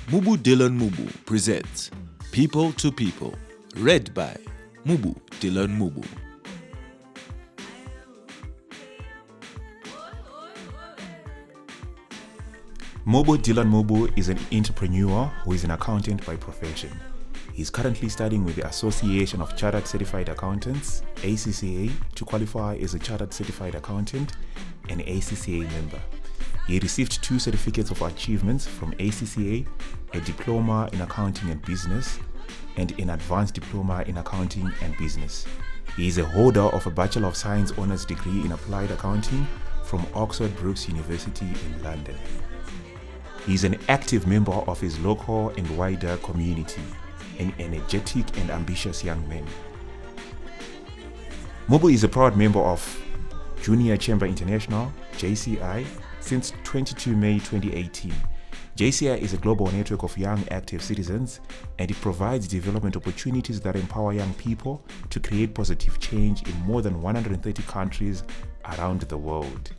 Mubu Delorne Mubu presents People to People, read by Mubu Delorne Mubu. Mubu Delorne Mubu is an entrepreneur who is an accountant by profession. He is currently studying with the Association of Chartered Certified Accountants, ACCA, to qualify as a Chartered Certified Accountant and ACCA member. He received 2 certificates of achievements from ACCA, a diploma in accounting and business, and an advanced diploma in accounting and business. He is a holder of a Bachelor of Science Honours degree in applied accounting from Oxford Brookes University in London. He is an active member of his local and wider community, an energetic and ambitious young man. Mubu is a proud member of Junior Chamber International, JCI, since 22 May 2018. JCI is a global network of young active citizens, and it provides development opportunities that empower young people to create positive change in more than 130 countries around the world.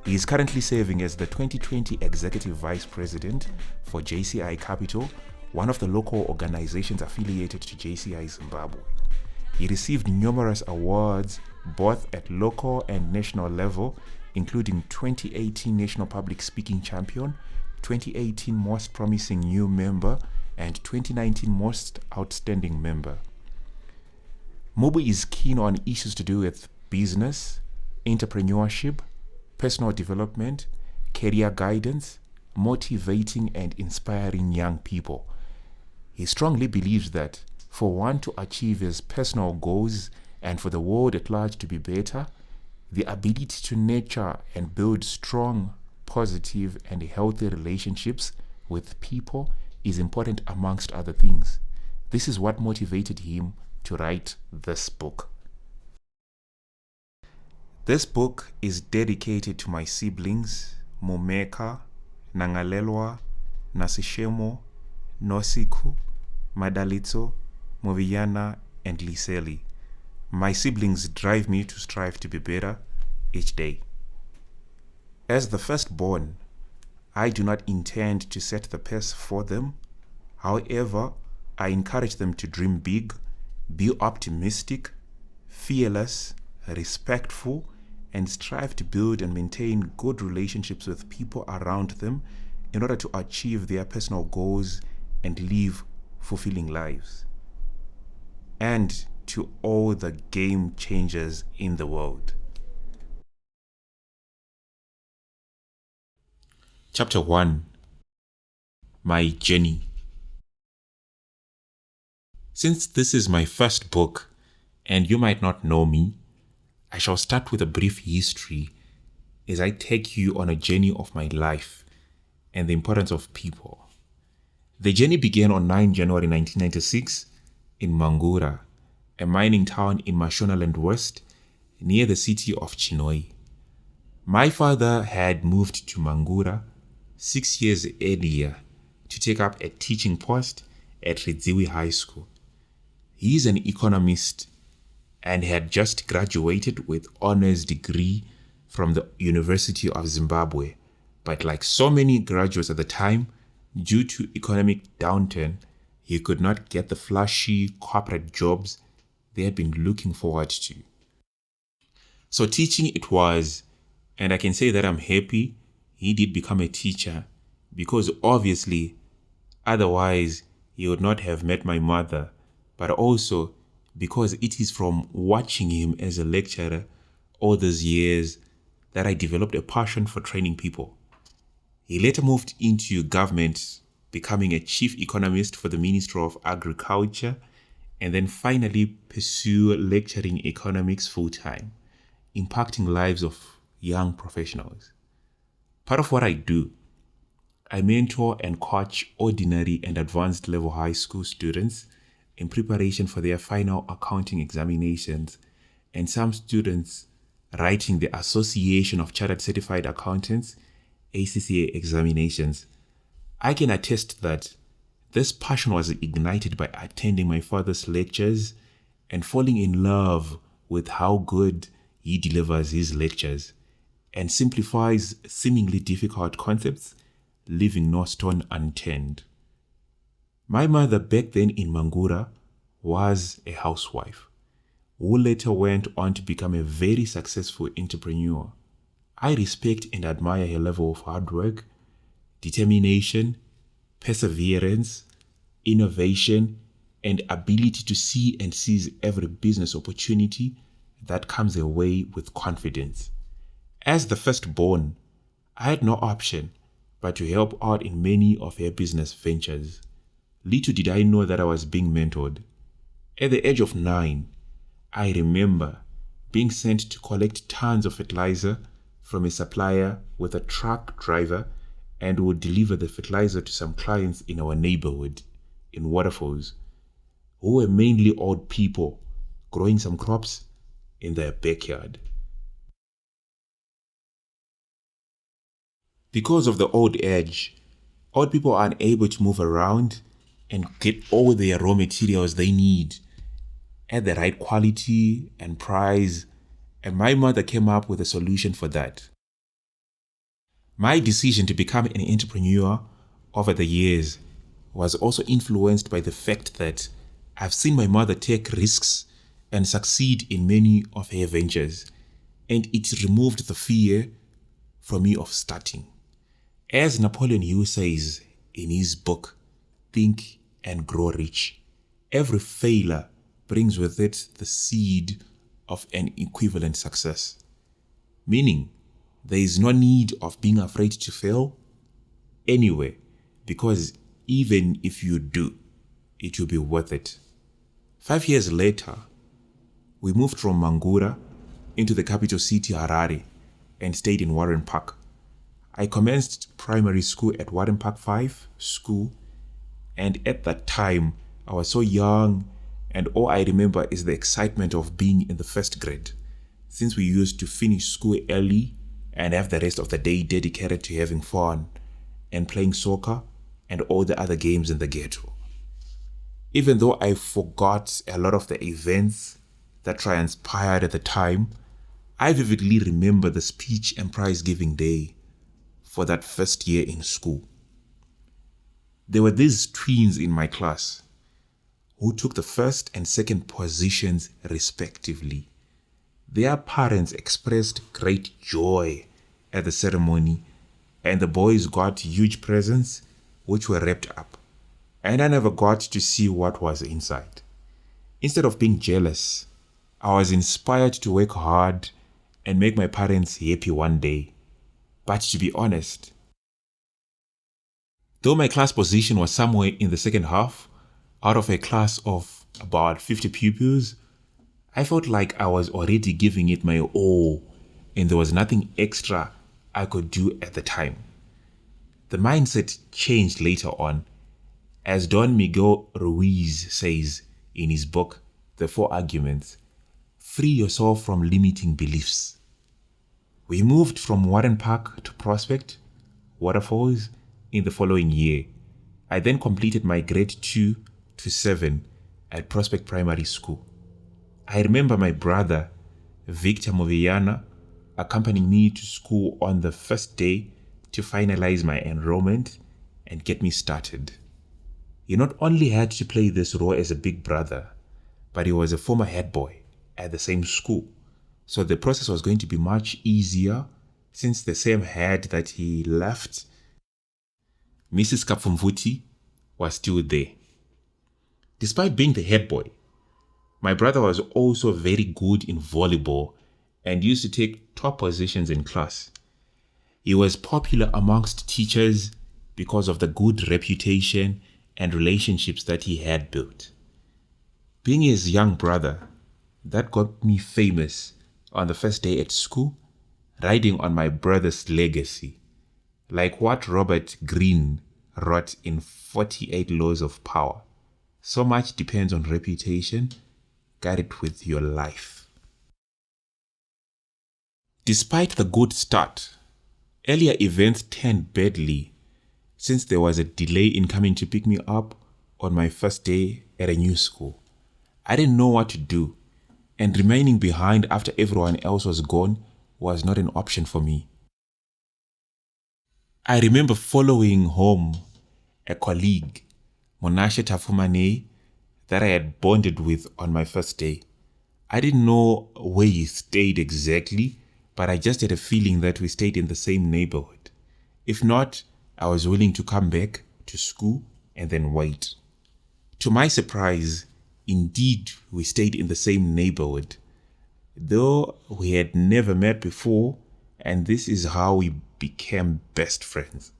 He is currently serving as the 2020 Executive Vice President for JCI Capital, one of the local organizations affiliated to JCI Zimbabwe. He received numerous awards both at local and national level, including 2018 National Public Speaking Champion, 2018 Most Promising New Member, and 2019 Most Outstanding Member. Mubu is keen on issues to do with business, entrepreneurship, personal development, career guidance, motivating and inspiring young people. He strongly believes that for one to achieve his personal goals and for the world at large to be better, the ability to nurture and build strong, positive, and healthy relationships with people is important amongst other things. This is what motivated him to write this book. This book is dedicated to my siblings, Momeka, Nangalelwa, Nasishemo, Nosiku, Madalitso, Moviyana, and Liseli. My siblings drive me to strive to be better each day. As the firstborn, I do not intend to set the pace for them. However, I encourage them to dream big, be optimistic, fearless, respectful, and strive to build and maintain good relationships with people around them in order to achieve their personal goals and live fulfilling lives. And to all the game changers in the world. Chapter 1. My Journey. Since this is my first book, and you might not know me, I shall start with a brief history as I take you on a journey of my life and the importance of people. The journey began on 9 January 1996 in Mangura, a mining town in Mashonaland West, near the city of Chinhoyi. My father had moved to Mangura 6 years earlier to take up a teaching post at Redziwi High School. He is an economist and had just graduated with honors degree from the University of Zimbabwe, but like so many graduates at the time, due to economic downturn, he could not get the flashy corporate jobs they had been looking forward to. So teaching it was, and I can say that I'm happy he did become a teacher, because obviously otherwise he would not have met my mother, but also because it is from watching him as a lecturer all those years that I developed a passion for training people. He later moved into government, becoming a chief economist for the Ministry of Agriculture, and then finally pursue lecturing economics full-time, impacting lives of young professionals. Part of what I do, I mentor and coach ordinary and advanced level high school students in preparation for their final accounting examinations, and some students writing the Association of Chartered Certified Accountants, ACCA examinations. I can attest that this passion was ignited by attending my father's lectures and falling in love with how good he delivers his lectures and simplifies seemingly difficult concepts, leaving no stone unturned. My mother back then in Mangura was a housewife who later went on to become a very successful entrepreneur. I respect and admire her level of hard work, determination, perseverance, innovation, and ability to see and seize every business opportunity that comes her way with confidence. As the firstborn, I had no option but to help out in many of her business ventures. Little did I know that I was being mentored. At the age of 9, I remember being sent to collect tons of fertilizer from a supplier with a truck driver and would deliver the fertilizer to some clients in our neighborhood in Waterfalls, who were mainly old people growing some crops in their backyard. Because of the old age, old people are unable to move around and get all the raw materials they need at the right quality and price, and my mother came up with a solution for that. My decision to become an entrepreneur over the years was also influenced by the fact that I've seen my mother take risks and succeed in many of her ventures, and it removed the fear from me of starting. As Napoleon Hill says in his book, Think and Grow Rich, every failure brings with it the seed of an equivalent success. Meaning, there is no need of being afraid to fail anyway, because even if you do, it will be worth it. 5 years later, we moved from Mangura into the capital city Harare and stayed in Warren Park. I commenced primary school at Warren Park 5 school, and at that time, I was so young, and all I remember is the excitement of being in the first grade, since we used to finish school early and have the rest of the day dedicated to having fun and playing soccer and all the other games in the ghetto. Even though I forgot a lot of the events that transpired at the time, I vividly remember the speech and prize giving day for that first year in school. There were these twins in my class who took the first and second positions respectively. Their parents expressed great joy at the ceremony, and the boys got huge presents which were wrapped up, and I never got to see what was inside. Instead of being jealous, I was inspired to work hard and make my parents happy one day. But to be honest, though my class position was somewhere in the second half, out of a class of about 50 pupils, I felt like I was already giving it my all, and there was nothing extra I could do at the time. The mindset changed later on, as Don Miguel Ruiz says in his book, The 4 Arguments, free yourself from limiting beliefs. We moved from Warren Park to Prospect, Waterfalls, in the following year. I then completed my grade 2 to 7 at Prospect Primary School. I remember my brother, Victor Moveyana, accompanying me to school on the first day to finalize my enrollment and get me started. He not only had to play this role as a big brother, but he was a former head boy at the same school. So the process was going to be much easier since the same head that he left, Mrs. Kapfumvuti, was still there. Despite being the head boy, my brother was also very good in volleyball and used to take top positions in class. He was popular amongst teachers because of the good reputation and relationships that he had built. Being his young brother, that got me famous on the first day at school, riding on my brother's legacy, like what Robert Greene wrote in 48 Laws of Power. So much depends on reputation. Guard it with your life. Despite the good start, earlier events turned badly since there was a delay in coming to pick me up on my first day at a new school. I didn't know what to do, and remaining behind after everyone else was gone was not an option for me. I remember following home a colleague Monashe Tafumane, that I had bonded with on my first day. I didn't know where he stayed exactly, but I just had a feeling that we stayed in the same neighborhood. If not, I was willing to come back to school and then wait. To my surprise, indeed, we stayed in the same neighborhood, though we had never met before, and this is how we became best friends.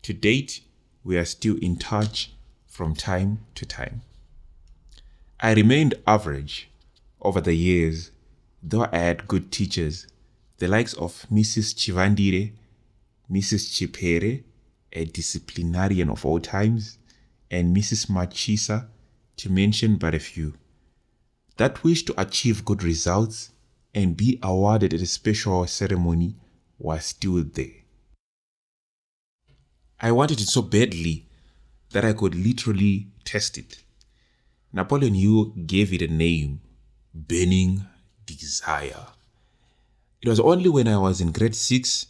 To date, we are still in touch from time to time. I remained average over the years, though I had good teachers, the likes of Mrs. Chivandire, Mrs. Chipere, a disciplinarian of all times, and Mrs. Machisa, to mention but a few. That wish to achieve good results and be awarded at a special ceremony was still there. I wanted it so badly that I could literally test it. Napoleon Hill gave it a name, Burning Desire. It was only when I was in grade 6,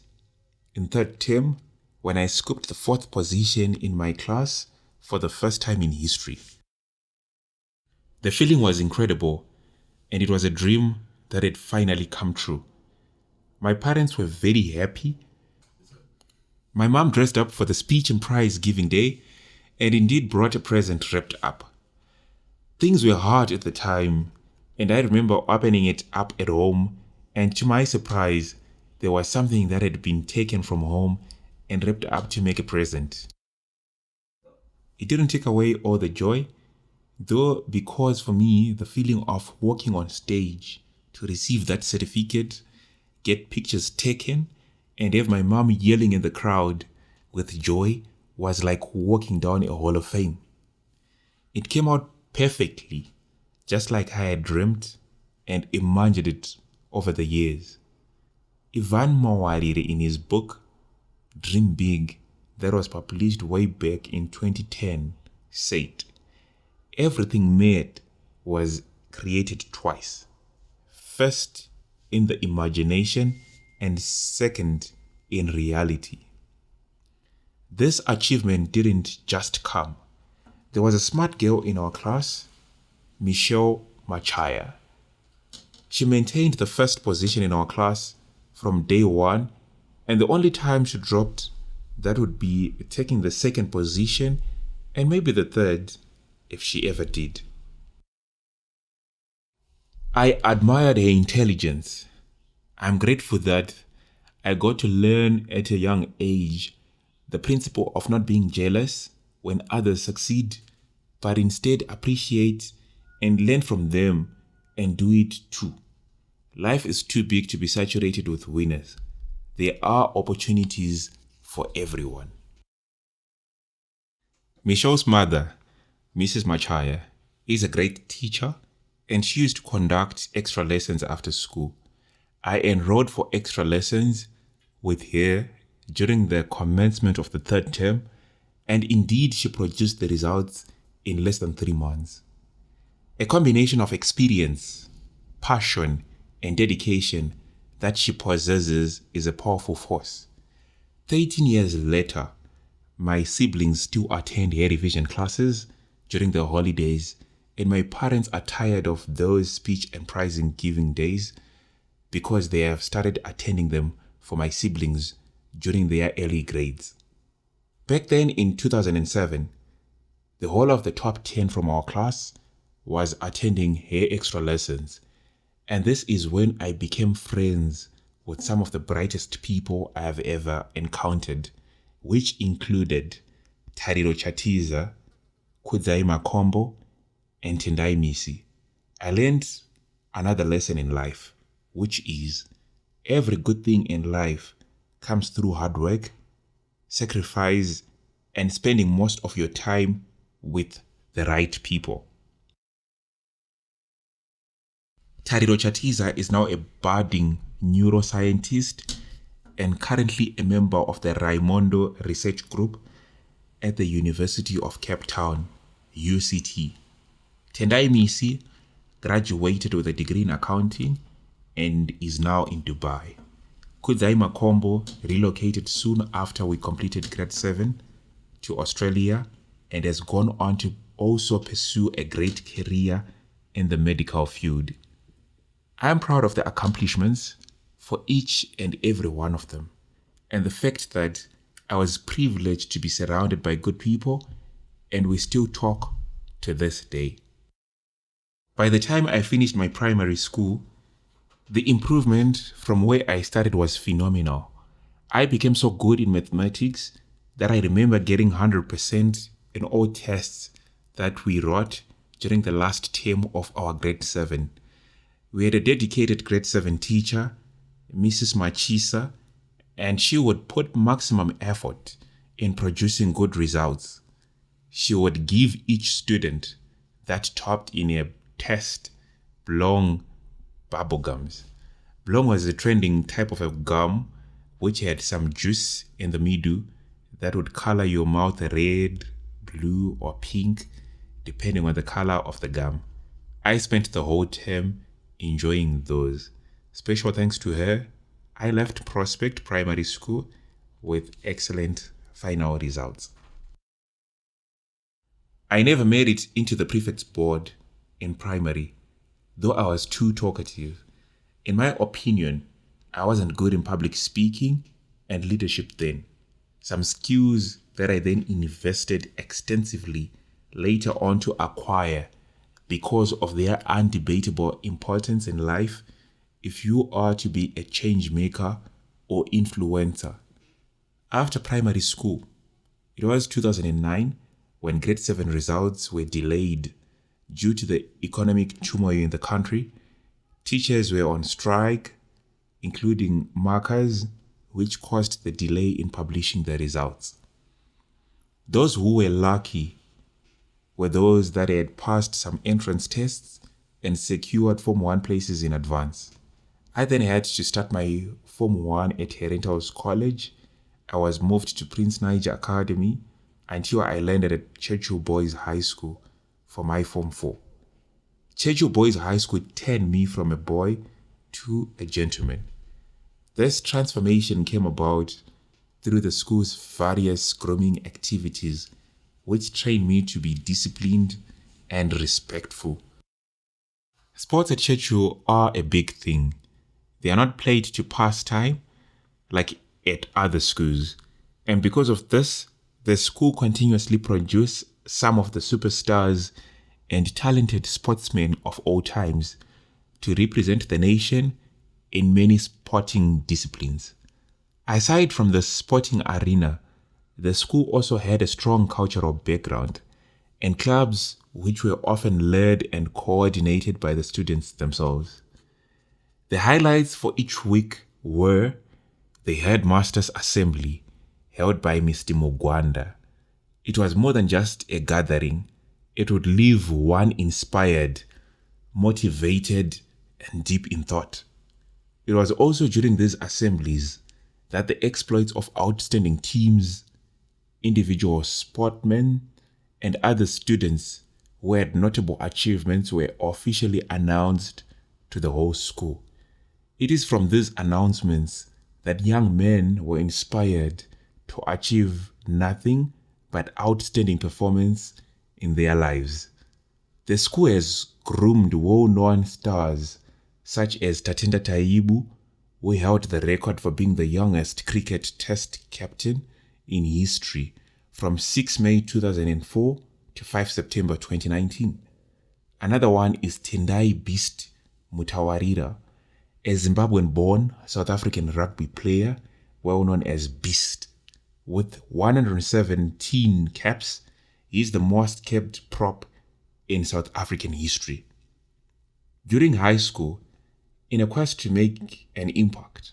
in third term, when I scooped the 4th position in my class for the first time in history. The feeling was incredible, and it was a dream that had finally come true. My parents were very happy. My mom dressed up for the speech and prize giving day, and indeed brought a present wrapped up. Things were hard at the time, and I remember opening it up at home, and to my surprise, there was something that had been taken from home and wrapped up to make a present. It didn't take away all the joy, though, because for me, the feeling of walking on stage to receive that certificate, get pictures taken, and have my mom yelling in the crowd with joy was like walking down a hall of fame. It came out perfectly, just like I had dreamt and imagined it over the years. Ivan Mawarire, in his book Dream Big, that was published way back in 2010, said, everything made was created twice. First, in the imagination, and second, in reality. This achievement didn't just come. There was a smart girl in our class, Michelle Machaya. She maintained the first position in our class from day one, and the only time she dropped, that would be taking the second position and maybe the third, if she ever did. I admired her intelligence. I'm grateful that I got to learn at a young age the principle of not being jealous when others succeed, but instead appreciate and learn from them and do it too. Life is too big to be saturated with winners. There are opportunities for everyone. Michelle's mother, Mrs. Machaya, is a great teacher, and she used to conduct extra lessons after school. I enrolled for extra lessons with her during the commencement of the third term, and indeed she produced the results in less than 3 months. A combination of experience, passion, and dedication that she possesses is a powerful force. 13 years later, my siblings still attend her revision classes during the holidays, and my parents are tired of those speech and prizing giving days because they have started attending them for my siblings during their early grades. Back then in 2007, the whole of the top 10 from our class was attending her extra lessons, and this is when I became friends with some of the brightest people I have ever encountered, which included Tariro Chatiza, Kudzai Makombo, and Tendai Misi. I learned another lesson in life, which is every good thing in life comes through hard work, sacrifice, and spending most of your time with the right people. Tariro Chatiza is now a budding neuroscientist and currently a member of the Raimondo Research Group at the University of Cape Town, UCT. Tendai Misi graduated with a degree in accounting and is now in Dubai. Kudzai Makombo relocated soon after we completed grade 7 to Australia and has gone on to also pursue a great career in the medical field. I am proud of the accomplishments for each and every one of them, and the fact that I was privileged to be surrounded by good people, and we still talk to this day. By the time I finished my primary school, the improvement from where I started was phenomenal. I became so good in mathematics that I remember getting 100% in all tests that we wrote during the last term of our grade 7. We had a dedicated grade 7 teacher, Mrs. Machisa, and she would put maximum effort in producing good results. She would give each student that topped in a test Blong bubblegums. Blong was a trending type of a gum which had some juice in the middle that would color your mouth red, blue, or pink, depending on the color of the gum. I spent the whole term enjoying those. Special thanks to her, I left Prospect Primary School with excellent final results. I never made it into the prefect's board in primary, though I was too talkative. In my opinion, I wasn't good in public speaking and leadership then. Some skills that I then invested extensively later on to acquire because of their undebatable importance in life if you are to be a change maker or influencer. After primary school, it was 2009 when grade 7 results were delayed due to the economic turmoil in the country. Teachers were on strike, including markers, which caused the delay in publishing the results. Those who were lucky were those that had passed some entrance tests and secured Form 1 places in advance. I then had to start my Form 1 at Herentals College. I was moved to Prince Niger Academy until I landed at Churchill Boys High School for my Form 4. Churchill Boys High School turned me from a boy to a gentleman. This transformation came about through the school's various grooming activities, which trained me to be disciplined and respectful. Sports at Churchill are a big thing. They are not played to pass time like at other schools. And because of this, the school continuously produces some of the superstars and talented sportsmen of all times to represent the nation in many sporting disciplines. Aside from the sporting arena, the school also had a strong cultural background and clubs which were often led and coordinated by the students themselves. The highlights for each week were the Headmasters' Assembly, held by Mr. Mugwanda. It was more than just a gathering. It would leave one inspired, motivated, and deep in thought. It was also during these assemblies that the exploits of outstanding teams, individual sportsmen, and other students who had notable achievements were officially announced to the whole school. It is from these announcements that young men were inspired to achieve nothing but outstanding performance in their lives. The school has groomed well-known stars such as Tatenda Taibu, who held the record for being the youngest cricket test captain in history from 6 May 2004 to 5 September 2019. Another one is Tendai Beast Mutawarira, a Zimbabwean-born South African rugby player well known as Beast. With 117 caps, he is the most kept prop in South African history. During high school, in a quest to make an impact,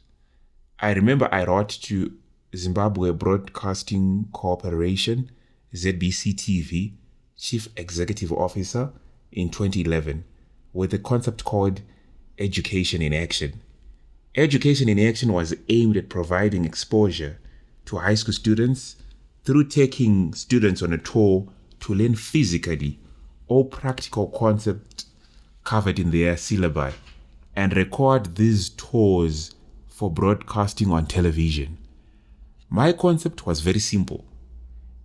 I remember I wrote to Zimbabwe Broadcasting Corporation, ZBC TV, Chief Executive Officer in 2011 with a concept called Education in Action. Education in Action was aimed at providing exposure to high school students through taking students on a tour to learn physically all practical concepts covered in their syllabi and record these tours for broadcasting on television. My concept was very simple.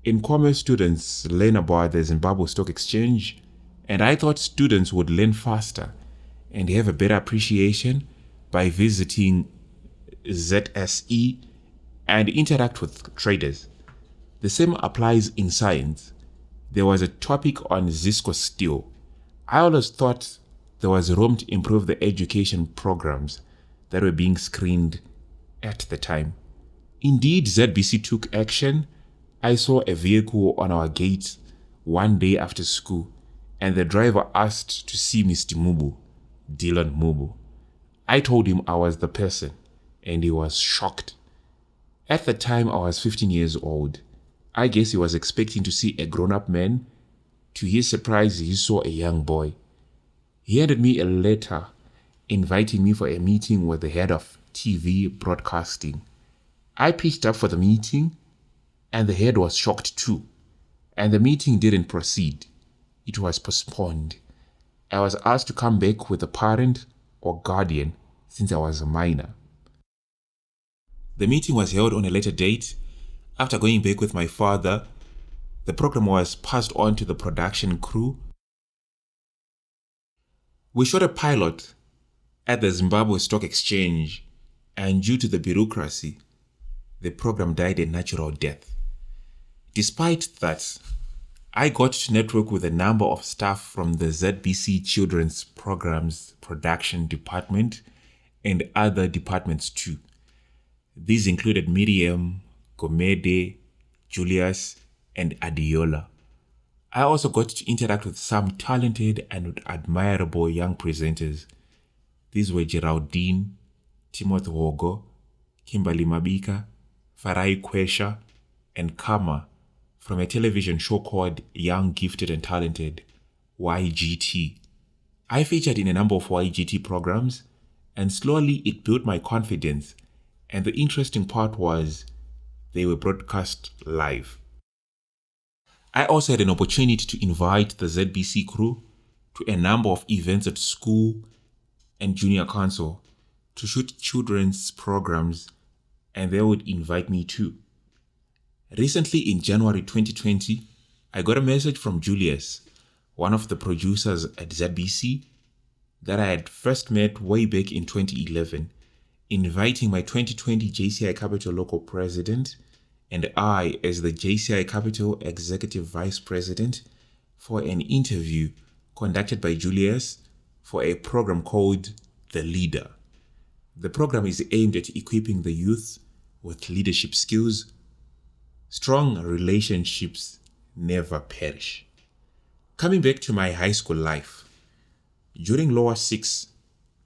In commerce, students learn about the Zimbabwe Stock Exchange, and I thought students would learn faster and have a better appreciation by visiting ZSE and interact with traders. The same applies in science. There was a topic on Zisco steel. I always thought there was room to improve the education programs that were being screened at the time. Indeed, ZBC took action. I saw a vehicle on our gate one day after school, and the driver asked to see Mr. Mubu Delorne Mubu. I told him I was the person, and he was shocked. At the time, I was 15 years old. I guess he was expecting to see a grown-up man. To his surprise, he saw a young boy. He handed me a letter inviting me for a meeting with the head of TV broadcasting. I pitched up for the meeting, and the head was shocked too. And the meeting didn't proceed. It was postponed. I was asked to come back with a parent or guardian since I was a minor. The meeting was held on a later date. After going back with my father, the program was passed on to the production crew. We shot a pilot at the Zimbabwe Stock Exchange, and due to the bureaucracy, the program died a natural death. Despite that, I got to network with a number of staff from the ZBC Children's Programs Production Department and other departments too. These included Miriam, Gomede, Julius, and Adiola. I also got to interact with some talented and admirable young presenters. These were Geraldine, Timothy Wogo, Kimberly Mabika, Farai Kwesha, and Kama from a television show called Young, Gifted and Talented, YGT. I featured in a number of YGT programs, and slowly it built my confidence, and the interesting part was they were broadcast live. I also had an opportunity to invite the ZBC crew to a number of events at school and junior council to shoot children's programs, and they would invite me too. Recently, in January 2020, I got a message from Julius, one of the producers at ZBC, that I had first met way back in 2011, inviting my 2020 JCI Capital Local President and I as the JCI Capital Executive Vice President for an interview conducted by Julius for a program called The Leader. The program is aimed at equipping the youth with leadership skills. Strong relationships never perish. Coming back to my high school life, during Lower 6,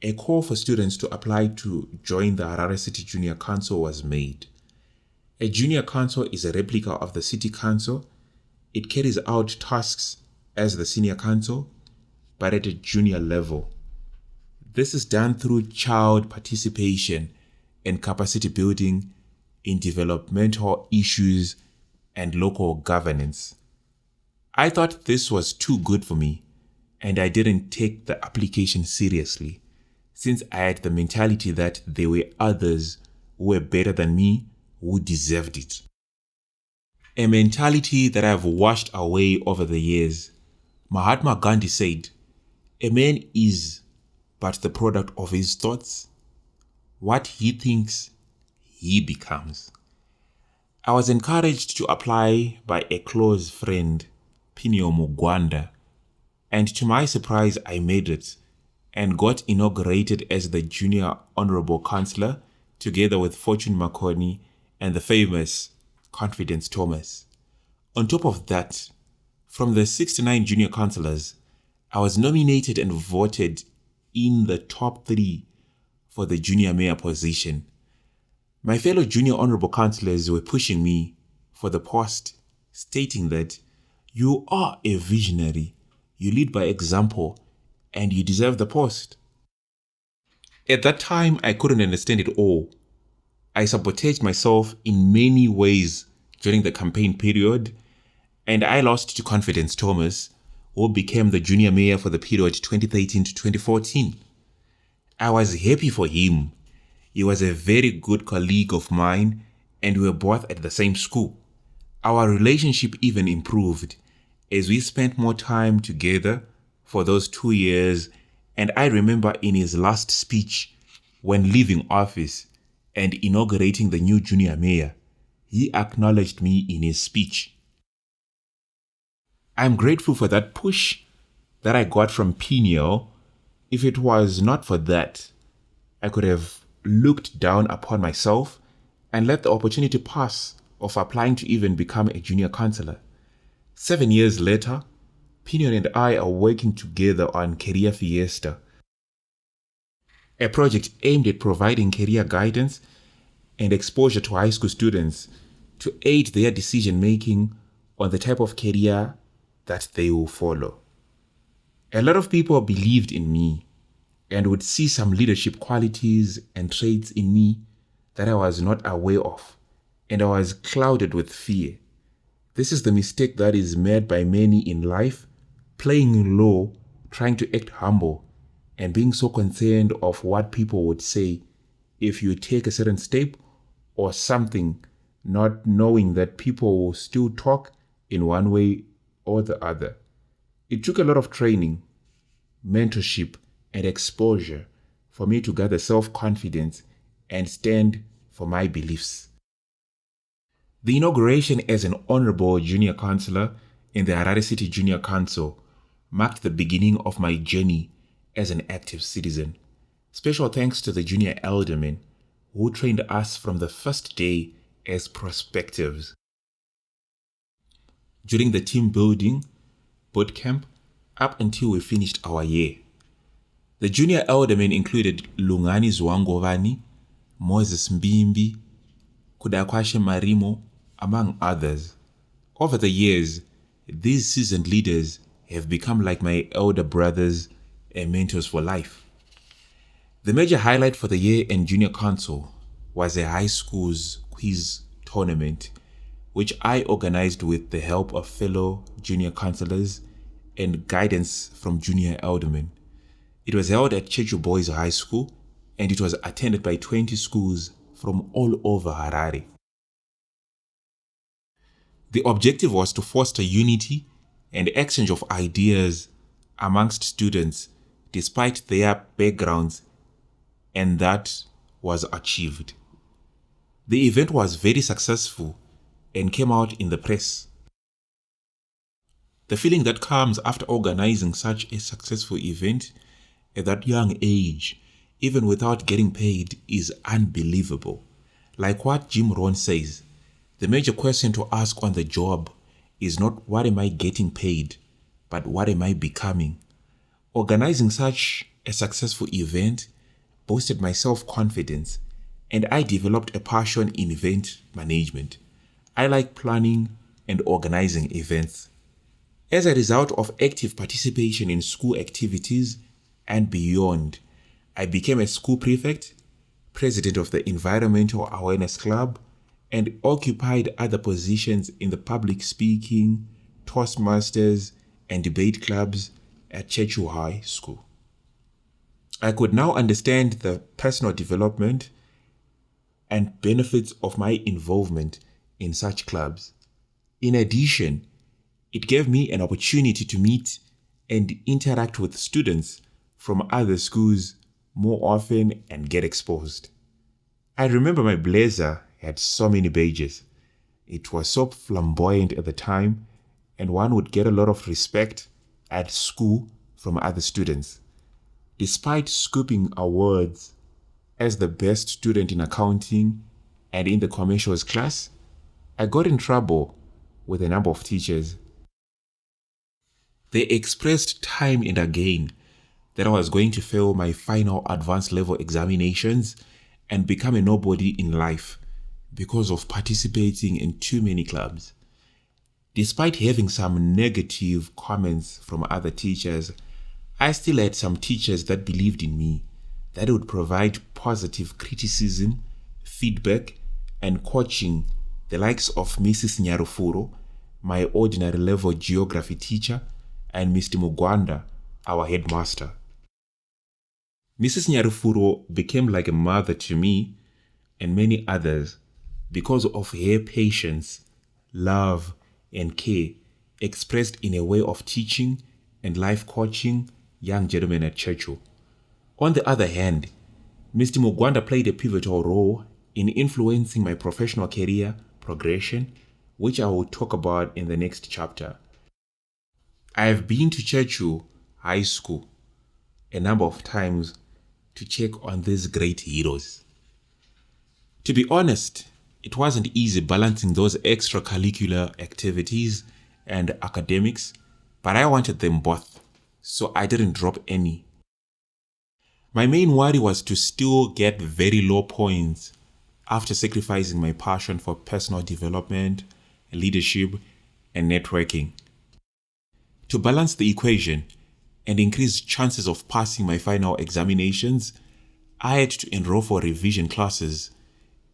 a call for students to apply to join the Harare City Junior Council was made. A junior council is a replica of the city council. It carries out tasks as the senior council, but at a junior level. This is done through child participation and capacity building in developmental issues and local governance. I thought this was too good for me, and I didn't take the application seriously, since I had the mentality that there were others who were better than me who deserved it. A mentality that I've washed away over the years. Mahatma Gandhi said, "A man is but the product of his thoughts. What he thinks, he becomes." I was encouraged to apply by a close friend, Pinio Mugwanda, and to my surprise I made it and got inaugurated as the Junior Honorable Councillor together with Fortune Makoni and the famous Confidence Thomas. On top of that, from the 69 junior councillors, I was nominated and voted in the top 3 for the junior mayor position. My fellow junior honorable councillors were pushing me for the post, stating that you are a visionary, you lead by example, and you deserve the post. At that time, I couldn't understand it all. I sabotaged myself in many ways during the campaign period, and I lost to Confidence Thomas, who became the junior mayor for the period 2013 to 2014. I was happy for him. He was a very good colleague of mine, and we were both at the same school. Our relationship even improved as we spent more time together for those 2 years, and I remember in his last speech when leaving office and inaugurating the new junior mayor, he acknowledged me in his speech. I'm grateful for that push that I got from Pino. If it was not for that, I could have looked down upon myself and let the opportunity pass of applying to even become a junior counselor. 7 years later, Pinion and I are working together on Career Fiesta, a project aimed at providing career guidance and exposure to high school students to aid their decision-making on the type of career that they will follow. A lot of people believed in me and would see some leadership qualities and traits in me that I was not aware of, and I was clouded with fear. This is the mistake that is made by many in life, playing low, trying to act humble, and being so concerned of what people would say if you take a certain step or something, not knowing that people will still talk in one way or the other. It took a lot of training, mentorship, and exposure for me to gather self-confidence and stand for my beliefs. The inauguration as an honorable junior councillor in the Harare City Junior Council marked the beginning of my journey as an active citizen. Special thanks to the junior aldermen who trained us from the first day as prospectives. During the team building boot camp up until we finished our year, the junior aldermen included Lungani Zwangovani, Moses Mbimbi, Kudakwashe Marimo, among others. Over the years, these seasoned leaders have become like my elder brothers and mentors for life. The major highlight for the year in Junior Council was a high school's quiz tournament, which I organized with the help of fellow junior councillors and guidance from junior aldermen. It was held at Chechu Boys High School, and it was attended by 20 schools from all over Harare. The objective was to foster unity and exchange of ideas amongst students despite their backgrounds, and that was achieved. The event was very successful and came out in the press. The feeling that comes after organizing such a successful event at that young age, even without getting paid, is unbelievable. Like what Jim Rohn says, the major question to ask on the job is not what am I getting paid, but what am I becoming. Organizing such a successful event boosted my self-confidence, and I developed a passion in event management. I like planning and organizing events. As a result of active participation in school activities and beyond, I became a school prefect, president of the Environmental Awareness Club, and occupied other positions in the public speaking, Toastmasters, and debate clubs at Chechu High School. I could now understand the personal development and benefits of my involvement in such clubs. In addition, it gave me an opportunity to meet and interact with students from other schools more often and get exposed. I remember my blazer had so many badges. It was so flamboyant at the time, and one would get a lot of respect at school from other students. Despite scooping awards as the best student in accounting and in the commercials class, I got in trouble with a number of teachers. They expressed time and again that I was going to fail my final advanced level examinations and become a nobody in life because of participating in too many clubs. Despite having some negative comments from other teachers, I still had some teachers that believed in me, that would provide positive criticism, feedback, and coaching, the likes of Mrs. Nyarufuro, my ordinary level geography teacher, and Mr. Mugwanda, our headmaster. Mrs. Nyarufuro became like a mother to me and many others because of her patience, love, and care expressed in a way of teaching and life coaching young gentlemen at Churchill. On the other hand, Mr. Mugwanda played a pivotal role in influencing my professional career progression, which I will talk about in the next chapter. I have been to Churchill High School a number of times to check on these great heroes. To be honest, it wasn't easy balancing those extracurricular activities and academics, but I wanted them both, so I didn't drop any. My main worry was to still get very low points after sacrificing my passion for personal development, leadership, and networking. To balance the equation and increase chances of passing my final examinations, I had to enroll for revision classes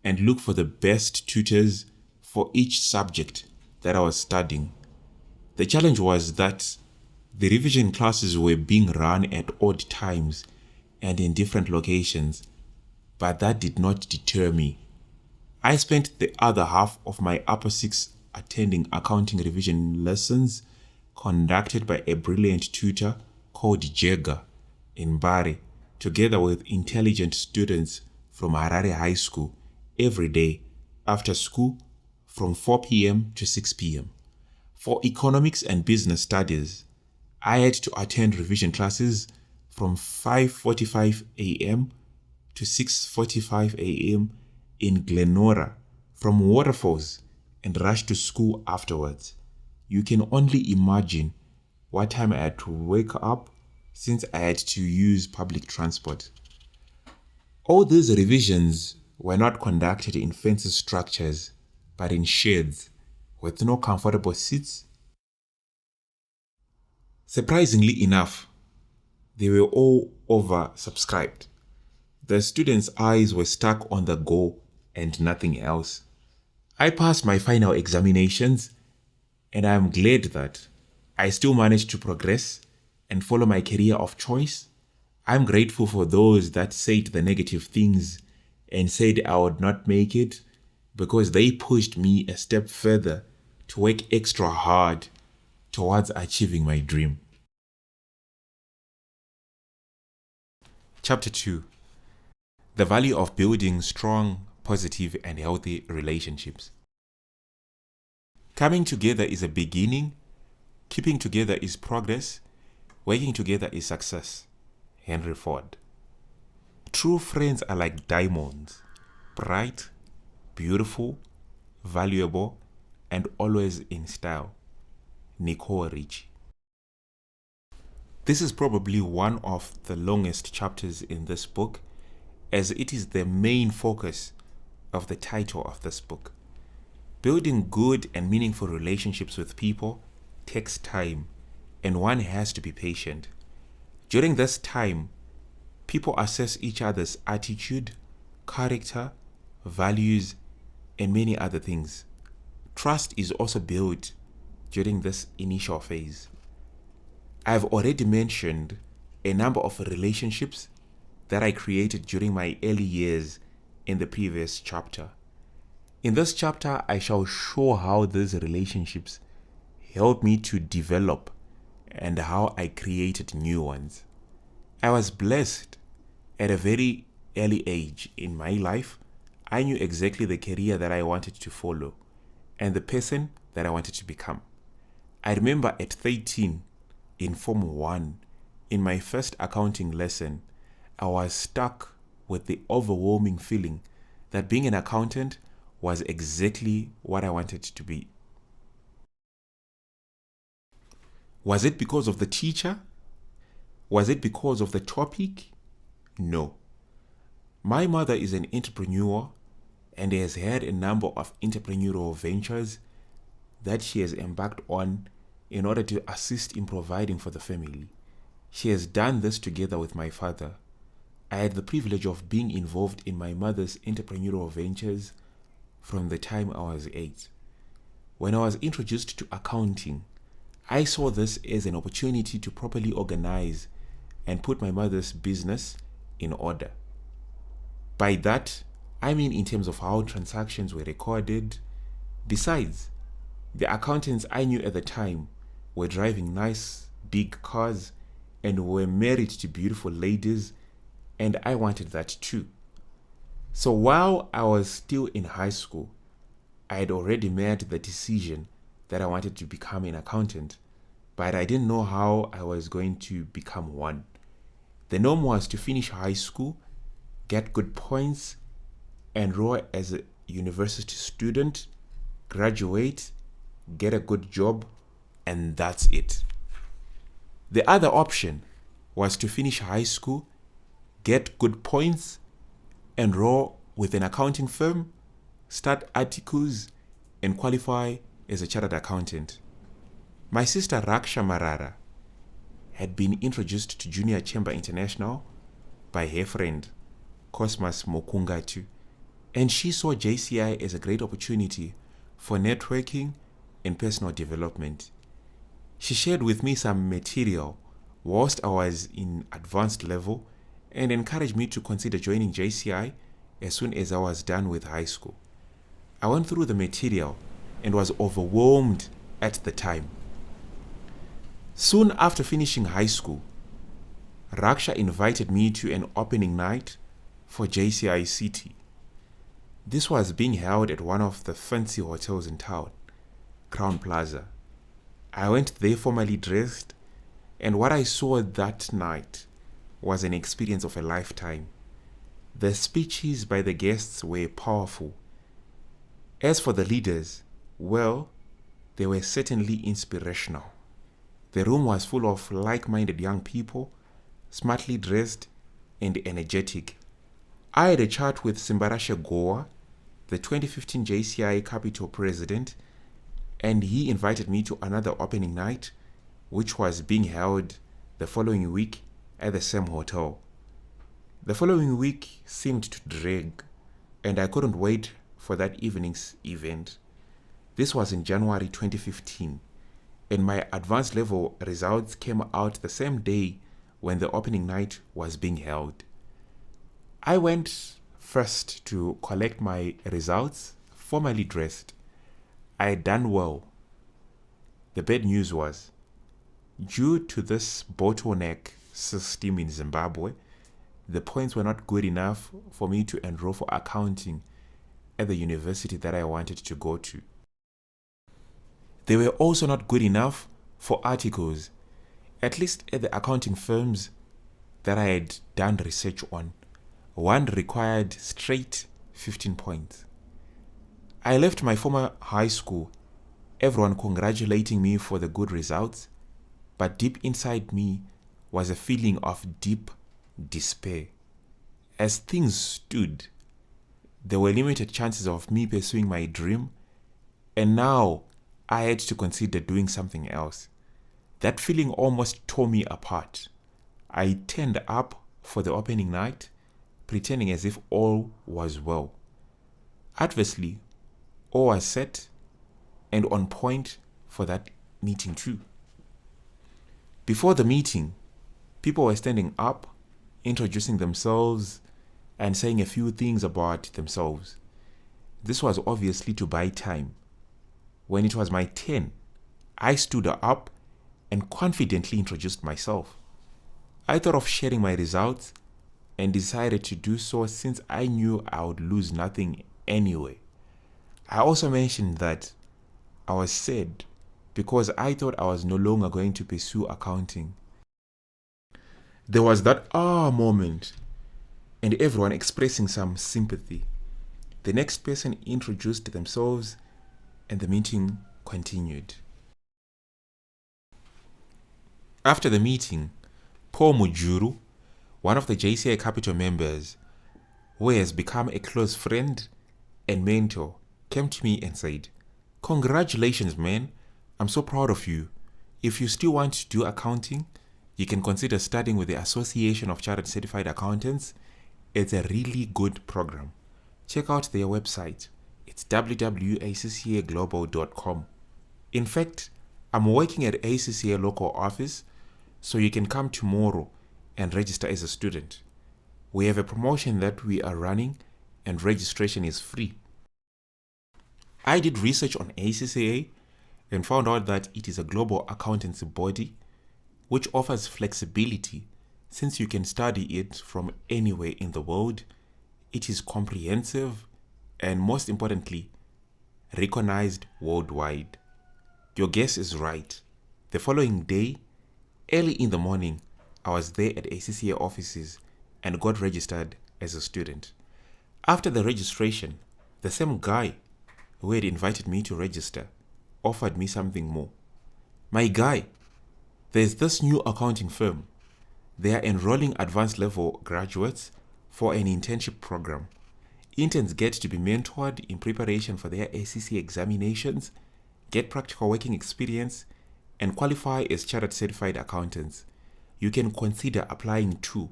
and look for the best tutors for each subject that I was studying. The challenge was that the revision classes were being run at odd times and in different locations, but that did not deter me. I spent the other half of my upper six attending accounting revision lessons conducted by a brilliant tutor called Jega in Bari, together with intelligent students from Harare High School every day after school from 4 p.m. to 6 p.m. For economics and business studies, I had to attend revision classes from 5:45 a.m. to 6:45 a.m. in Glenora from Waterfalls and rush to school afterwards. You can only imagine what time I had to wake up since I had to use public transport. All these revisions were not conducted in fancy structures, but in sheds with no comfortable seats. Surprisingly enough, they were all oversubscribed. The students' eyes were stuck on the goal and nothing else. I passed my final examinations, and I am glad that I still managed to progress and follow my career of choice. I'm grateful for those that said the negative things and said I would not make it, because they pushed me a step further to work extra hard towards achieving my dream. Chapter 2. The value of building strong, positive, and healthy relationships. Coming together is a beginning, keeping together is progress, working together is success. Henry Ford. True friends are like diamonds, bright, beautiful, valuable, and always in style. Nicole Richie. This is probably one of the longest chapters in this book, as it is the main focus of the title of this book. Building good and meaningful relationships with people takes time, and one has to be patient. During this time, people assess each other's attitude, character, values, and many other things. Trust is also built during this initial phase. I've already mentioned a number of relationships that I created during my early years in the previous chapter. In this chapter, I shall show how these relationships helped me to develop and how I created new ones. I was blessed at a very early age in my life. I knew exactly the career that I wanted to follow and the person that I wanted to become. I remember at 13, in Form 1, in my first accounting lesson, I was stuck with the overwhelming feeling that being an accountant was exactly what I wanted to be. Was it because of the teacher? Was it because of the topic? No. My mother is an entrepreneur and has had a number of entrepreneurial ventures that she has embarked on in order to assist in providing for the family. She has done this together with my father. I had the privilege of being involved in my mother's entrepreneurial ventures from the time I was 8. When I was introduced to accounting, I saw this as an opportunity to properly organize and put my mother's business in order. By that, I mean in terms of how transactions were recorded. Besides, The accountants I knew at the time were driving nice big cars and were married to beautiful ladies, and I wanted that too. So while I was still in high school, I had already made the decision that I wanted to become an accountant, but I didn't know how I was going to become one. The norm was to finish high school, get good points, enroll as a university student, graduate, get a good job, and that's it. The other option was to finish high school, get good points, enroll with an accounting firm, start articles, and qualify as a chartered accountant. My sister Raksha Marara had been introduced to Junior Chamber International by her friend Cosmas Mokungatu, and she saw JCI as a great opportunity for networking and personal development. She shared with me some material whilst I was in advanced level and encouraged me to consider joining JCI as soon as I was done with high school. I went through the material and was overwhelmed at the time. Soon after finishing high school, Raksha invited me to an opening night for JCI City. This was being held at one of the fancy hotels in town, Crown Plaza. I went there formally dressed, and what I saw that night was an experience of a lifetime. The speeches by the guests were powerful. As for the leaders, well, they were certainly inspirational. The room was full of like-minded young people, smartly dressed and energetic. I had a chat with Simbarashe Goa, the 2015 JCI Capital President, and he invited me to another opening night, which was being held the following week at the same hotel. The following week seemed to drag, and I couldn't wait for that evening's event. This was in January 2015, and my advanced level results came out the same day when the opening night was being held. I went first to collect my results, formally dressed. I had done well. The bad news was, due to this bottleneck system in Zimbabwe, the points were not good enough for me to enroll for accounting at the university that I wanted to go to. They were also not good enough for articles, at least at the accounting firms that I had done research on. One required straight 15 points. I left my former high school, everyone congratulating me for the good results, but deep inside me was a feeling of deep despair. As things stood, there were limited chances of me pursuing my dream, and now I had to consider doing something else. That feeling almost tore me apart. I turned up for the opening night, pretending as if all was well. Adversely, all was set and on point for that meeting too. Before the meeting, people were standing up, introducing themselves and saying a few things about themselves. This was obviously to buy time. When it was my turn, I stood up and confidently introduced myself. I thought of sharing my results and decided to do so since I knew I would lose nothing anyway. I also mentioned that I was sad because I thought I was no longer going to pursue accounting. There was that moment and everyone expressing some sympathy. The next person introduced themselves and the meeting continued. After the meeting, Paul Mujuru, one of the JCI Capital members, who has become a close friend and mentor, came to me and said, "Congratulations, man. I'm so proud of you. If you still want to do accounting, you can consider studying with the Association of Chartered Certified Accountants. It's a really good program. Check out their website. It's www.accaglobal.com. In fact, I'm working at ACCA local office, so you can come tomorrow and register as a student. We have a promotion that we are running and registration is free." I did research on ACCA and found out that it is a global accountancy body which offers flexibility since you can study it from anywhere in the world. It is comprehensive and, most importantly, recognized worldwide. Your guess is right. The following day, early in the morning, I was there at ACCA offices and got registered as a student. After the registration, the same guy who had invited me to register offered me something more. My guy, there's this new accounting firm. They are enrolling advanced level graduates for an internship program. Interns get to be mentored in preparation for their ACCA examinations, get practical working experience, and qualify as chartered certified accountants. You can consider applying too.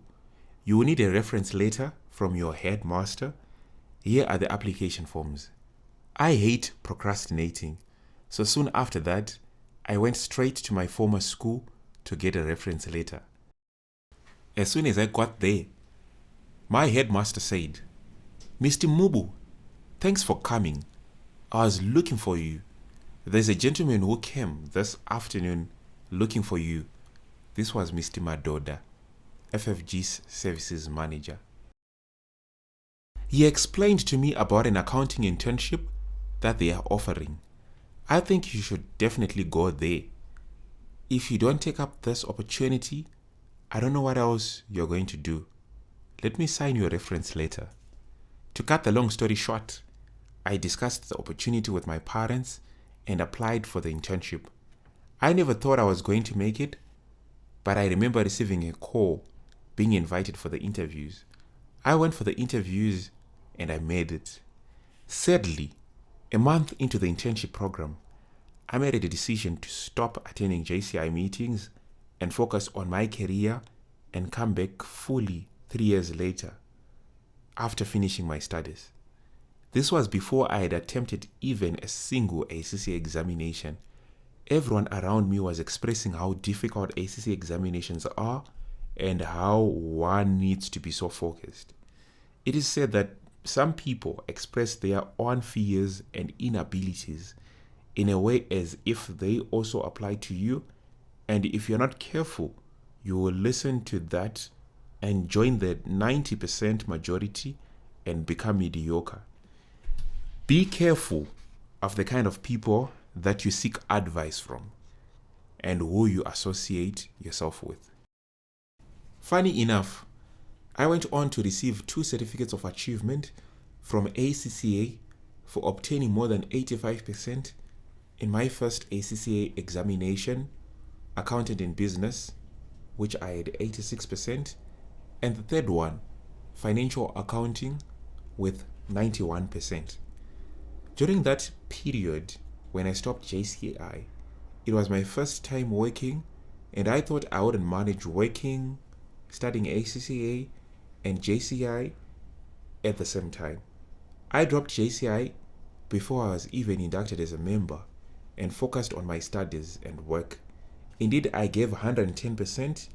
You will need a reference letter from your headmaster. Here are the application forms. I hate procrastinating, so soon after that, I went straight to my former school to get a reference letter. As soon as I got there, my headmaster said, "Mr. Mubu, thanks for coming. I was looking for you. There's a gentleman who came this afternoon looking for you." This was Mr. Madoda, FFG's services manager. He explained to me about an accounting internship that they are offering. I think you should definitely go there. If you don't take up this opportunity, I don't know what else you're going to do. Let me sign your reference letter. To cut the long story short, I discussed the opportunity with my parents and applied for the internship. I never thought I was going to make it, but I remember receiving a call being invited for the interviews. I went for the interviews and I made it. Sadly, a month into the internship program, I made a decision to stop attending JCI meetings and focus on my career and come back fully 3 years later after finishing my studies. This was before I had attempted even a single ACCA examination. Everyone around me was expressing how difficult ACCA examinations are and how one needs to be so focused. It is said that some people express their own fears and inabilities in a way as if they also apply to you, and if you're not careful, you will listen to that and join the 90% majority and become mediocre. Be careful of the kind of people that you seek advice from and who you associate yourself with. Funny enough, I went on to receive 2 certificates of achievement from ACCA for obtaining more than 85% in my first ACCA examination, Accountant in Business, which I had 86%, and the third one, Financial Accounting, with 91%. During that period, when I stopped JCI, it was my first time working, and I thought I wouldn't manage working, studying ACCA, and JCI at the same time. I dropped JCI before I was even inducted as a member and focused on my studies and work. Indeed, I gave 110%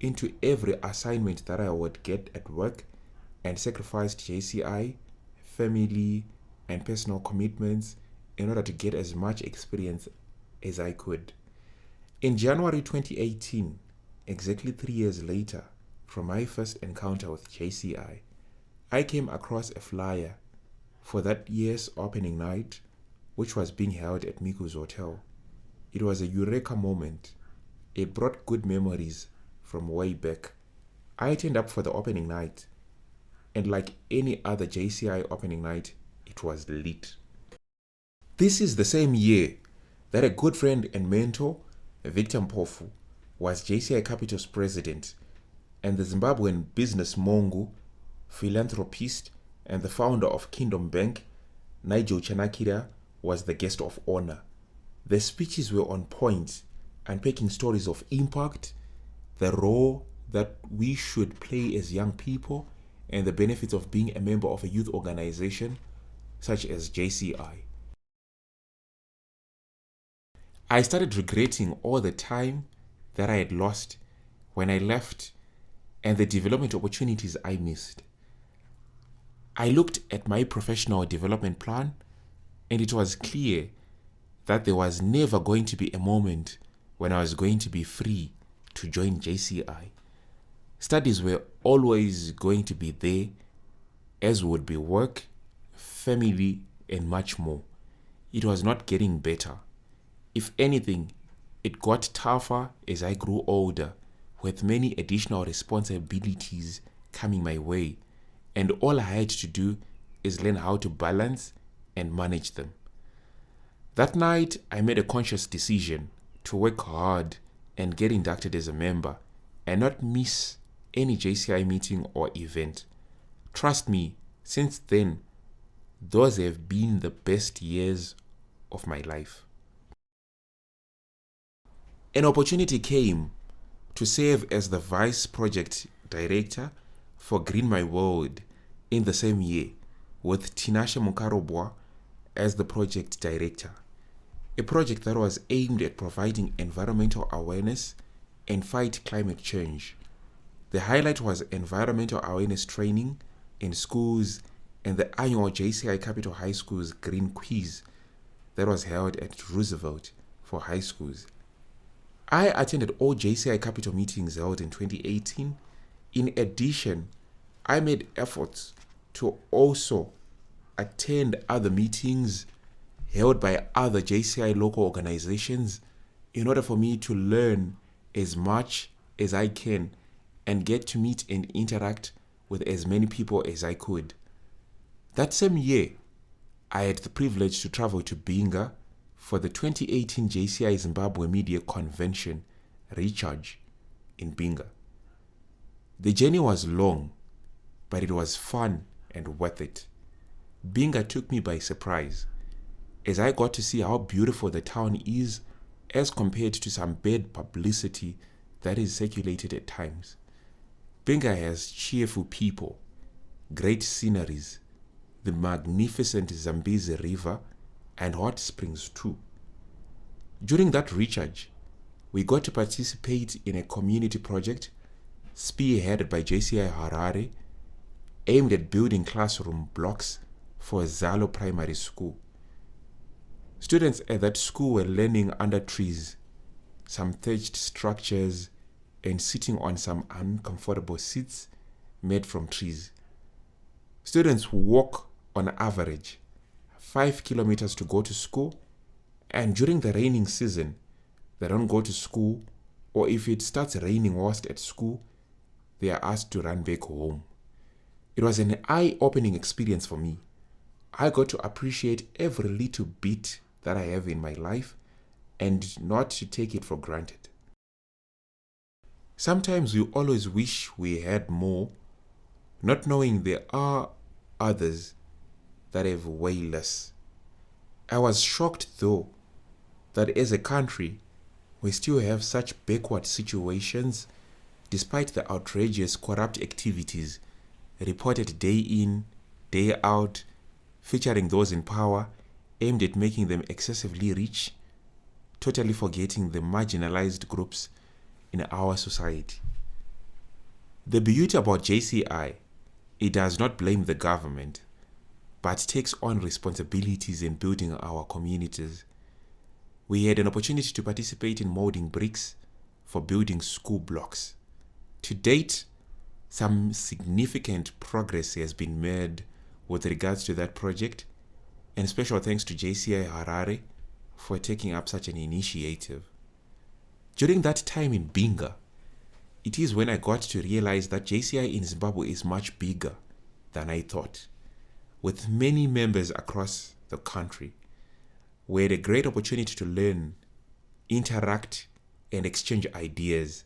into every assignment that I would get at work and sacrificed JCI, family, and personal commitments in order to get as much experience as I could. In January 2018, exactly 3 years later from my first encounter with JCI, I came across a flyer for that year's opening night, which was being held at Miku's Hotel. It was a eureka moment. It brought good memories from way back. I turned up for the opening night, and like any other JCI opening night, it was lit. This is the same year that a good friend and mentor, Victor Mpofu, was JCI Capital's president, and the Zimbabwean business mongo, philanthropist, and the founder of Kingdom Bank, Nigel Chanakira, was the guest of honor. The speeches were on point, unpacking stories of impact, the role that we should play as young people, and the benefits of being a member of a youth organization such as JCI. I started regretting all the time that I had lost when I left and the development opportunities I missed. I looked at my professional development plan, and it was clear that there was never going to be a moment when I was going to be free to join JCI. Studies were always going to be there, as would be work, family, and much more. It was not getting better. If anything, it got tougher as I grew older, with many additional responsibilities coming my way, and all I had to do is learn how to balance and manage them. That night, I made a conscious decision to work hard and get inducted as a member and not miss any JCI meeting or event. Trust me, since then, those have been the best years of my life. An opportunity came to serve as the Vice Project Director for Green My World in the same year, with Tinashe Mukarobwa as the Project Director. A project that was aimed at providing environmental awareness and fight climate change. The highlight was environmental awareness training in schools and the annual JCI Capital High School's Green Quiz that was held at Roosevelt for high schools. I attended all JCI Capital meetings held in 2018. In addition, I made efforts to also attend other meetings held by other JCI local organizations in order for me to learn as much as I can and get to meet and interact with as many people as I could. That same year, I had the privilege to travel to Binga for the 2018 JCI Zimbabwe Media Convention Recharge in Binga. The journey was long, but it was fun and worth it. Binga took me by surprise, as I got to see how beautiful the town is as compared to some bad publicity that is circulated at times. Binga has cheerful people, great sceneries, the magnificent Zambezi River, and hot springs too. During that recharge, we got to participate in a community project spearheaded by JCI Harare, aimed at building classroom blocks for Zalo Primary School. Students at that school were learning under trees, some thatched structures, and sitting on some uncomfortable seats made from trees. Students walk on average 5 kilometers to go to school, and during the raining season, they don't go to school, or if it starts raining whilst at school, they are asked to run back home. It was an eye-opening experience for me. I got to appreciate every little bit that I have in my life and not to take it for granted. Sometimes we always wish we had more, not knowing there are others that have way less. I was shocked though that as a country we still have such backward situations despite the outrageous corrupt activities reported day in, day out, featuring those in power aimed at making them excessively rich, totally forgetting the marginalized groups in our society. The beauty about JCI, it does not blame the government, but takes on responsibilities in building our communities. We had an opportunity to participate in molding bricks for building school blocks. To date, some significant progress has been made with regards to that project, and special thanks to JCI Harare for taking up such an initiative. During that time in Binga, it is when I got to realize that JCI in Zimbabwe is much bigger than I thought, with many members across the country. We had a great opportunity to learn, interact, and exchange ideas.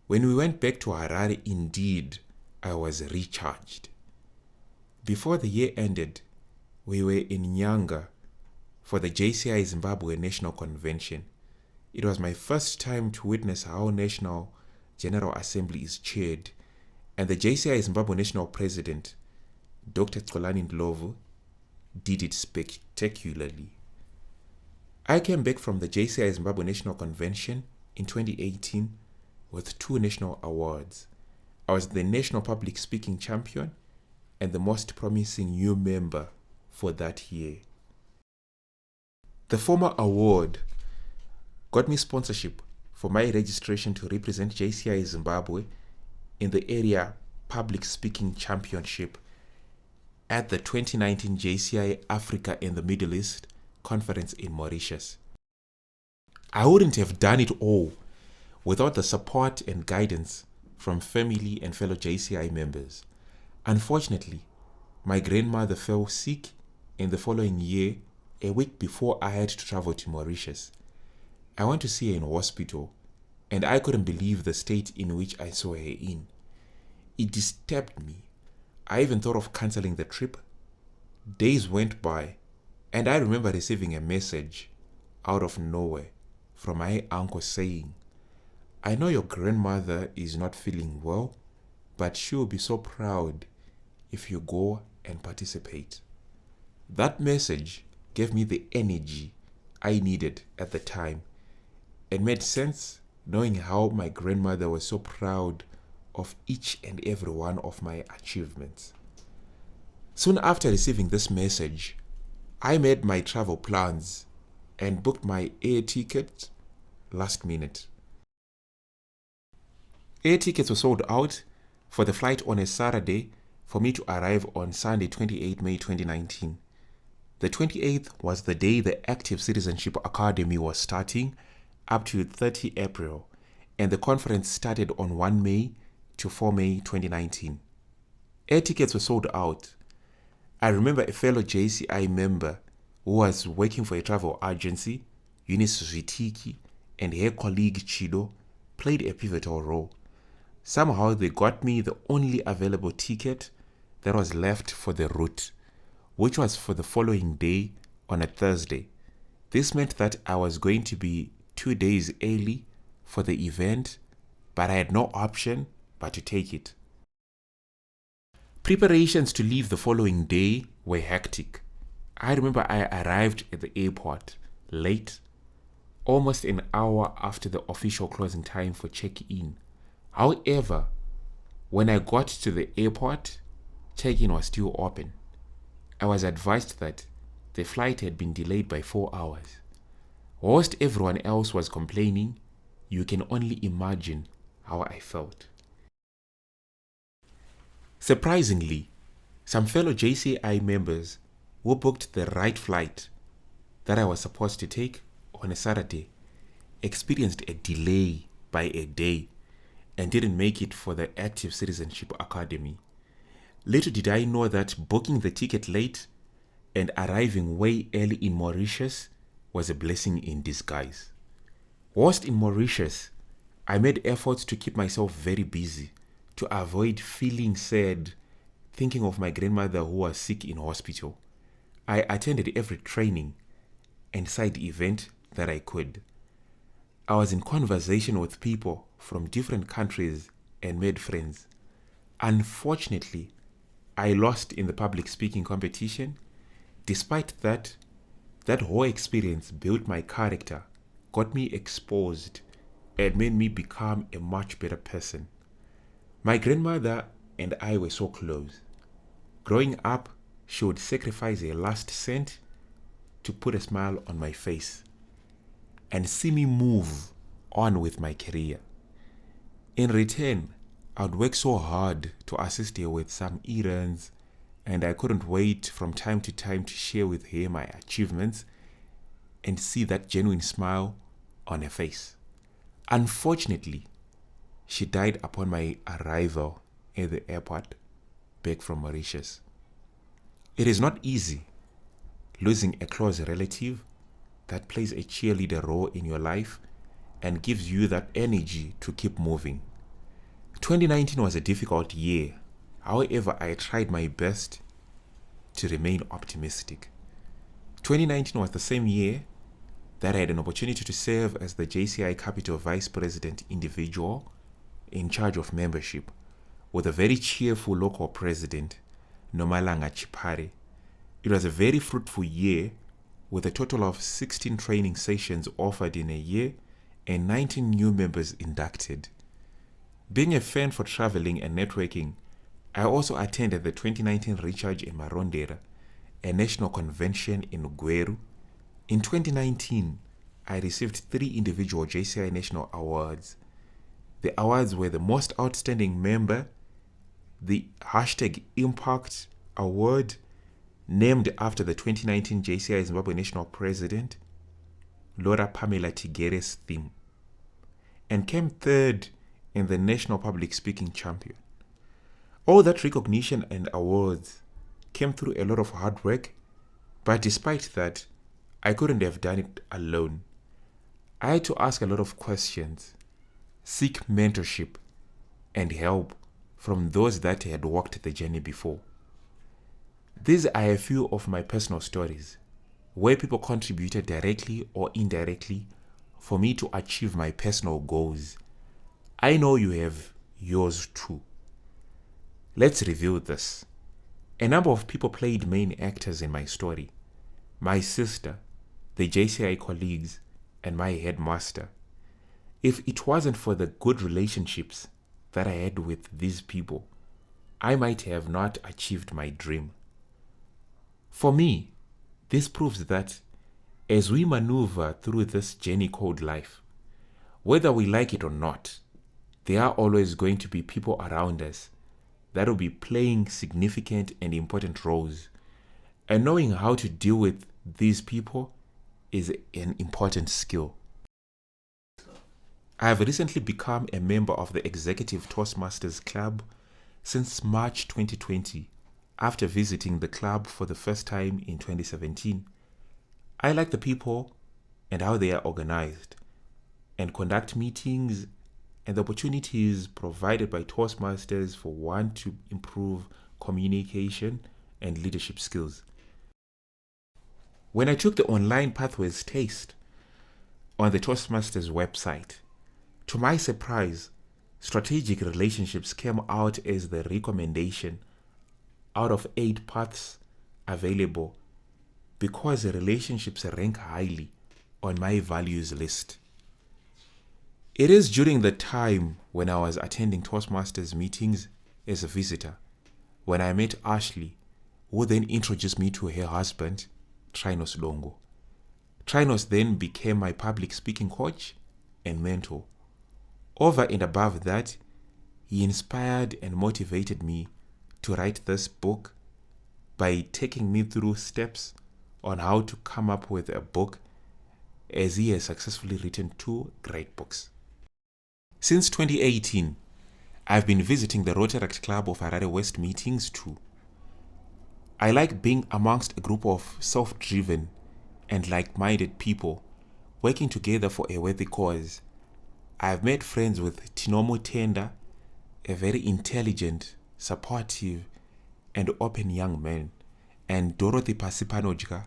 When we went back to Harare, indeed, I was recharged. Before the year ended, we were in Nyanga for the JCI Zimbabwe National Convention. It was my first time to witness how National General Assembly is chaired, and the JCI Zimbabwe National President, Dr. Xolani Ndlovu, did it spectacularly. I came back from the JCI Zimbabwe National Convention in 2018 with 2 national awards. I was the National Public Speaking Champion and the Most Promising New Member for that year. The former award got me sponsorship for my registration to represent JCI Zimbabwe in the area Public Speaking Championship at the 2019 JCI Africa and the Middle East Conference in Mauritius. I wouldn't have done it all without the support and guidance from family and fellow JCI members. Unfortunately, my grandmother fell sick in the following year, a week before I had to travel to Mauritius. I went to see her in hospital, and I couldn't believe the state in which I saw her in. It disturbed me. I even thought of cancelling the trip. Days went by, and I remember receiving a message out of nowhere from my uncle saying, "I know your grandmother is not feeling well, but she will be so proud if you go and participate." That message gave me the energy I needed at the time. It made sense knowing how my grandmother was so proud of each and every one of my achievements. Soon after receiving this message, I made my travel plans and booked my air ticket last minute. Air tickets were sold out for the flight on a Saturday for me to arrive on Sunday, 28 May 2019. The 28th was the day the Active Citizenship Academy was starting up to 30 April, and the conference started on 1 May to 4 May 2019. Air tickets were sold out. I remember a fellow JCI member who was working for a travel agency, Eunice Zwitiki, and her colleague Chido played a pivotal role. Somehow they got me the only available ticket that was left for the route, which was for the following day on a Thursday. This meant that I was going to be 2 days early for the event, but I had no option but to take it. Preparations to leave the following day were hectic. I remember I arrived at the airport late, almost an hour after the official closing time for check-in. However, when I got to the airport, check-in was still open. I was advised that the flight had been delayed by 4 hours. Whilst everyone else was complaining, you can only imagine how I felt. Surprisingly, some fellow JCI members who booked the right flight that I was supposed to take on a Saturday experienced a delay by a day and didn't make it for the Active Citizenship Academy. Little did I know that booking the ticket late and arriving way early in Mauritius was a blessing in disguise. Whilst in Mauritius, I made efforts to keep myself very busy to avoid feeling sad thinking of my grandmother who was sick in hospital. I attended every training and side event that I could. I was in conversation with people from different countries and made friends. Unfortunately, I lost in the public speaking competition. Despite that whole experience built my character, got me exposed, and made me become a much better person. My grandmother and I were so close. Growing up, she would sacrifice her last cent to put a smile on my face and see me move on with my career. In return, I would work so hard to assist her with some errands, and I couldn't wait from time to time to share with her my achievements and see that genuine smile on her face. Unfortunately, she died upon my arrival at the airport back from Mauritius. It is not easy losing a close relative that plays a cheerleader role in your life and gives you that energy to keep moving. 2019 was a difficult year. However, I tried my best to remain optimistic. 2019 was the same year that I had an opportunity to serve as the JCI Capital Vice President individual in charge of membership with a very cheerful local president, Nomalanga Chipare. It was a very fruitful year with a total of 16 training sessions offered in a year and 19 new members inducted. Being a fan for traveling and networking, I also attended the 2019 Recharge in Marondera, a national convention in Gweru, In 2019, I received 3 individual JCI National Awards. The awards were the Most Outstanding Member, the #Impact Award, named after the 2019 JCI Zimbabwe National President, Laura Pamela Tigere's theme, and came 3rd in the National Public Speaking Champion. All that recognition and awards came through a lot of hard work, but despite that, I couldn't have done it alone. I had to ask a lot of questions, seek mentorship and help from those that had walked the journey before. These are a few of my personal stories, where people contributed directly or indirectly for me to achieve my personal goals. I know you have yours too. Let's review this. A number of people played main actors in my story. My sister, the JCI colleagues, and my headmaster. If it wasn't for the good relationships that I had with these people, I might have not achieved my dream. For me, this proves that as we maneuver through this journey called life, whether we like it or not, there are always going to be people around us that will be playing significant and important roles. And knowing how to deal with these people is an important skill. I have recently become a member of the Executive Toastmasters Club since March 2020, after visiting the club for the first time in 2017. I like the people and how they are organized, and conduct meetings and the opportunities provided by Toastmasters for one to improve communication and leadership skills. When I took the online pathways test on the Toastmasters website, to my surprise, strategic relationships came out as the recommendation out of 8 paths available, because the relationships rank highly on my values list. It is during the time when I was attending Toastmasters meetings as a visitor, when I met Ashley, who then introduced me to her husband, Trinos Longo. Trinos then became my public speaking coach and mentor. Over and above that, he inspired and motivated me to write this book by taking me through steps on how to come up with a book, as he has successfully written 2 great books. Since 2018, I've been visiting the Rotaract Club of Harare West meetings too. I like being amongst a group of self-driven and like-minded people working together for a worthy cause. I've made friends with Tinomo Tenda, a very intelligent, supportive, and open young man, and Dorothy Pasipanojka,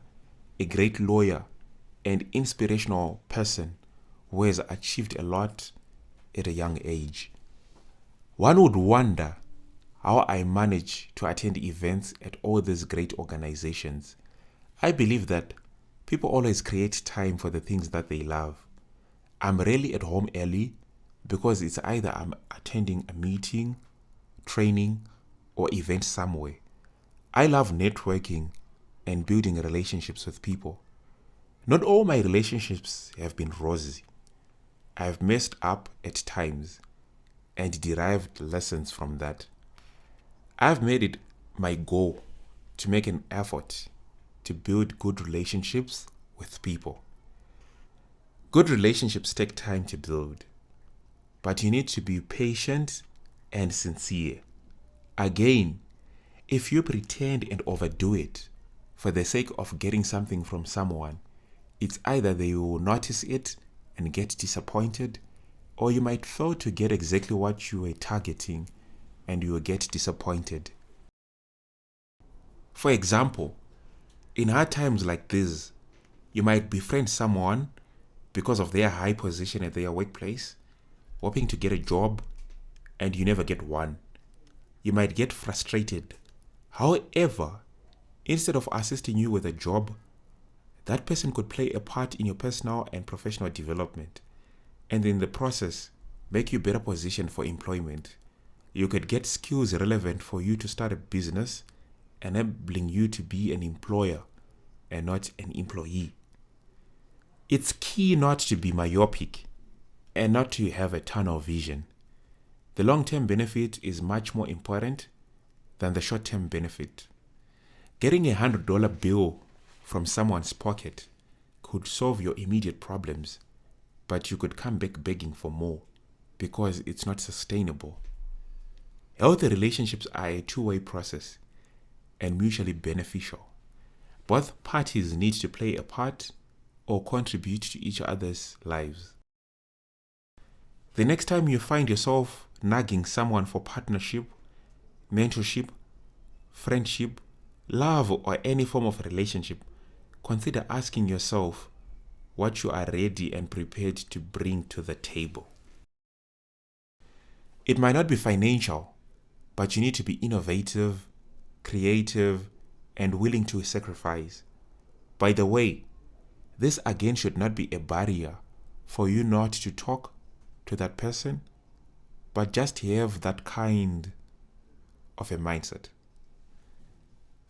a great lawyer and inspirational person who has achieved a lot at a young age. One would wonder how I manage to attend events at all these great organizations. I believe that people always create time for the things that they love. I'm rarely at home early because it's either I'm attending a meeting, training, or event somewhere. I love networking and building relationships with people. Not all my relationships have been rosy. I've messed up at times and derived lessons from that. I've made it my goal to make an effort to build good relationships with people. Good relationships take time to build, but you need to be patient and sincere. Again, if you pretend and overdo it for the sake of getting something from someone, it's either they will notice it and get disappointed, or you might fail to get exactly what you were targeting and you will get disappointed. For example, in hard times like this, you might befriend someone because of their high position at their workplace, hoping to get a job, and you never get one. You might get frustrated. However, instead of assisting you with a job, that person could play a part in your personal and professional development, and in the process, make you better positioned for employment. You could get skills relevant for you to start a business, enabling you to be an employer and not an employee. It's key not to be myopic and not to have a tunnel vision. The long-term benefit is much more important than the short-term benefit. Getting a $100 bill from someone's pocket could solve your immediate problems, but you could come back begging for more because it's not sustainable. Healthy relationships are a two-way process and mutually beneficial. Both parties need to play a part or contribute to each other's lives. The next time you find yourself nagging someone for partnership, mentorship, friendship, love, or any form of relationship, consider asking yourself what you are ready and prepared to bring to the table. It might not be financial, but you need to be innovative, creative, and willing to sacrifice. By the way, this again should not be a barrier for you not to talk to that person, but just have that kind of a mindset.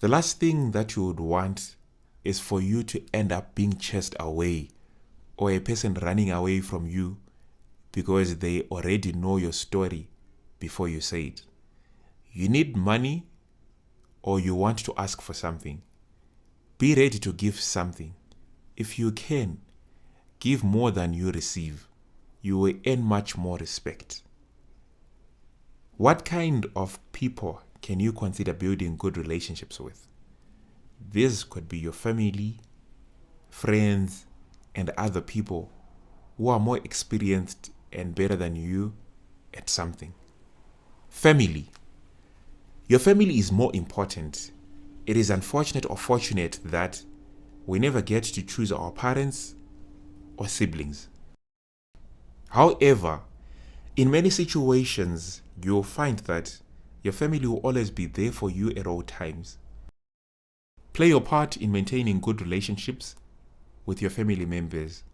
The last thing that you would want is for you to end up being chased away or a person running away from you because they already know your story before you say it. You need money or you want to ask for something. Be ready to give something. If you can, give more than you receive. You will earn much more respect. What kind of people can you consider building good relationships with? This could be your family, friends, and other people who are more experienced and better than you at something. Family. Your family is more important. It is unfortunate or fortunate that we never get to choose our parents or siblings. However, in many situations, you'll find that your family will always be there for you at all times. Play your part in maintaining good relationships with your family members.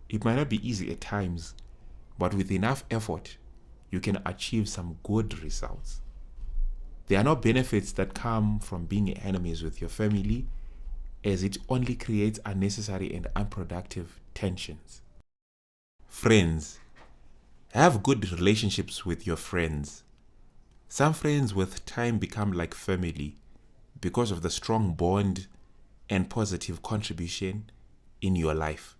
It might not be easy at times, but with enough effort, you can achieve some good results. There are no benefits that come from being enemies with your family, as it only creates unnecessary and unproductive tensions. Friends. Have good relationships with your friends. Some friends with time become like family because of the strong bond and positive contribution in your life.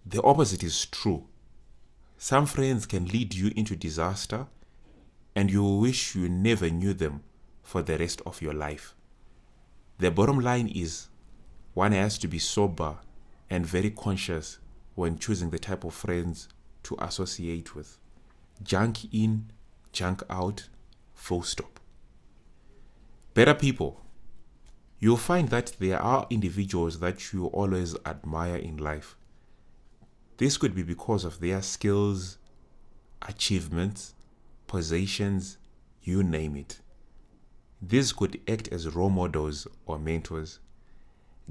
The opposite is true. Some friends can lead you into disaster and you will wish you never knew them for the rest of your life. The bottom line is, one has to be sober and very conscious when choosing the type of friends to associate with. Junk in, junk out, full stop. Better people. You'll find that there are individuals that you always admire in life. This could be because of their skills, achievements, possessions, you name it. These could act as role models or mentors.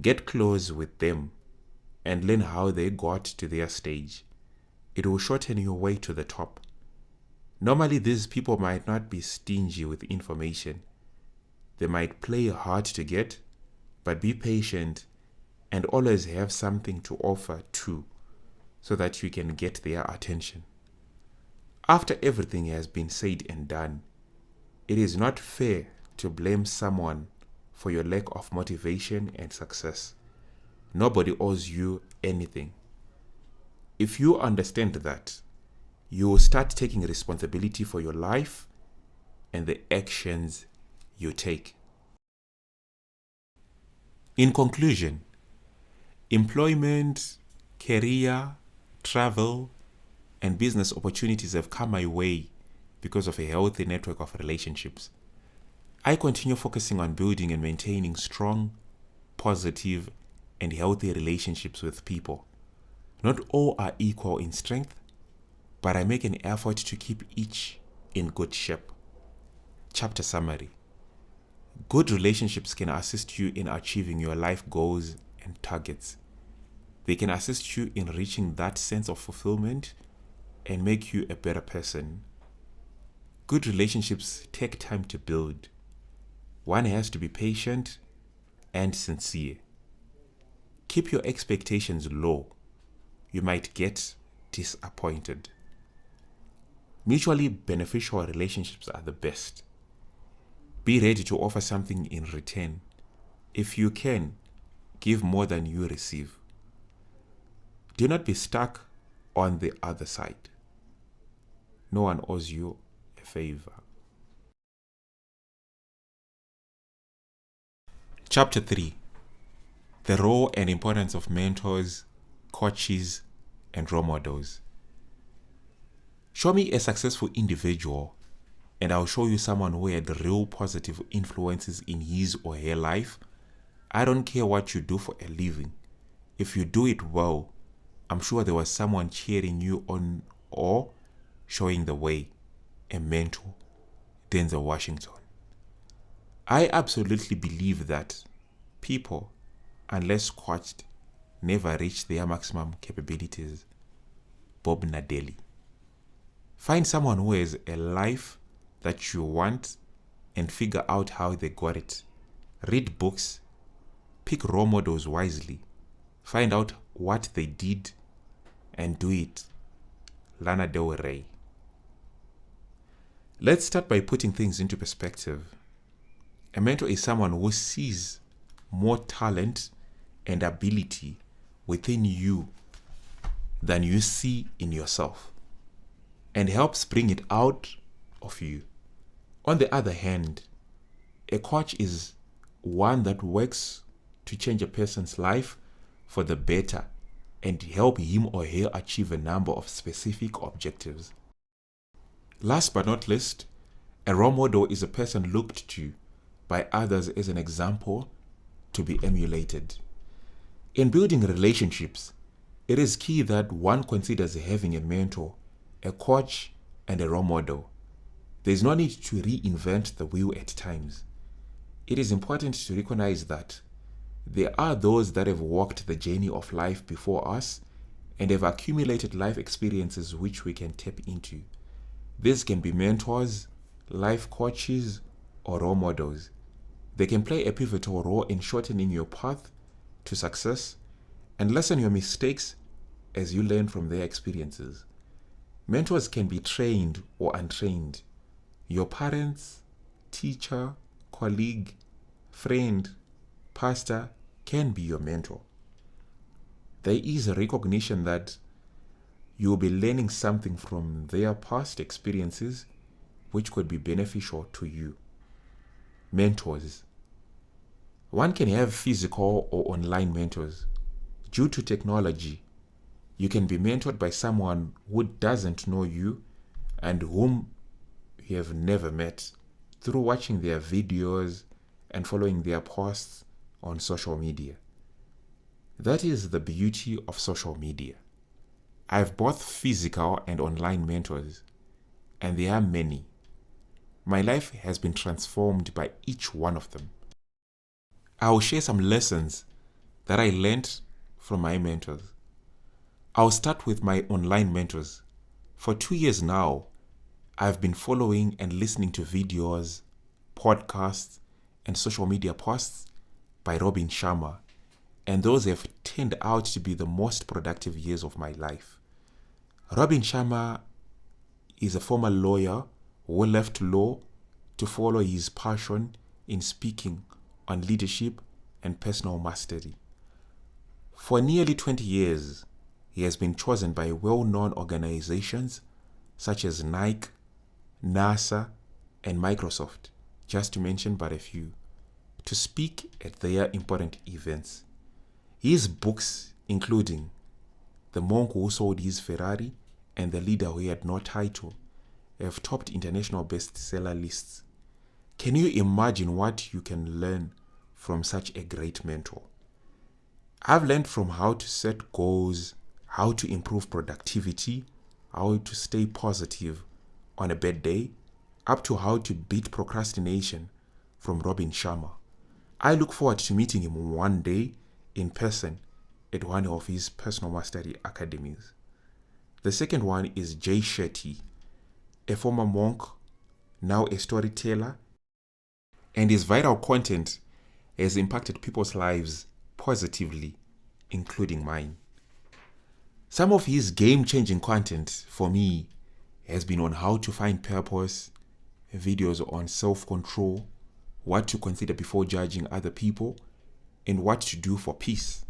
Get close with them and learn how they got to their stage. It will shorten your way to the top. Normally, these people might not be stingy with information. They might play hard to get, but be patient and always have something to offer too, so that you can get their attention. After everything has been said and done, it is not fair to blame someone for your lack of motivation and success. Nobody owes you anything. If you understand that, you will start taking responsibility for your life and the actions you take. In conclusion, employment, career, travel, and business opportunities have come my way because of a healthy network of relationships. I continue focusing on building and maintaining strong, positive, and healthy relationships with people. Not all are equal in strength, but I make an effort to keep each in good shape. Chapter summary. Good relationships can assist you in achieving your life goals and targets. They can assist you in reaching that sense of fulfillment and make you a better person. Good relationships take time to build. One has to be patient and sincere. Keep your expectations low you might get disappointed. Mutually beneficial relationships are the best. Be ready to offer something in return. If you can, give more than you receive. Do not be stuck on the other side. No one owes you a favor. Chapter 3. The role and importance of mentors, coaches, and role models. Show me a successful individual, and I'll show you someone who had real positive influences in his or her life. I don't care what you do for a living. If you do it well, I'm sure there was someone cheering you on or showing the way. A mentor, Denzel Washington. I absolutely believe that people, unless coached, never reach their maximum capabilities. Bob Nadelli. Find someone who has a life that you want and figure out how they got it. Read books. Pick role models wisely. Find out what they did and do it. Lana Del Rey. Let's start by putting things into perspective. A mentor is someone who sees more talent and ability within you than you see in yourself and helps bring it out of you. On the other hand, a coach is one that works to change a person's life for the better and help him or her achieve a number of specific objectives. Last but not least, a role model is a person looked to by others as an example to be emulated. In building relationships, it is key that one considers having a mentor, a coach, and a role model. There is no need to reinvent the wheel at times. It is important to recognize that there are those that have walked the journey of life before us and have accumulated life experiences which we can tap into. These can be mentors, life coaches, or role models. They can play a pivotal role in shortening your path to success and lessen your mistakes as you learn from their experiences. Mentors can be trained or untrained. Your parents, teacher, colleague, friend, pastor can be your mentor. There is a recognition that you will be learning something from their past experiences which could be beneficial to you. Mentors. One can have physical or online mentors. Due to technology, you can be mentored by someone who doesn't know you and whom you have never met through watching their videos and following their posts on social media. That is the beauty of social media. I have both physical and online mentors, and there are many. My life has been transformed by each one of them. I will share some lessons that I learned from my mentors. I'll start with my online mentors. For 2 years now, I've been following and listening to videos, podcasts, and social media posts by Robin Sharma, and those have turned out to be the most productive years of my life. Robin Sharma is a former lawyer who left law to follow his passion in speaking on leadership and personal mastery. For nearly 20 years, he has been chosen by well-known organizations such as Nike, NASA, and Microsoft, just to mention but a few, to speak at their important events. His books, including The Monk Who Sold His Ferrari and The Leader Who Had No Title, have topped international bestseller lists. Can you imagine what you can learn from such a great mentor? I've learned from how to set goals, how to improve productivity, how to stay positive on a bad day, up to how to beat procrastination from Robin Sharma. I look forward to meeting him one day in person at one of his personal mastery academies. The second one is Jay Shetty, a former monk, now a storyteller, and his viral content has impacted people's lives positively, including mine. Some of his game-changing content for me has been on how to find purpose, videos on self-control, what to consider before judging other people, and what to do for peace.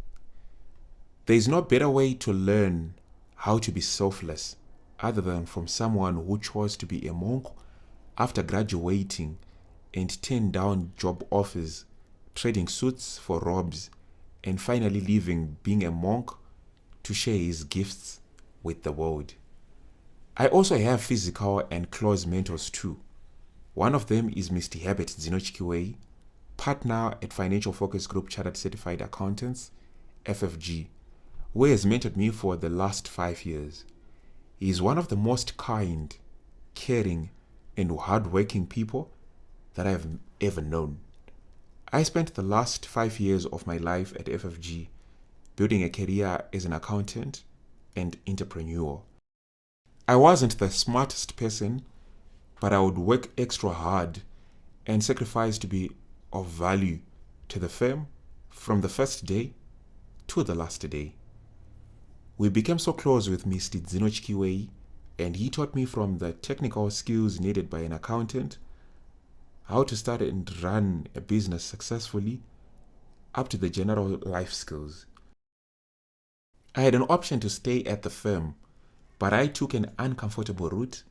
There is no better way to learn how to be selfless other than from someone who chose to be a monk after graduating and turned down job offers, trading suits for robes, and finally leaving being a monk to share his gifts with the world. I also have physical and close mentors too. One of them is Mr. Herbert Zinochkiwe, partner at Financial Focus Group Chartered Certified Accountants, FFG, who has mentored me for the last 5 years. He is one of the most kind, caring, and hardworking people that I have ever known. I spent the last 5 years of my life at FFG building a career as an accountant and entrepreneur. I wasn't the smartest person, but I would work extra hard and sacrifice to be of value to the firm from the first day to the last day. We became so close with Mr. Zinochkiwe, and he taught me from the technical skills needed by an accountant, how to start and run a business successfully, up to the general life skills. I had an option to stay at the firm, but I took an uncomfortable route,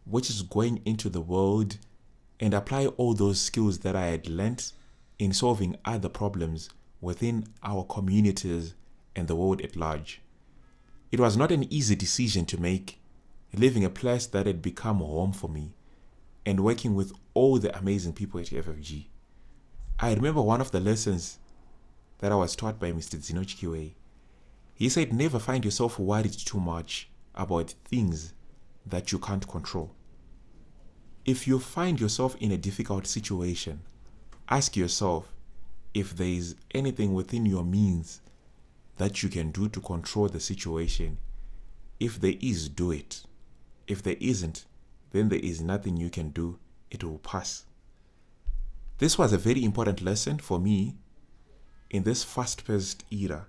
which is going into the world and apply all those skills that I had learnt in solving other problems within our communities and the world at large. It was not an easy decision to make, leaving a place that had become home for me and working with all the amazing people at FFG. I remember one of the lessons that I was taught by Mr. Zinochkiwe. He said, never find yourself worried too much about things that you can't control. If you find yourself in a difficult situation, ask yourself if there is anything within your means that you can do to control the situation. If there is, do it. If there isn't, then there is nothing you can do. It will pass. This was a very important lesson for me in this fast-paced era,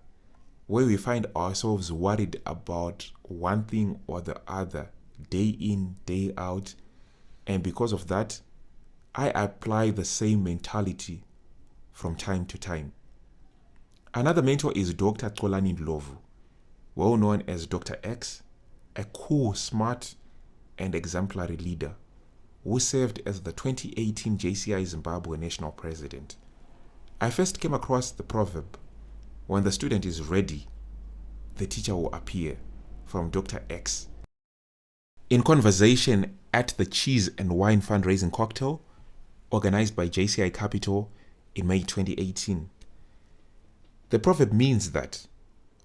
where we find ourselves worried about one thing or the other, day in, day out, and because of that, I apply the same mentality from time to time. Another mentor is Dr. Xolani Ndlovu, well known as Dr. X, a cool, smart, and exemplary leader who served as the 2018 JCI Zimbabwe National President. I first came across the proverb, when the student is ready, the teacher will appear, from Dr. X. In conversation at the Cheese and Wine fundraising cocktail organized by JCI Capital in May 2018. The proverb means that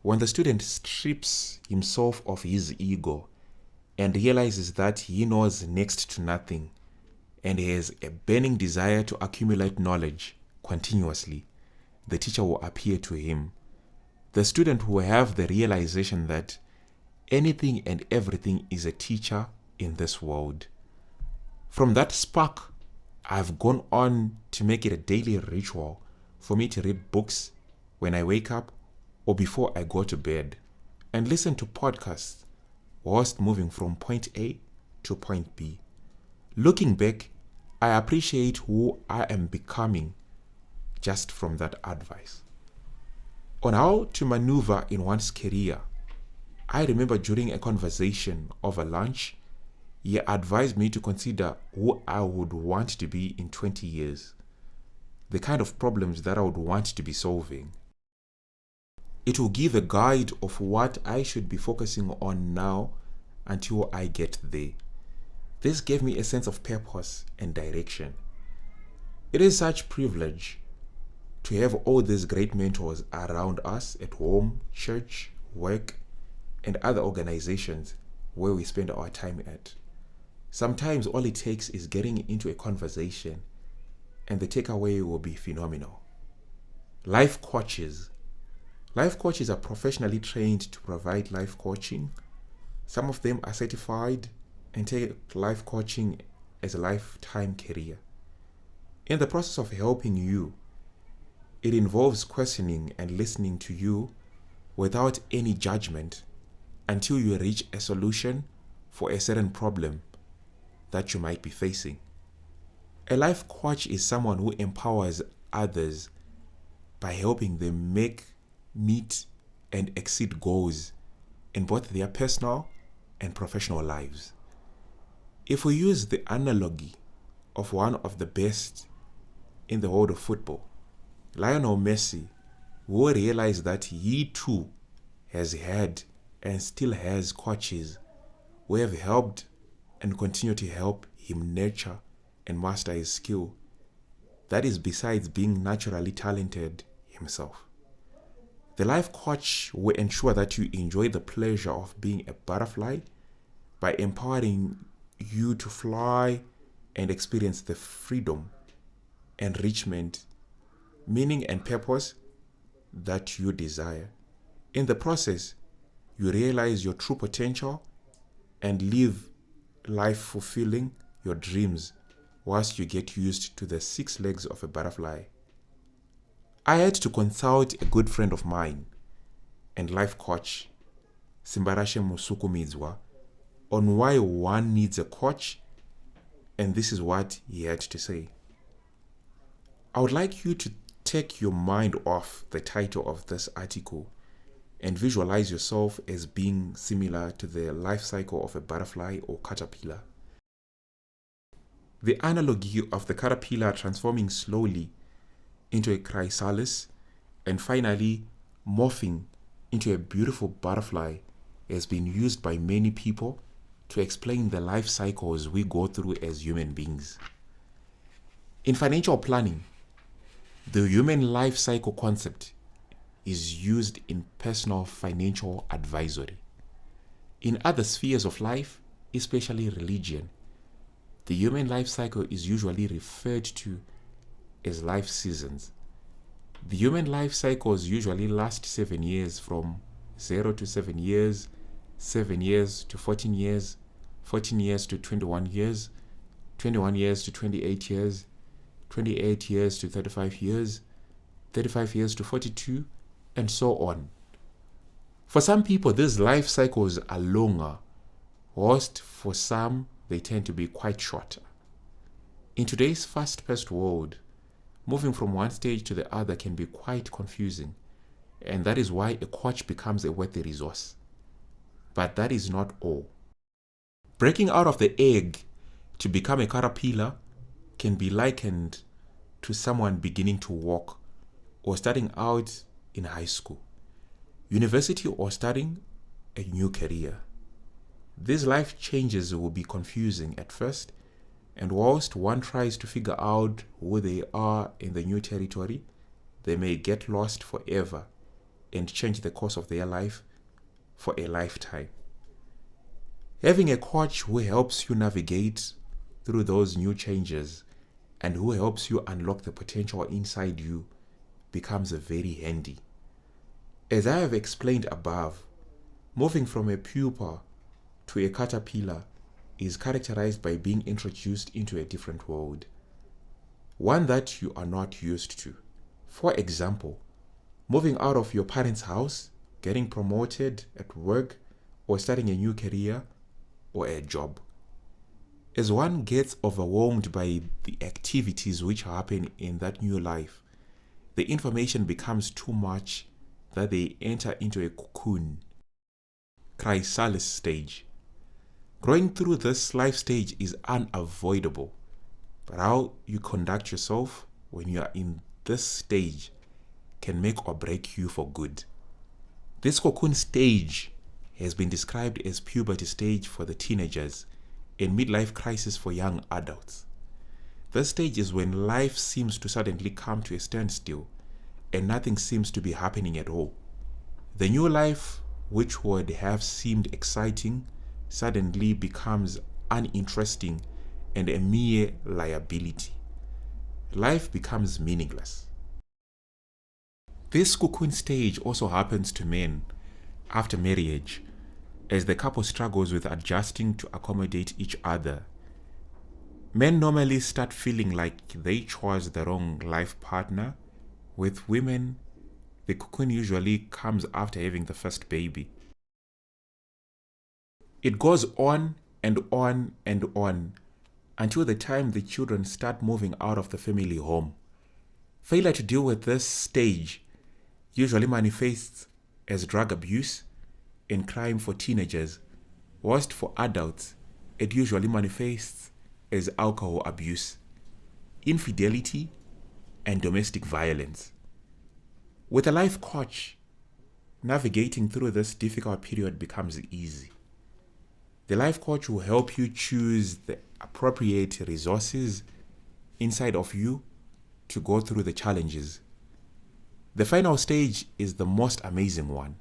when the student strips himself of his ego and realizes that he knows next to nothing and has a burning desire to accumulate knowledge continuously, the teacher will appear to him. The student will have the realization that anything and everything is a teacher in this world. From that spark, I've gone on to make it a daily ritual for me to read books when I wake up or before I go to bed, and listen to podcasts whilst moving from point A to point B. Looking back, I appreciate who I am becoming just from that advice. On how to maneuver in one's career, I remember during a conversation over lunch, he advised me to consider who I would want to be in 20 years, the kind of problems that I would want to be solving. It will give a guide of what I should be focusing on now until I get there. This gave me a sense of purpose and direction. It is such privilege to have all these great mentors around us at home, church, work, and other organizations where we spend our time at. Sometimes all it takes is getting into a conversation and the takeaway will be phenomenal. Life coaches. Life coaches are professionally trained to provide life coaching. Some of them are certified and take life coaching as a lifetime career. In the process of helping you, it involves questioning and listening to you without any judgment until you reach a solution for a certain problem that you might be facing. A life coach is someone who empowers others by helping them meet, and exceed goals in both their personal and professional lives. If we use the analogy of one of the best in the world of football, Lionel Messi, will realize that he too has had and still has coaches who have helped and continue to help him nurture and master his skill. That is besides being naturally talented himself. The life coach will ensure that you enjoy the pleasure of being a butterfly by empowering you to fly and experience the freedom, enrichment, meaning, and purpose that you desire. In the process, you realize your true potential and live life fulfilling your dreams whilst you get used to the 6 legs of a butterfly. I had to consult a good friend of mine and life coach, Simbarashe Musukumizwa, on why one needs a coach, and this is what he had to say. I would like you to take your mind off the title of this article and visualize yourself as being similar to the life cycle of a butterfly or caterpillar. The analogy of the caterpillar transforming slowly into a chrysalis and finally morphing into a beautiful butterfly has been used by many people to explain the life cycles we go through as human beings. In financial planning, the human life cycle concept is used in personal financial advisory. In other spheres of life, especially religion, the human life cycle is usually referred to as life seasons. The human life cycles usually last 7 years, from 0 to 7 years, 7 years to 14 years, 14 years to 21 years, 21 years to 28 years, 28 years to 35 years, 35 years to 42, and so on. For some people, these life cycles are longer, whilst for some, they tend to be quite shorter. In today's fast-paced world, moving from one stage to the other can be quite confusing, and that is why a coach becomes a worthy resource. But that is not all. Breaking out of the egg to become a caterpillar can be likened to someone beginning to walk or starting out in high school, university, or starting a new career. These life changes will be confusing at first, and whilst one tries to figure out who they are in the new territory, they may get lost forever and change the course of their life for a lifetime. Having a coach who helps you navigate through those new changes and who helps you unlock the potential inside you becomes very handy. As I have explained above, moving from a pupa to a caterpillar is characterized by being introduced into a different world, one that you are not used to. For example, moving out of your parents' house, getting promoted at work, or starting a new career or a job. As one gets overwhelmed by the activities which happen in that new life, the information becomes too much that they enter into a cocoon, chrysalis stage. Growing through this life stage is unavoidable, but how you conduct yourself when you are in this stage can make or break you for good. This cocoon stage has been described as puberty stage for the teenagers and midlife crisis for young adults. This stage is when life seems to suddenly come to a standstill and nothing seems to be happening at all. The new life, which would have seemed exciting, suddenly becomes uninteresting and a mere liability. Life becomes meaningless. This cocoon stage also happens to men after marriage, as the couple struggles with adjusting to accommodate each other. Men normally start feeling like they chose the wrong life partner. With women, the cocoon usually comes after having the first baby. It goes on and on and on until the time the children start moving out of the family home. Failure to deal with this stage usually manifests as drug abuse and crime for teenagers, whilst for adults, it usually manifests as alcohol abuse, infidelity, and domestic violence. With a life coach, navigating through this difficult period becomes easy. The life coach will help you choose the appropriate resources inside of you to go through the challenges. The final stage is the most amazing one,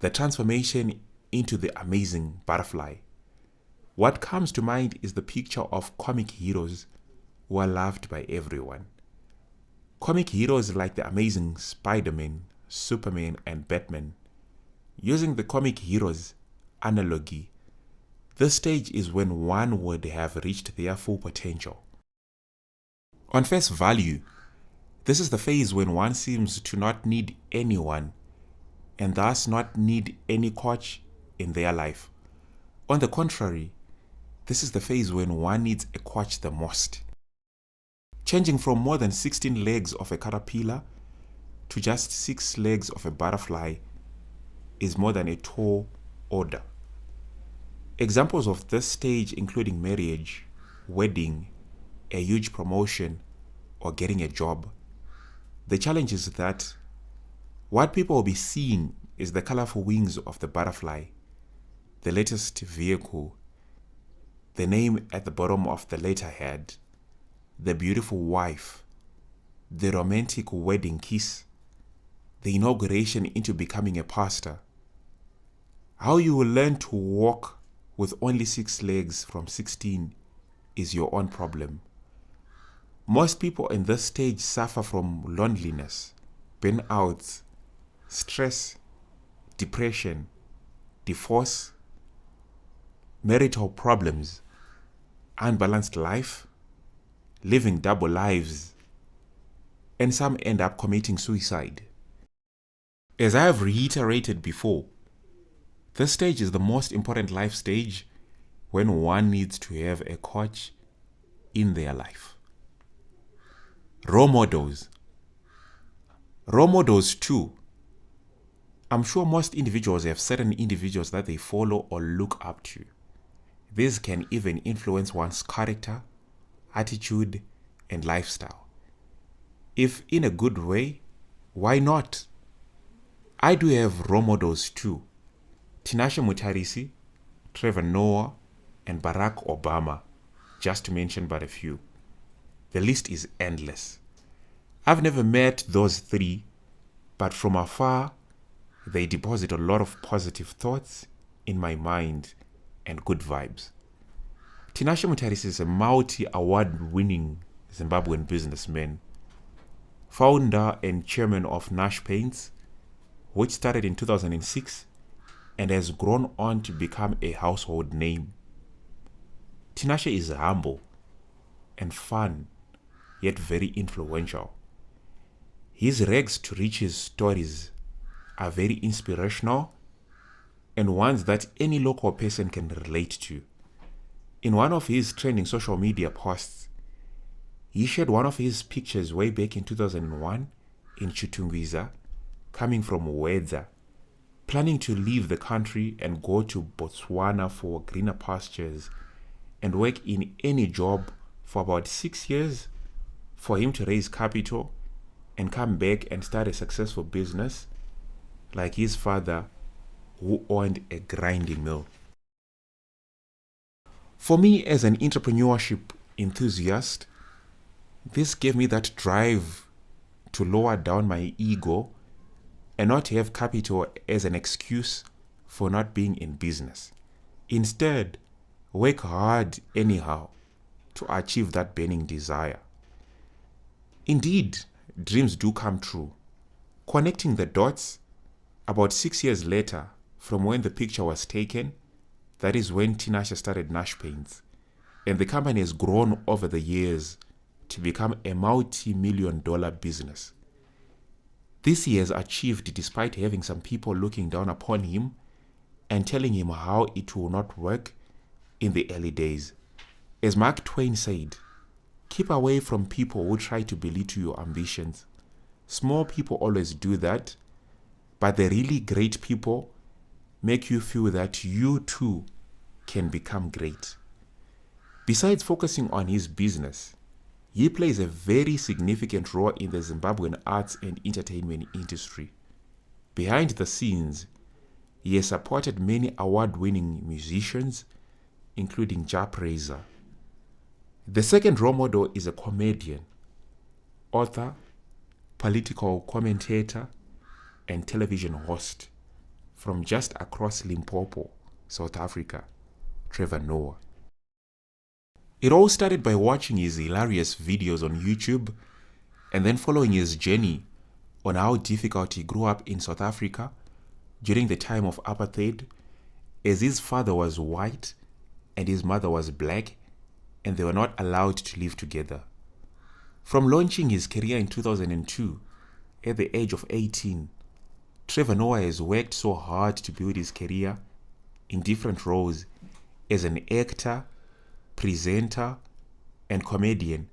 the transformation into the amazing butterfly. What comes to mind is the picture of comic heroes who are loved by everyone. Comic heroes like the amazing Spider-Man, Superman, and Batman. Using the comic heroes analogy, this stage is when one would have reached their full potential. On face value, this is the phase when one seems to not need anyone and thus not need any coach in their life. On the contrary, this is the phase when one needs a coach the most. Changing from more than 16 legs of a caterpillar to just 6 legs of a butterfly is more than a tall order. Examples of this stage including marriage, wedding, a huge promotion, or getting a job. The challenge is that what people will be seeing is the colorful wings of the butterfly, the latest vehicle, the name at the bottom of the letterhead, the beautiful wife, the romantic wedding kiss, the inauguration into becoming a pastor. How you will learn to walk with only 6 legs from 16 is your own problem. Most people in this stage suffer from loneliness, burnout, stress, depression, divorce, marital problems, unbalanced life, living double lives, and some end up committing suicide. As I have reiterated before, this stage is the most important life stage when one needs to have a coach in their life. Role models. Role models too. I'm sure most individuals have certain individuals that they follow or look up to. This can even influence one's character, attitude, and lifestyle. If in a good way, why not? I do have role models too. Tinashe Mutarisi, Trevor Noah, and Barack Obama, just to mention but a few. The list is endless. I've never met those 3, but from afar, they deposit a lot of positive thoughts in my mind and good vibes. Tinashe Mutarisi is a multi-award-winning Zimbabwean businessman, founder and chairman of Nash Paints, which started in 2006 and has grown on to become a household name. Tinashe is humble and fun, yet very influential. His rags to riches stories are very inspirational and ones that any local person can relate to. In one of his trending social media posts, he shared one of his pictures way back in 2001 in Chitungwiza, coming from Wedza, planning to leave the country and go to Botswana for greener pastures and work in any job for about 6 years for him to raise capital and come back and start a successful business like his father, who owned a grinding mill. For me, as an entrepreneurship enthusiast, this gave me that drive to lower down my ego and not have capital as an excuse for not being in business. Instead, work hard anyhow to achieve that burning desire. Indeed, dreams do come true. Connecting the dots, about 6 years later from when the picture was taken, that is when Tinashe started Nash Paints, and the company has grown over the years to become a multi-million-dollar business. This he has achieved despite having some people looking down upon him and telling him how it will not work in the early days. As Mark Twain said, keep away from people who try to belittle your ambitions. Small people always do that, but the really great people make you feel that you too can become great. Besides focusing on his business, he plays a very significant role in the Zimbabwean arts and entertainment industry. Behind the scenes, he has supported many award-winning musicians, including Ja Praiser. The second role model is a comedian, author, political commentator, and television host from just across Limpopo, South Africa, Trevor Noah. It all started by watching his hilarious videos on YouTube and then following his journey on how difficult he grew up in South Africa during the time of apartheid, as his father was white and his mother was black, and they were not allowed to live together. From launching his career in 2002, at the age of 18, Trevor Noah has worked so hard to build his career in different roles as an actor, presenter, and comedian,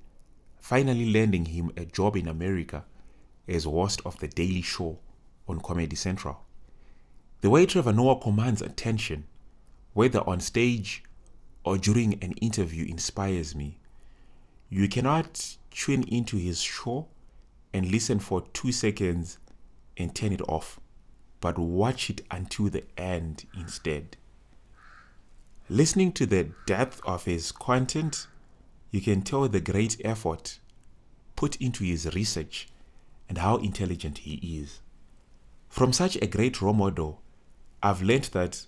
finally landing him a job in America as host of The Daily Show on Comedy Central. The way Trevor Noah commands attention, whether on stage or during an interview, inspires me. You cannot tune into his show and listen for 2 seconds and turn it off, but watch it until the end instead. Listening to the depth of his content, you can tell the great effort put into his research and how intelligent he is. From such a great role model, I've learned that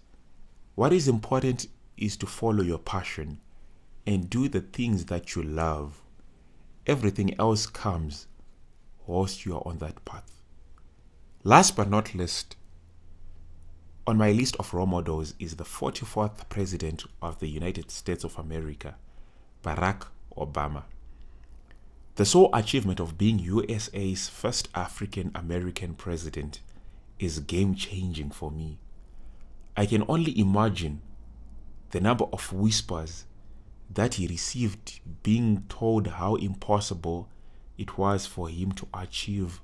what is important is to follow your passion and do the things that you love. Everything else comes whilst you are on that path. Last but not least, on my list of role models is the 44th President of the United States of America, Barack Obama. The sole achievement of being USA's first African American president is game-changing for me. I can only imagine the number of whispers that he received being told how impossible it was for him to achieve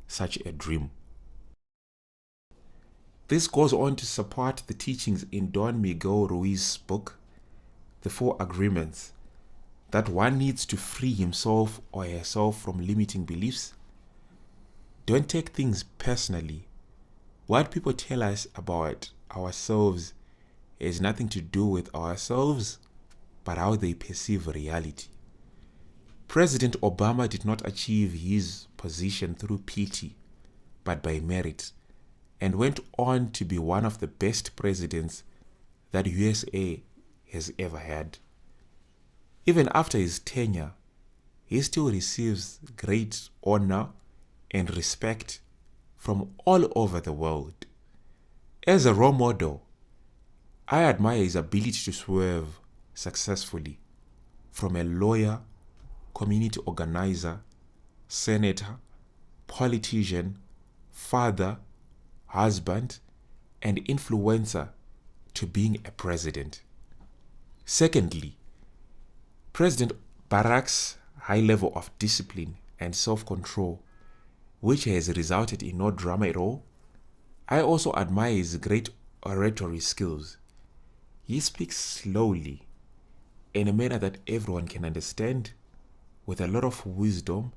such a dream. This goes on to support the teachings in Don Miguel Ruiz's book, The 4 Agreements, that one needs to free himself or herself from limiting beliefs. Don't take things personally. What people tell us about ourselves has nothing to do with ourselves, but how they perceive reality. President Obama did not achieve his position through pity, but by merit, and went on to be one of the best presidents that USA has ever had. Even after his tenure, he still receives great honor and respect from all over the world. As a role model, I admire his ability to swerve successfully from a lawyer, community organizer, senator, politician, father, husband, and influencer to being a president. Secondly, President Barack's high level of discipline and self-control, which has resulted in no drama at all. I also admire his great oratory skills. He speaks slowly, in a manner that everyone can understand, with a lot of wisdom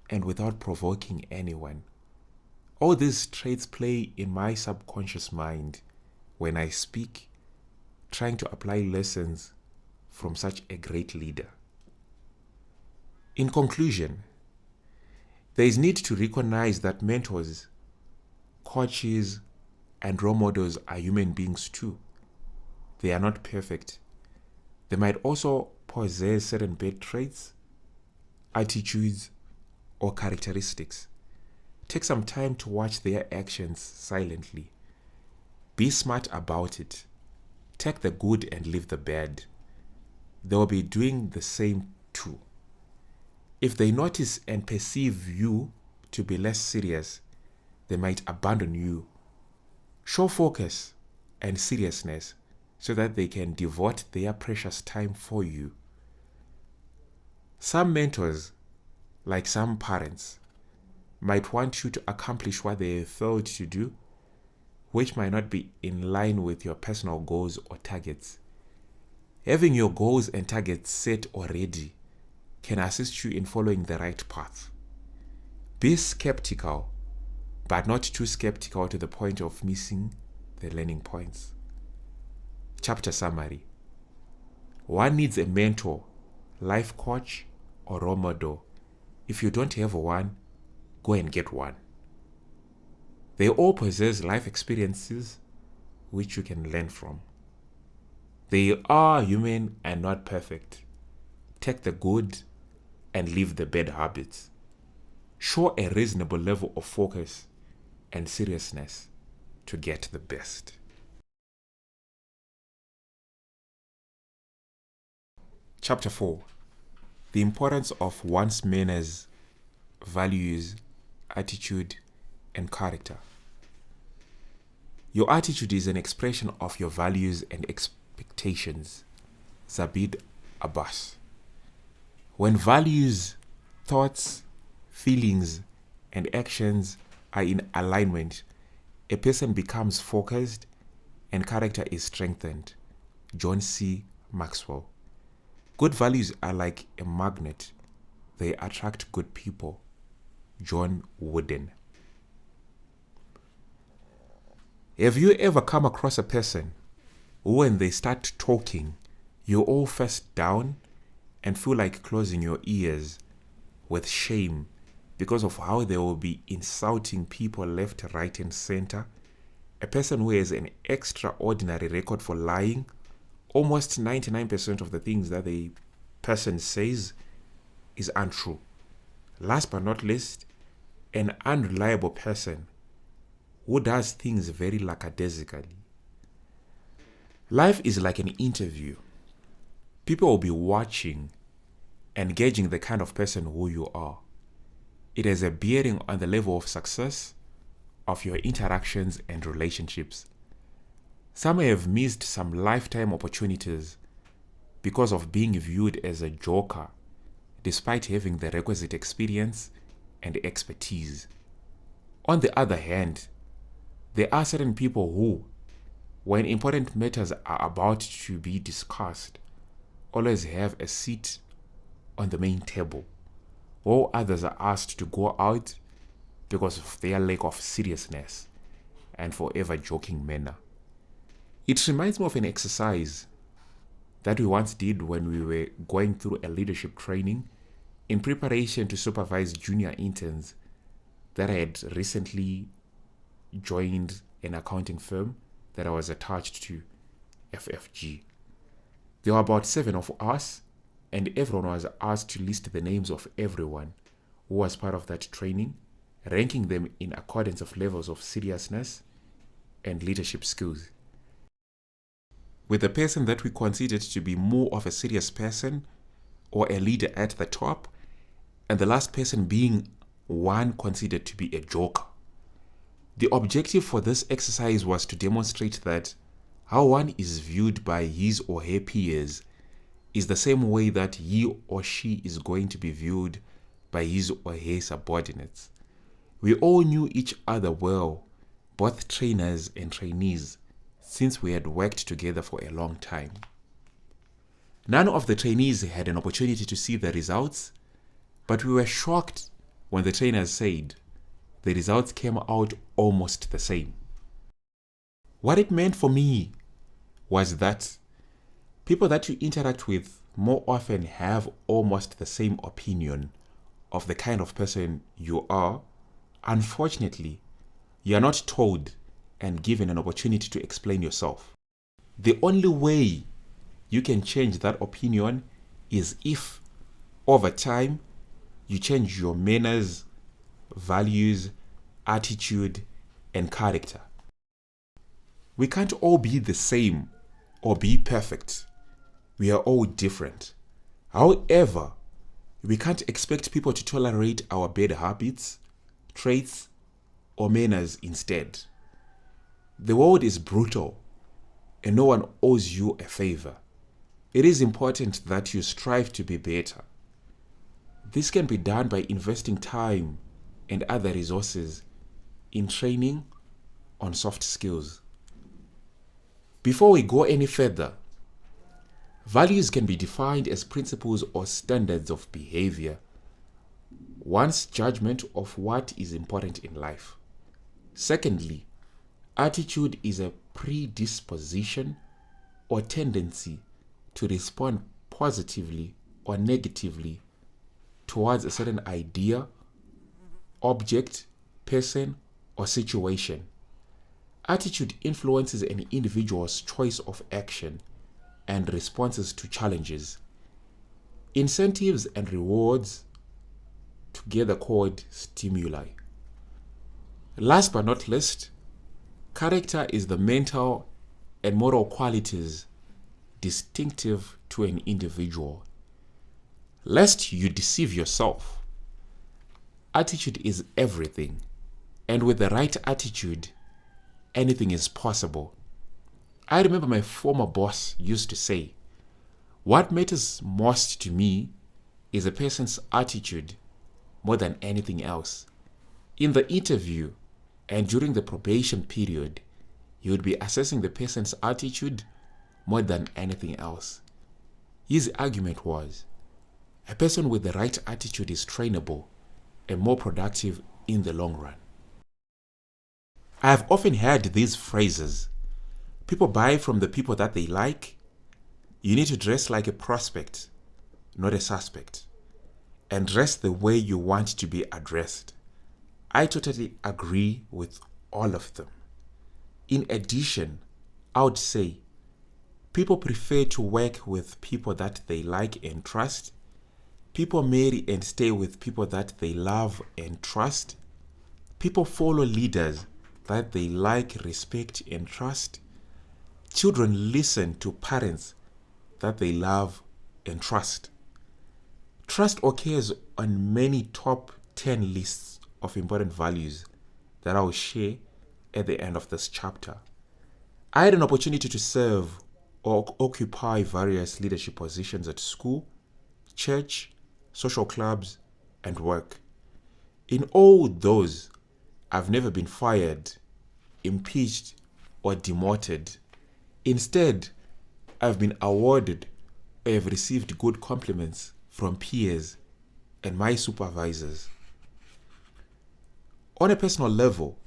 and without provoking anyone. All these traits play in my subconscious mind when I speak, trying to apply lessons from such a great leader. In conclusion, there is need to recognize that mentors, coaches, and role models are human beings too. They are not perfect. They might also possess certain bad traits, attitudes, or characteristics. Take some time to watch their actions silently. Be smart about it. Take the good and leave the bad. They will be doing the same too. If they notice and perceive you to be less serious, they might abandon you. Show focus and seriousness so that they can devote their precious time for you. Some mentors, like some parents, might want you to accomplish what they failed to do, which might not be in line with your personal goals or targets. Having your goals and targets set already can assist you in following the right path. Be skeptical, but not too skeptical to the point of missing the learning points. Chapter summary. One needs a mentor, life coach, or role model. If you don't have one, go and get one. They all possess life experiences which you can learn from. They are human and not perfect. Take the good and leave the bad habits. Show a reasonable level of focus and seriousness to get the best. Chapter 4. The importance of one's manners, values, attitude, and character. Your attitude is an expression of your values and expectations. Zabid Abbas. When values, thoughts, feelings, and actions are in alignment, a person becomes focused and character is strengthened. John C. Maxwell. Good values are like a magnet. They attract good people. John Wooden. Have you ever come across a person who, when they start talking, you all face down and feel like closing your ears with shame because of how they will be insulting people left, right, and center? A person who has an extraordinary record for lying. Almost 99% of the things that the person says is untrue. Last but not least, an unreliable person who does things very lackadaisically. Life is like an interview. People will be watching and gauging the kind of person who you are. It has a bearing on the level of success of your interactions and relationships. Some have missed some lifetime opportunities because of being viewed as a joker, despite having the requisite experience and expertise. On the other hand, there are certain people who, when important matters are about to be discussed, always have a seat on the main table, while others are asked to go out because of their lack of seriousness and forever joking manner. It reminds me of an exercise that we once did when we were going through a leadership training in preparation to supervise junior interns that I had recently joined an accounting firm that I was attached to, FFG. There were about 7 of us, and everyone was asked to list the names of everyone who was part of that training, ranking them in accordance of levels of seriousness and leadership skills, with the person that we considered to be more of a serious person or a leader at the top, and the last person being one considered to be a joker. The objective for this exercise was to demonstrate that how one is viewed by his or her peers is the same way that he or she is going to be viewed by his or her subordinates. We all knew each other well, both trainers and trainees, since we had worked together for a long time. None of the trainees had an opportunity to see the results, but we were shocked when the trainers said the results came out almost the same. What it meant for me was that people that you interact with more often have almost the same opinion of the kind of person you are. Unfortunately, you are not told and given an opportunity to explain yourself. The only way you can change that opinion is if, over time, you change your manners, values, attitude, and character. We can't all be the same or be perfect. We are all different. However, we can't expect people to tolerate our bad habits, traits, or manners instead. The world is brutal, and no one owes you a favor. It is important that you strive to be better. This can be done by investing time and other resources in training on soft skills. Before we go any further, values can be defined as principles or standards of behavior, one's judgment of what is important in life. Secondly, attitude is a predisposition or tendency to respond positively or negatively towards a certain idea, object, person, or situation. Attitude influences an individual's choice of action and responses to challenges. Incentives and rewards, together called stimuli. Last but not least, character is the mental and moral qualities distinctive to an individual. Lest you deceive yourself, attitude is everything, and with the right attitude, anything is possible. I remember my former boss used to say, "What matters most to me is a person's attitude more than anything else." In the interview and during the probation period, you would be assessing the person's attitude more than anything else. His argument was, a person with the right attitude is trainable and more productive in the long run. I have often heard these phrases. People buy from the people that they like. You need to dress like a prospect, not a suspect. And dress the way you want to be addressed. I totally agree with all of them. In addition, I would say people prefer to work with people that they like and trust. People marry and stay with people that they love and trust. People follow leaders that they like, respect, and trust. Children listen to parents that they love and trust. Trust occurs on many top 10 lists of important values that I will share at the end of this chapter. I had an opportunity to serve or occupy various leadership positions at school, church, social clubs, and work. In all those, I've never been fired, impeached, or demoted. Instead, I've been awarded or have received good compliments from peers and my supervisors. On a personal level,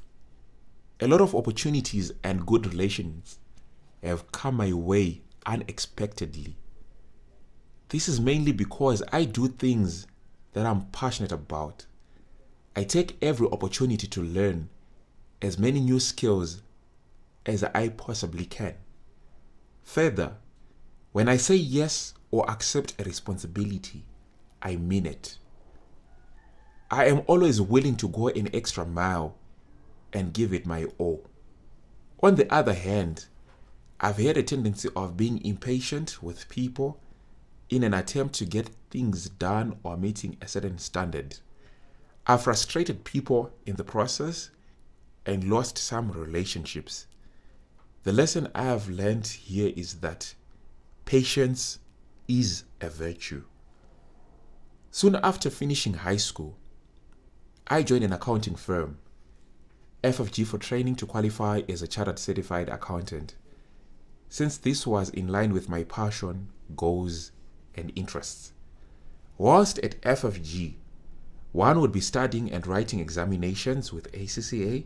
a lot of opportunities and good relations have come my way unexpectedly. This is mainly because I do things that I'm passionate about. I take every opportunity to learn as many new skills as I possibly can. Further, when I say yes or accept a responsibility, I mean it. I am always willing to go an extra mile and give it my all. On the other hand, I've had a tendency of being impatient with people in an attempt to get things done or meeting a certain standard. I've frustrated people in the process and lost some relationships. The lesson I have learned here is that patience is a virtue. Soon after finishing high school, I joined an accounting firm, FFG, for training to qualify as a chartered certified accountant, since this was in line with my passion, goals, and interests. Whilst at FFG, one would be studying and writing examinations with ACCA.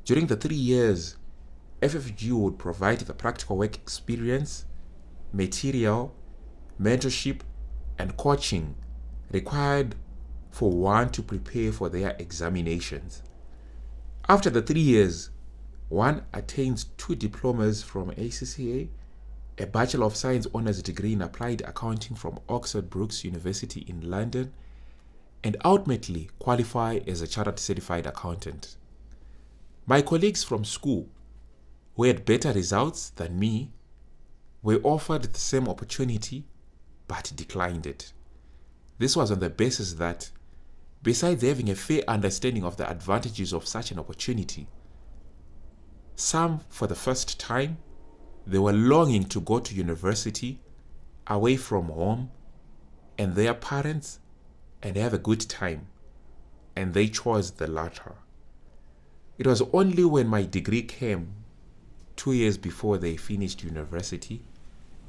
During the 3 years, FFG would provide the practical work experience, material, mentorship, and coaching required for one to prepare for their examinations. After the 3 years, one attains 2 diplomas from ACCA, a Bachelor of Science Honours degree in Applied Accounting from Oxford Brookes University in London, and ultimately qualify as a Chartered Certified Accountant. My colleagues from school, who had better results than me, were offered the same opportunity but declined it. This was on the basis that, besides having a fair understanding of the advantages of such an opportunity, some for the first time They were longing to go to university, away from home and their parents, and have a good time, and they chose the latter. It was only when my degree came 2 years before they finished university,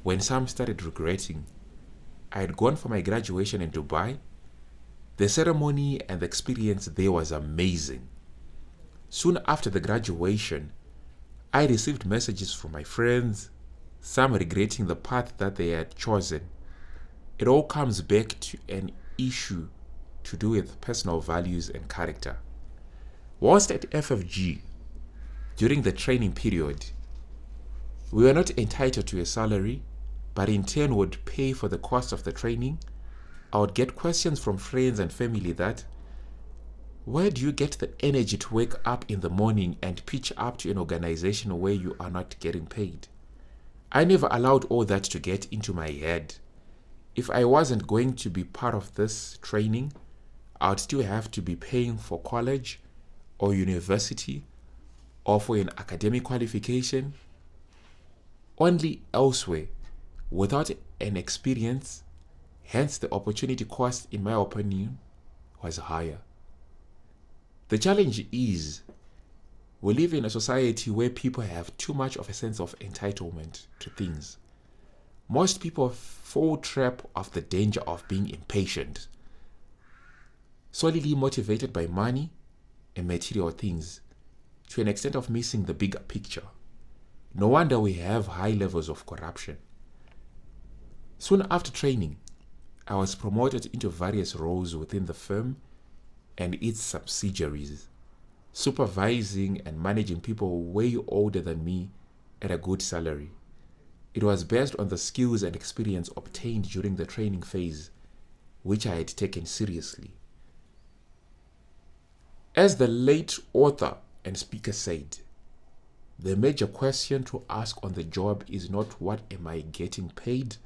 when some started regretting. I had gone for my graduation in Dubai. The ceremony and the experience there was amazing. Soon after the graduation, I received messages from my friends, some regretting the path that they had chosen. It all comes back to an issue to do with personal values and character. Whilst at FFG, during the training period, we were not entitled to a salary, but in turn would pay for the cost of the training. I would get questions from friends and family that, where do you get the energy to wake up in the morning and pitch up to an organization where you are not getting paid? I never allowed all that to get into my head. If I wasn't going to be part of this training, I would still have to be paying for college or university or for an academic qualification. Only elsewhere, without an experience, hence the opportunity cost, in my opinion, was higher. The challenge is, we live in a society where people have too much of a sense of entitlement to things. Most people fall trap of the danger of being impatient, solely motivated by money and material things, to an extent of missing the bigger picture. No wonder we have high levels of corruption. Soon after training, I was promoted into various roles within the firm and its subsidiaries, supervising and managing people way older than me at a good salary. It was based on the skills and experience obtained during the training phase, which I had taken seriously. As the late author and speaker said, the major question to ask on the job is not what am I getting paid,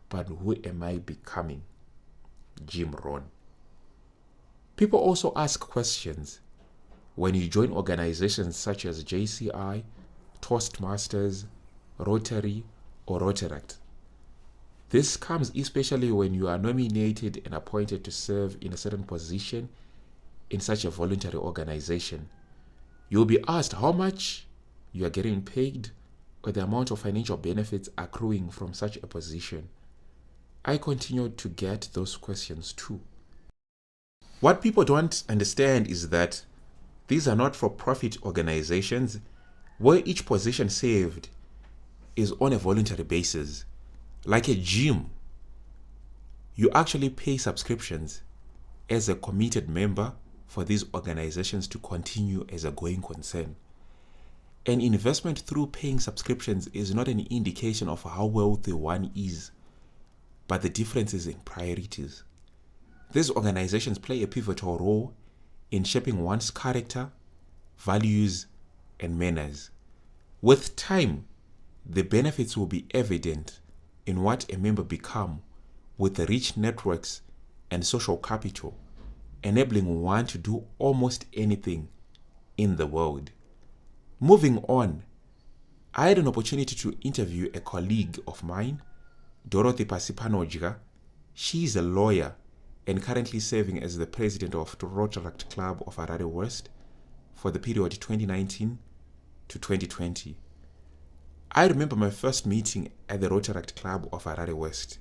but who am I becoming? Jim Rohn. People also ask questions when you join organizations such as JCI, Toastmasters, Rotary, or Rotaract. This comes especially when you are nominated and appointed to serve in a certain position in such a voluntary organization. You'll be asked how much you are getting paid or the amount of financial benefits accruing from such a position. I continued to get those questions too. What people don't understand is that these are not-for-profit organizations where each position saved is on a voluntary basis. Like a gym, you actually pay subscriptions as a committed member for these organizations to continue as a going concern. An investment through paying subscriptions is not an indication of how wealthy one is, but the differences in priorities. These organizations play a pivotal role in shaping one's character, values, and manners. With time, the benefits will be evident in what a member becomes with the rich networks and social capital, enabling one to do almost anything in the world. Moving on, I had an opportunity to interview a colleague of mine, Dorothy Pasipanojga. She is a lawyer and currently serving as the president of the Rotaract Club of Harare West for the period 2019 to 2020. I remember my first meeting at the Rotaract Club of Harare West.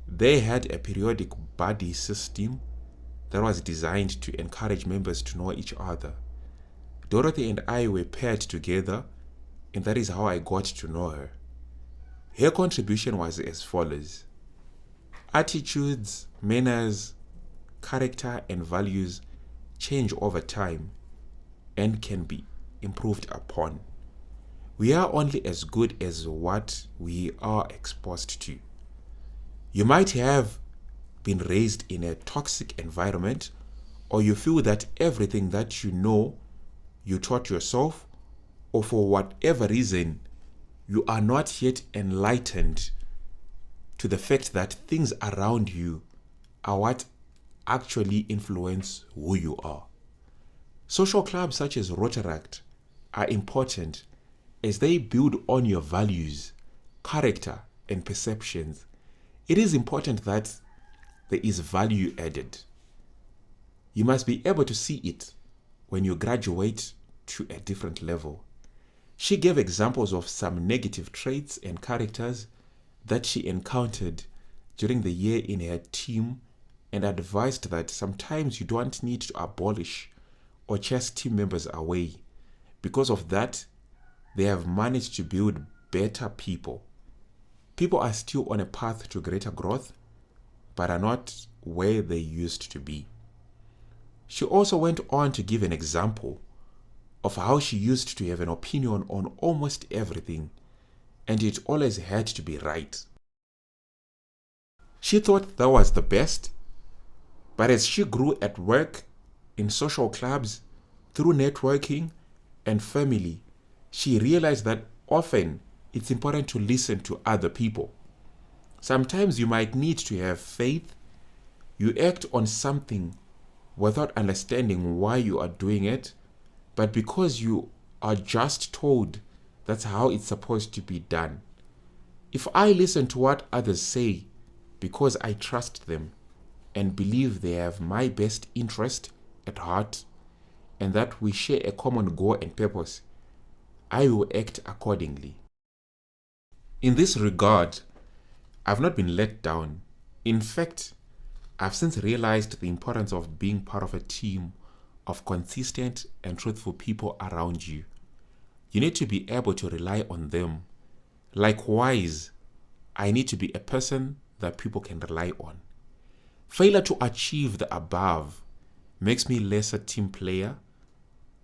They had a periodic buddy system that was designed to encourage members to know each other. Dorothy and I were paired together, and that is how I got to know her. Her contribution was as follows: attitudes, manners, character, and values change over time and can be improved upon. We are only as good as what we are exposed to. You might have been raised in a toxic environment, or you feel that everything that you know you taught yourself, or for whatever reason you are not yet enlightened to the fact that things around you are what actually influence who you are. Social clubs such as Rotaract are important as they build on your values, character, and perceptions, it is important that there is value added. You must be able to see it when you graduate to a different level. She gave examples of some negative traits and characters that she encountered during the year in her team and advised that sometimes you don't need to abolish or chase team members away. Because of that, they have managed to build better people. People are still on a path to greater growth, but are not where they used to be. She also went on to give an example of how she used to have an opinion on almost everything, and it always had to be right. She thought that was the best, but as she grew at work, in social clubs, through networking and family, she realized that often it's important to listen to other people. Sometimes you might need to have faith. You act on something without understanding why you are doing it, but because you are just told that's how it's supposed to be done. If I listen to what others say because I trust them and believe they have my best interest at heart and that we share a common goal and purpose, I will act accordingly. In this regard, I've not been let down. In fact, I've since realized the importance of being part of a team of consistent and truthful people around you. You need to be able to rely on them. Likewise, I need to be a person that people can rely on. Failure to achieve the above makes me less a team player,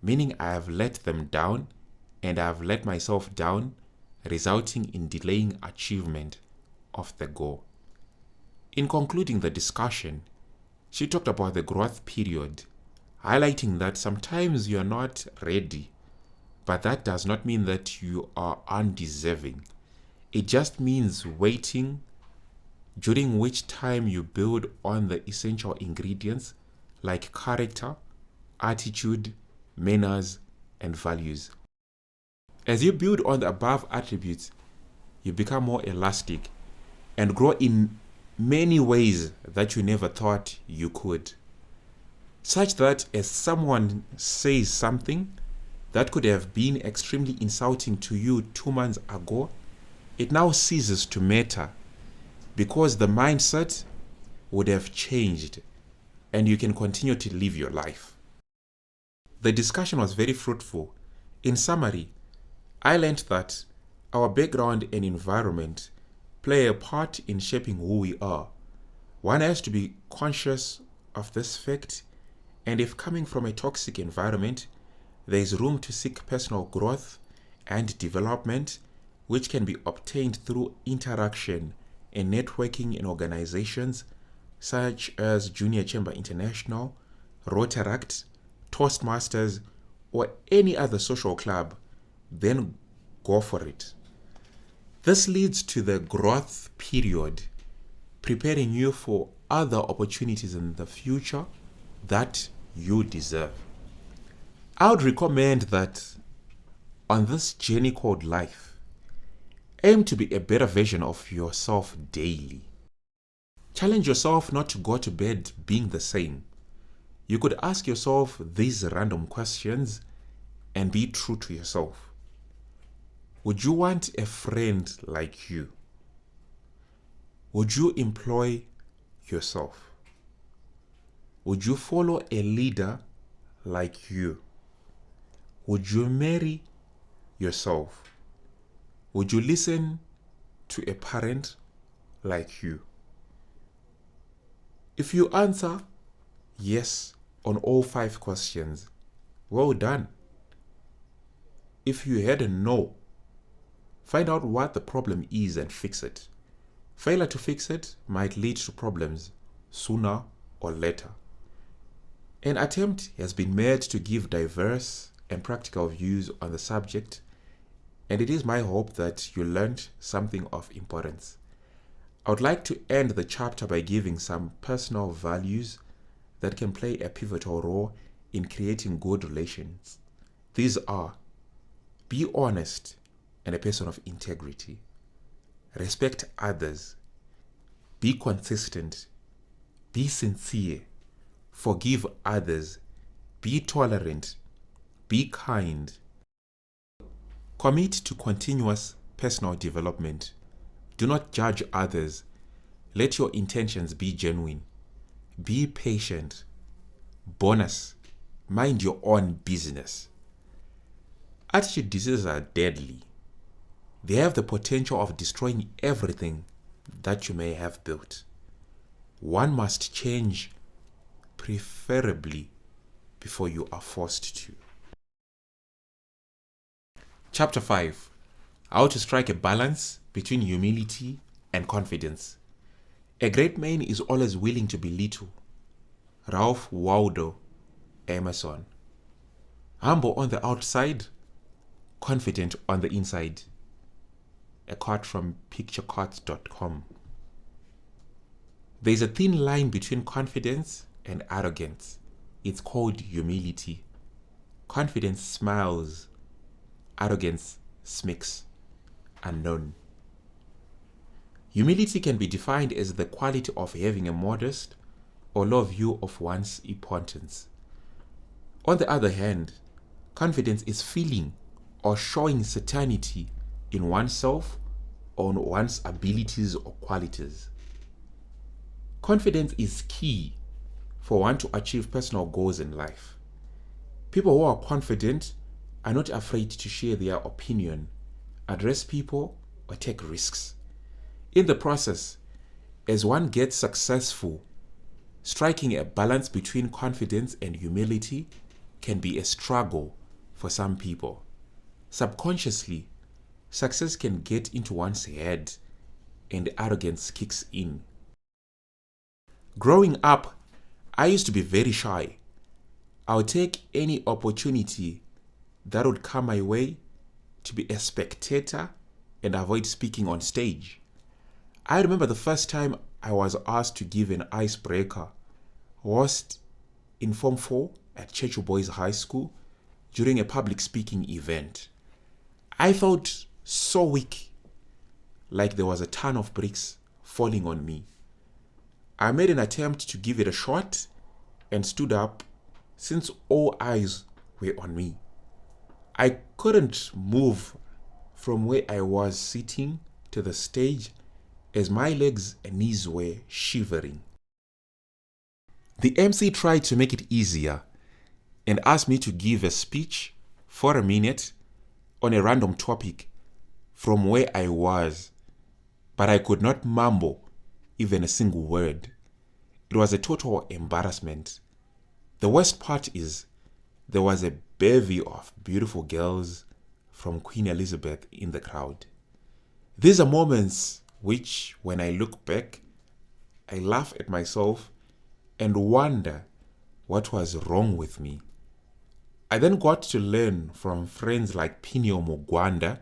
meaning I have let them down and I have let myself down, resulting in delaying achievement of the goal. In concluding the discussion, she talked about the growth period, highlighting that sometimes you are not ready, but that does not mean that you are undeserving. It just means waiting, during which time you build on the essential ingredients like character, attitude, manners, and values. As you build on the above attributes, you become more elastic and grow in many ways that you never thought you could. Such that as someone says something that could have been extremely insulting to you 2 months ago, it now ceases to matter because the mindset would have changed and you can continue to live your life. The discussion was very fruitful. In summary, I learned that our background and environment play a part in shaping who we are. One has to be conscious of this fact, and if coming from a toxic environment, there is room to seek personal growth and development, which can be obtained through interaction and networking in organizations such as Junior Chamber International, Rotaract, Toastmasters, or any other social club, then go for it. This leads to the growth period, preparing you for other opportunities in the future that you deserve. I would recommend that on this journey called life, aim to be a better version of yourself daily. Challenge yourself not to go to bed being the same. You could ask yourself these random questions and be true to yourself. Would you want a friend like you? Would you employ yourself? Would you follow a leader like you? Would you marry yourself? Would you listen to a parent like you? If you answer yes on all 5 questions, well done. If you had a no, find out what the problem is and fix it. Failure to fix it might lead to problems sooner or later. An attempt has been made to give diverse and practical views on the subject, and it is my hope that you learned something of importance. I would like to end the chapter by giving some personal values that can play a pivotal role in creating good relations. These are: be honest and a person of integrity. Respect others. Be consistent. Be sincere. Forgive others. Be tolerant. Be kind. Commit to continuous personal development. Do not judge others. Let your intentions be genuine. Be patient. Bonus, mind your own business. Attitude diseases are deadly. They have the potential of destroying everything that you may have built. One must change, preferably before you are forced to. Chapter 5. How to strike a balance between humility and confidence. A great man is always willing to be little. Ralph Waldo Emerson. Humble on the outside, confident on the inside. A quote from picturequotes.com. There is a thin line between confidence and arrogance. It's called humility. Confidence smiles. Arrogance smirks. Unknown. Humility can be defined as the quality of having a modest or low view of one's importance. On the other hand, confidence is feeling or showing certainty in oneself or on one's abilities or qualities. Confidence is key for one to achieve personal goals in life. People who are confident are not afraid to share their opinion, address people, or take risks. In the process, as one gets successful, striking a balance between confidence and humility can be a struggle for some people. Subconsciously, success can get into one's head and arrogance kicks in. Growing up, I used to be very shy. I would take any opportunity that would come my way to be a spectator and avoid speaking on stage. I remember the first time I was asked to give an icebreaker was in Form 4 at Churchill Boys High School during a public speaking event. I felt so weak, like there was a ton of bricks falling on me. I made an attempt to give it a shot and stood up since all eyes were on me. I couldn't move from where I was sitting to the stage as my legs and knees were shivering. The MC tried to make it easier and asked me to give a speech for a minute on a random topic from where I was, but I could not mumble even a single word. It was a total embarrassment. The worst part is there was a bevy of beautiful girls from Queen Elizabeth in the crowd. These are moments which, when I look back, I laugh at myself and wonder what was wrong with me. I then got to learn from friends like Pinio Mugwanda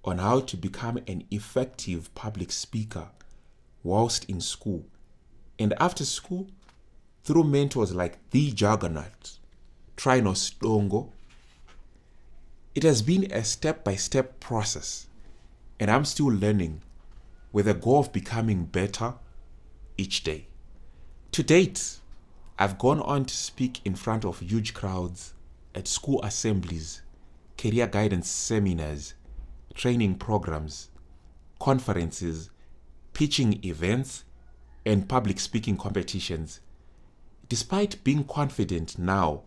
on how to become an effective public speaker whilst in school, and after school through mentors like the Juggernaut, Trinos Dongo. It has been a step-by-step process, and I'm still learning with a goal of becoming better each day. To date, I've gone on to speak in front of huge crowds at school assemblies, career guidance seminars, training programs, conferences, pitching events, and public speaking competitions. Despite being confident now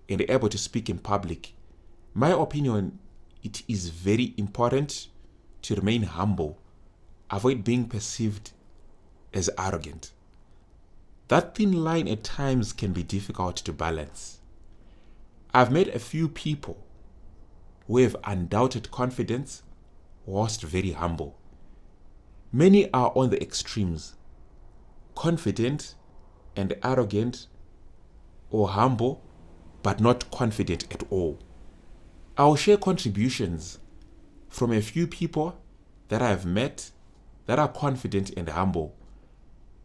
and able to speak in public, my opinion, it is very important to remain humble, avoid being perceived as arrogant. That thin line at times can be difficult to balance. I've met a few people who have undoubted confidence whilst very humble. Many are on the extremes, confident and arrogant, or humble but not confident at all. I'll share contributions from a few people that I've met that are confident and humble.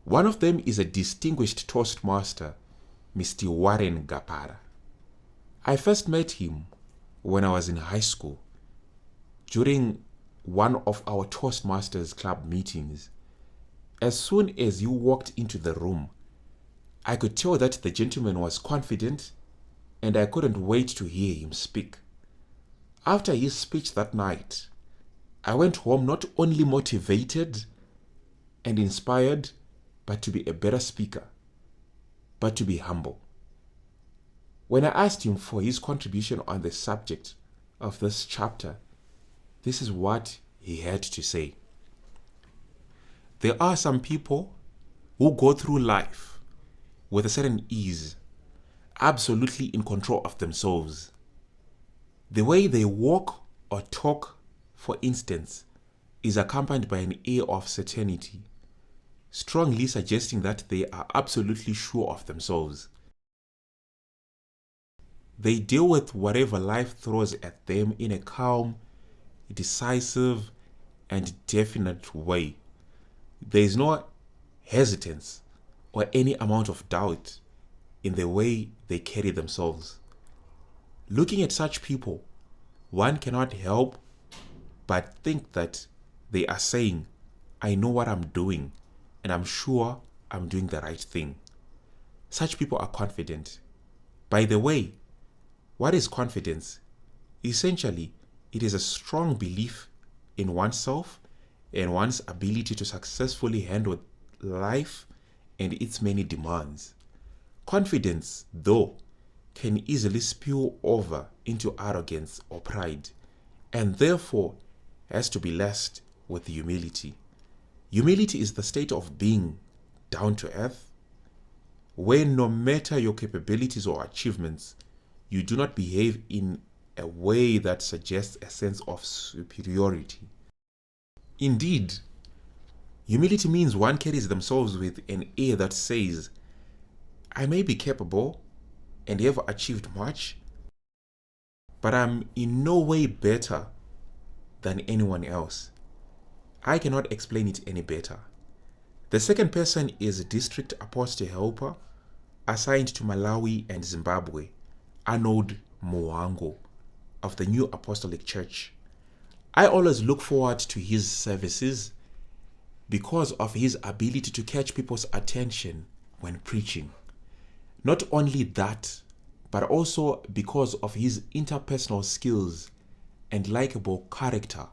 One of them is a distinguished Toastmaster, Mr. Warren Gapara. I first met him when I was in high school during one of our Toastmasters Club meetings. As soon as you walked into the room, I could tell that the gentleman was confident, and I couldn't wait to hear him speak. After his speech that night, I went home not only motivated and inspired, but to be a better speaker, but to be humble. When I asked him for his contribution on the subject of this chapter, this is what he had to say. There are some people who go through life with a certain ease, absolutely in control of themselves. The way they walk or talk, for instance, is accompanied by an air of certainty, strongly suggesting that they are absolutely sure of themselves. They deal with whatever life throws at them in a calm, decisive, and definite way. There is no hesitance or any amount of doubt in the way they carry themselves. Looking at such people, one cannot help but think that they are saying, I know what I'm doing, and I'm sure I'm doing the right thing. Such people are confident. By the way, what is confidence? Essentially, it is a strong belief in oneself and one's ability to successfully handle life and its many demands. Confidence, though, can easily spill over into arrogance or pride, and therefore has to be laced with humility. Humility is the state of being down to earth, where no matter your capabilities or achievements, you do not behave in a way that suggests a sense of superiority. Indeed, humility means one carries themselves with an air that says, I may be capable and have achieved much, but I'm in no way better than anyone else. I cannot explain it any better. The second person is District Apostle Helper assigned to Malawi and Zimbabwe, Arnold Mohango of the New Apostolic Church. I always look forward to his services because of his ability to catch people's attention when preaching. Not only that, but also because of his interpersonal skills and likable character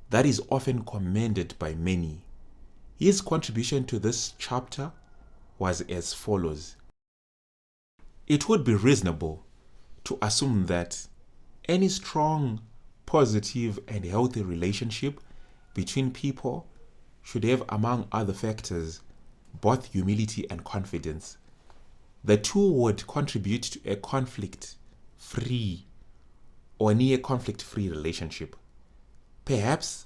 that is often commended by many. His contribution to this chapter was as follows. It would be reasonable to assume that any strong, positive, and healthy relationship between people should have, among other factors, both humility and confidence. The two would contribute to a conflict-free or near conflict-free relationship. Perhaps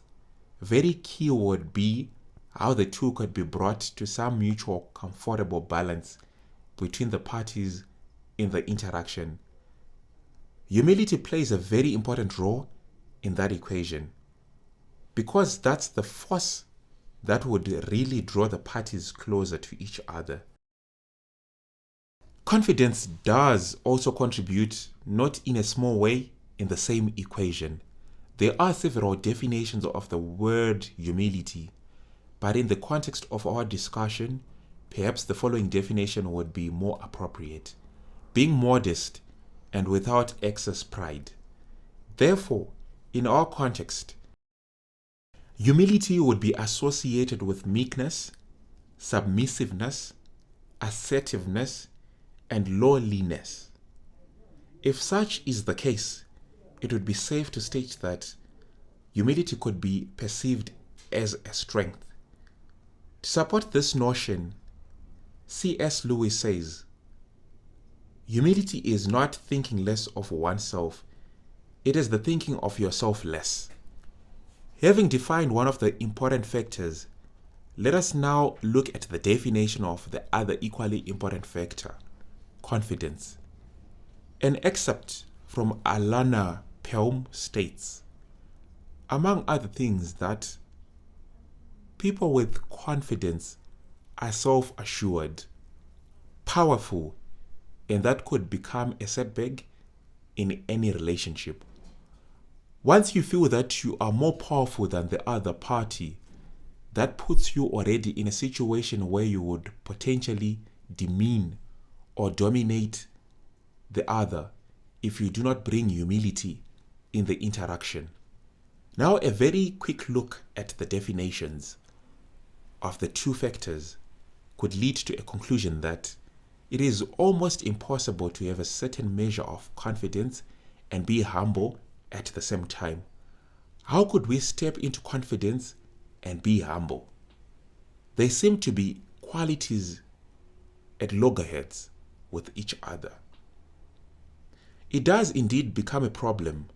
very key would be how the two could be brought to some mutual comfortable balance between the parties in the interaction. Humility plays a very important role in that equation because that's the force that would really draw the parties closer to each other. Confidence does also contribute, not in a small way, in the same equation. There are several definitions of the word humility, but in the context of our discussion, perhaps the following definition would be more appropriate: being modest and without excess pride. Therefore, in our context, humility would be associated with meekness, submissiveness, assertiveness, and lowliness. If such is the case, it would be safe to state that humility could be perceived as a strength. To support this notion, C.S. Lewis says, humility is not thinking less of oneself, it is the thinking of yourself less. Having defined one of the important factors, let us now look at the definition of the other equally important factor, confidence. An excerpt from Alana Pelm states, among other things, that people with confidence are self-assured, powerful, and that could become a setback in any relationship. Once you feel that you are more powerful than the other party, that puts you already in a situation where you would potentially demean or dominate the other if you do not bring humility in the interaction. Now, a very quick look at the definitions of the two factors could lead to a conclusion that it is almost impossible to have a certain measure of confidence and be humble at the same time. How could we step into confidence and be humble? They seem to be qualities at loggerheads with each other. It does indeed become a problem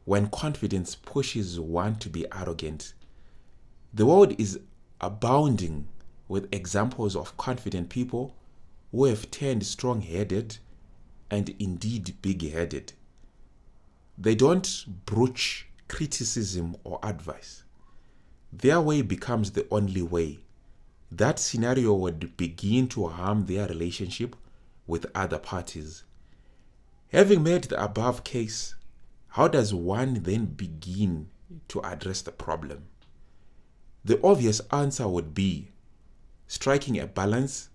when confidence pushes one to be arrogant. The world is abounding with examples of confident people who have turned strong-headed and indeed big-headed. They don't broach criticism or advice. Their way becomes the only way. That scenario would begin to harm their relationship with other parties. Having made the above case, how does one then begin to address the problem? The obvious answer would be striking a balance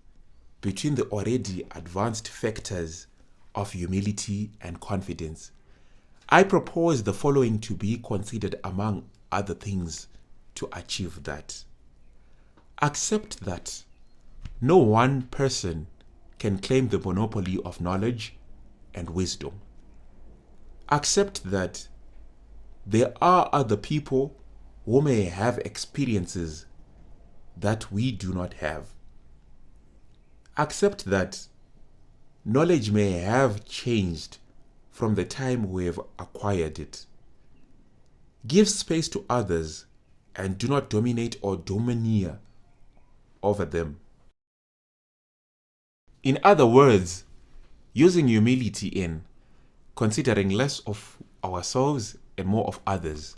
between the already advanced factors of humility and confidence. I propose the following to be considered among other things to achieve that. Accept that no one person can claim the monopoly of knowledge and wisdom. Accept that there are other people who may have experiences that we do not have. Accept that knowledge may have changed from the time we have acquired it. Give space to others and do not dominate or domineer over them. In other words, using humility in considering less of ourselves and more of others.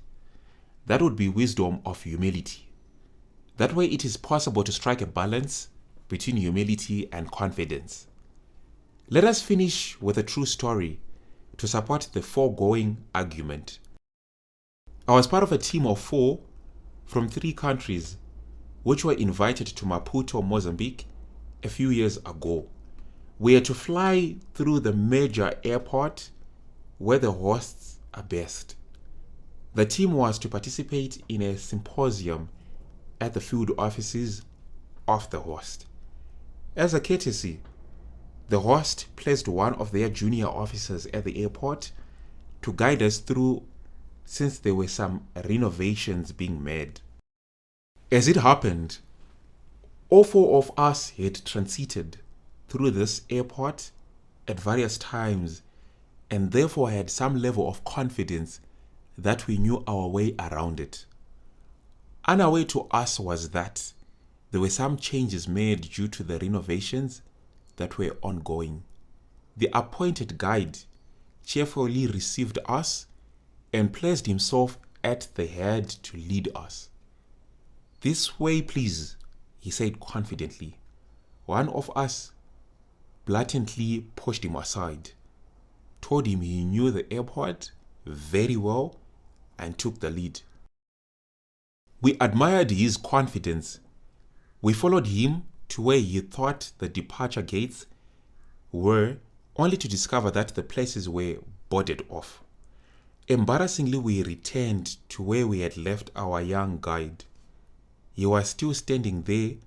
That would be wisdom of humility. That way it is possible to strike a balance between humility and confidence. Let us finish with a true story to support the foregoing argument. I was part of a team of 4 from 3 countries which were invited to Maputo, Mozambique a few years ago. We had to fly through the major airport where the hosts are based. The team was to participate in a symposium at the field offices of the host. As a courtesy, the host placed one of their junior officers at the airport to guide us through, since there were some renovations being made. As it happened, all 4 of us had transited through this airport at various times and therefore had some level of confidence that we knew our way around it. Unaware to us was that there were some changes made due to the renovations that were ongoing. The appointed guide cheerfully received us and placed himself at the head to lead us. "This way, please," he said confidently. One of us blatantly pushed him aside, told him he knew the airport very well, and took the lead. We admired his confidence. We followed him to where he thought the departure gates were, only to discover that the places were boarded off. Embarrassingly, we returned to where we had left our young guide. He was still standing there,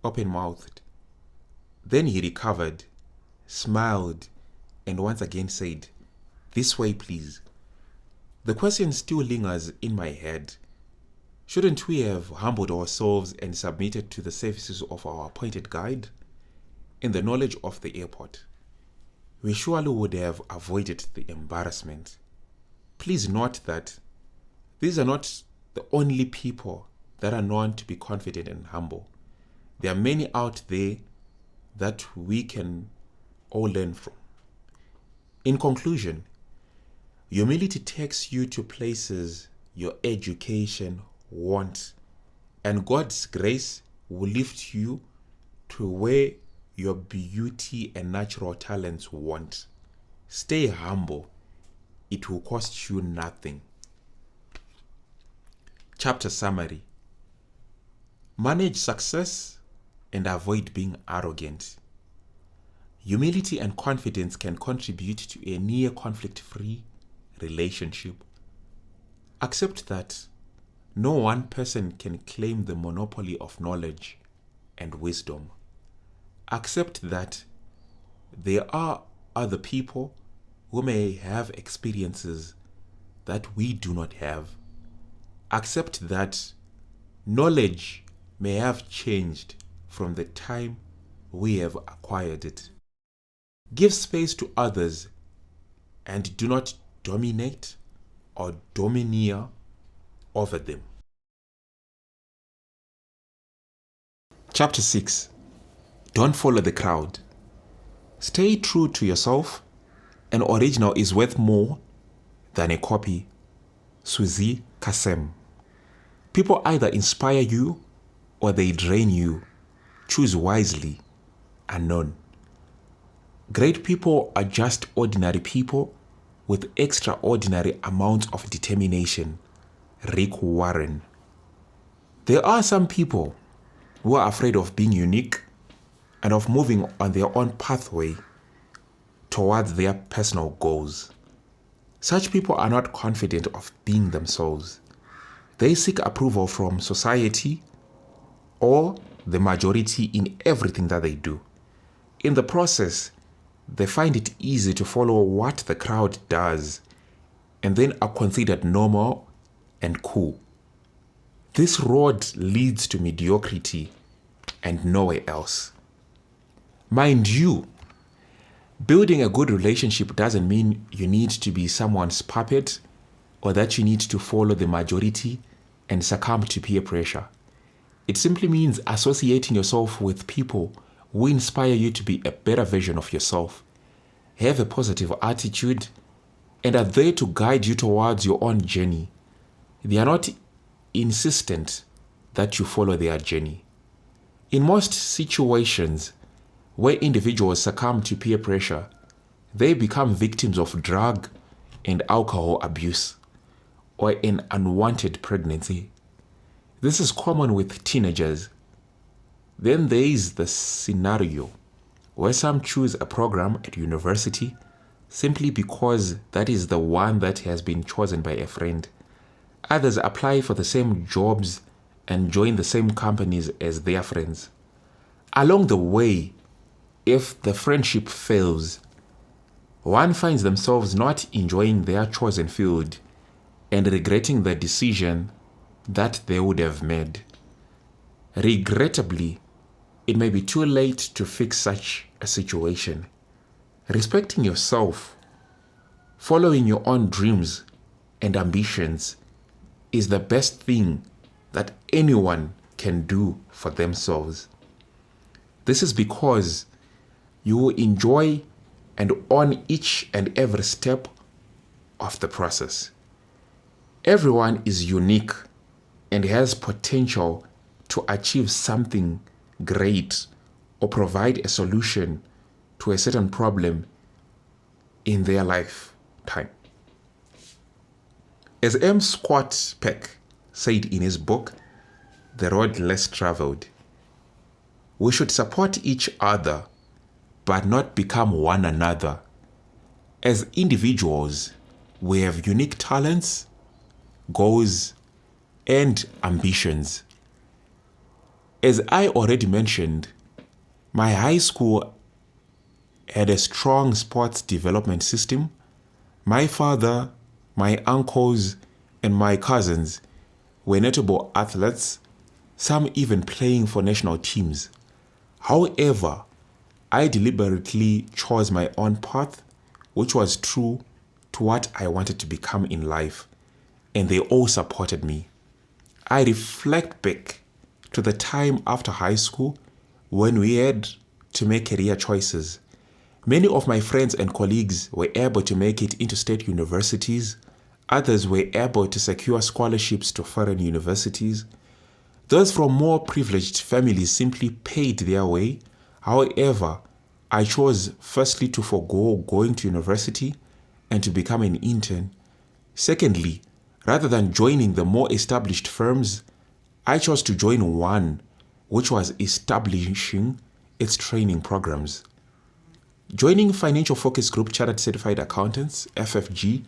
open-mouthed. Then he recovered, smiled, and once again said, "This way, please." The question still lingers in my head. Shouldn't we have humbled ourselves and submitted to the services of our appointed guide? In the knowledge of the airport, we surely would have avoided the embarrassment. Please note that these are not the only people that are known to be confident and humble. There are many out there that we can all learn from. In conclusion, humility takes you to places your education won't, and God's grace will lift you to where your beauty and natural talents won't. Stay humble. It will cost you nothing. Chapter summary. Manage success and avoid being arrogant. Humility and confidence can contribute to a near conflict-free relationship. Accept that no one person can claim the monopoly of knowledge and wisdom. Accept that there are other people who may have experiences that we do not have. Accept that knowledge may have changed from the time we have acquired it. Give space to others and do not dominate or domineer over them. Chapter 6. Don't follow the crowd. Stay true to yourself. An original is worth more than a copy. Suzy Kasem. People either inspire you or they drain you. Choose wisely. Unknown. Great people are just ordinary people with extraordinary amounts of determination. Rick Warren. There are some people who are afraid of being unique and of moving on their own pathway towards their personal goals. Such people are not confident of being themselves. They seek approval from society or the majority in everything that they do. In the process, they find it easy to follow what the crowd does and then are considered normal and cool. This road leads to mediocrity and nowhere else. Mind you, building a good relationship doesn't mean you need to be someone's puppet or that you need to follow the majority and succumb to peer pressure. It simply means associating yourself with people who inspire you to be a better version of yourself, have a positive attitude, and are there to guide you towards your own journey. They are not insistent that you follow their journey. In most situations where individuals succumb to peer pressure, they become victims of drug and alcohol abuse or an unwanted pregnancy. This is common with teenagers. Then there is the scenario where some choose a program at university simply because that is the one that has been chosen by a friend. Others apply for the same jobs and join the same companies as their friends. Along the way, if the friendship fails, one finds themselves not enjoying their chosen field and regretting the decision that they would have made. Regrettably, it may be too late to fix such a situation. Respecting yourself, following your own dreams and ambitions is the best thing that anyone can do for themselves. This is because you will enjoy and own each and every step of the process. Everyone is unique and has potential to achieve something great or provide a solution to a certain problem in their lifetime. As M. Scott Peck said in his book, The Road Less Traveled, we should support each other but not become one another. As individuals, we have unique talents, goals, and ambitions. As I already mentioned, my high school had a strong sports development system. My father, my uncles, and my cousins were notable athletes, some even playing for national teams. However, I deliberately chose my own path, which was true to what I wanted to become in life, and they all supported me. I reflect back to the time after high school when we had to make career choices. Many of my friends and colleagues were able to make it into state universities. Others were able to secure scholarships to foreign universities. Those from more privileged families simply paid their way. However, I chose firstly to forego going to university and to become an intern. Secondly, Rather than joining the more established firms, I chose to join one which was establishing its training programs. Joining Financial Focus Group Chartered Certified Accountants, FFG,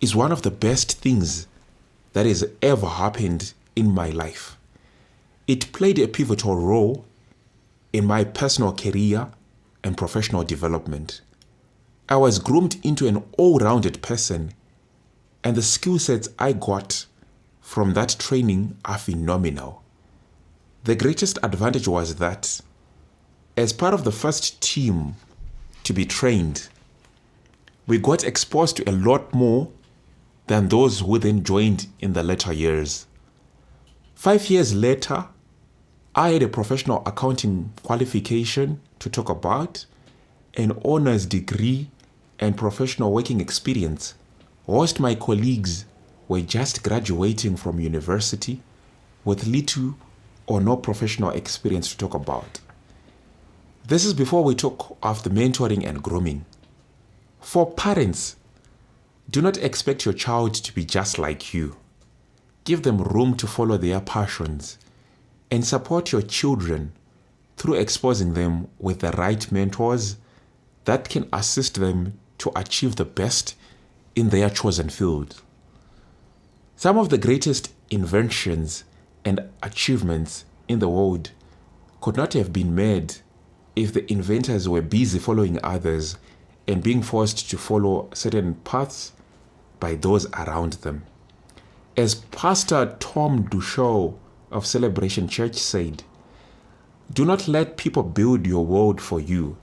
is one of the best things that has ever happened in my life. It played a pivotal role in my personal career and professional development. I was groomed into an all-rounded person, and the skill sets I got from that training are phenomenal. The greatest advantage was that, as part of the first team to be trained, we got exposed to a lot more than those who then joined in the later years. 5 years later, I had a professional accounting qualification to talk about, an honors degree, and professional working experience, whilst my colleagues were just graduating from university with little or no professional experience to talk about. This is before we talk of the mentoring and grooming. For parents, do not expect your child to be just like you. Give them room to follow their passions and support your children through exposing them with the right mentors that can assist them to achieve the best in their chosen field. Some of the greatest inventions and achievements in the world could not have been made if the inventors were busy following others and being forced to follow certain paths by those around them. As Pastor Tom Dushaw of Celebration Church said, "Do not let people build your world for you.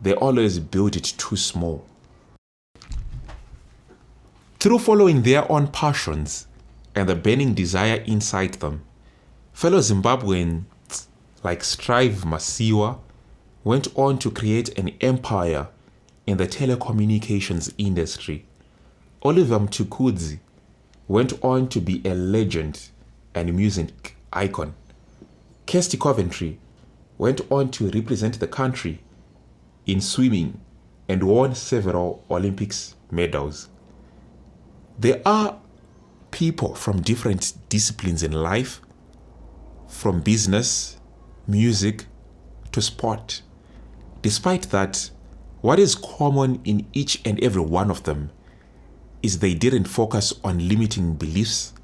They always build it too small." Through following their own passions and the burning desire inside them, fellow Zimbabweans like Strive Masiwa went on to create an empire in the telecommunications industry. Oliver Mtukudzi went on to be a legend and music icon. Kirsty Coventry went on to represent the country in swimming and won several Olympics medals. There are people from different disciplines in life, from business, music, to sport. Despite that, what is common in each and every one of them is they didn't focus on limiting beliefs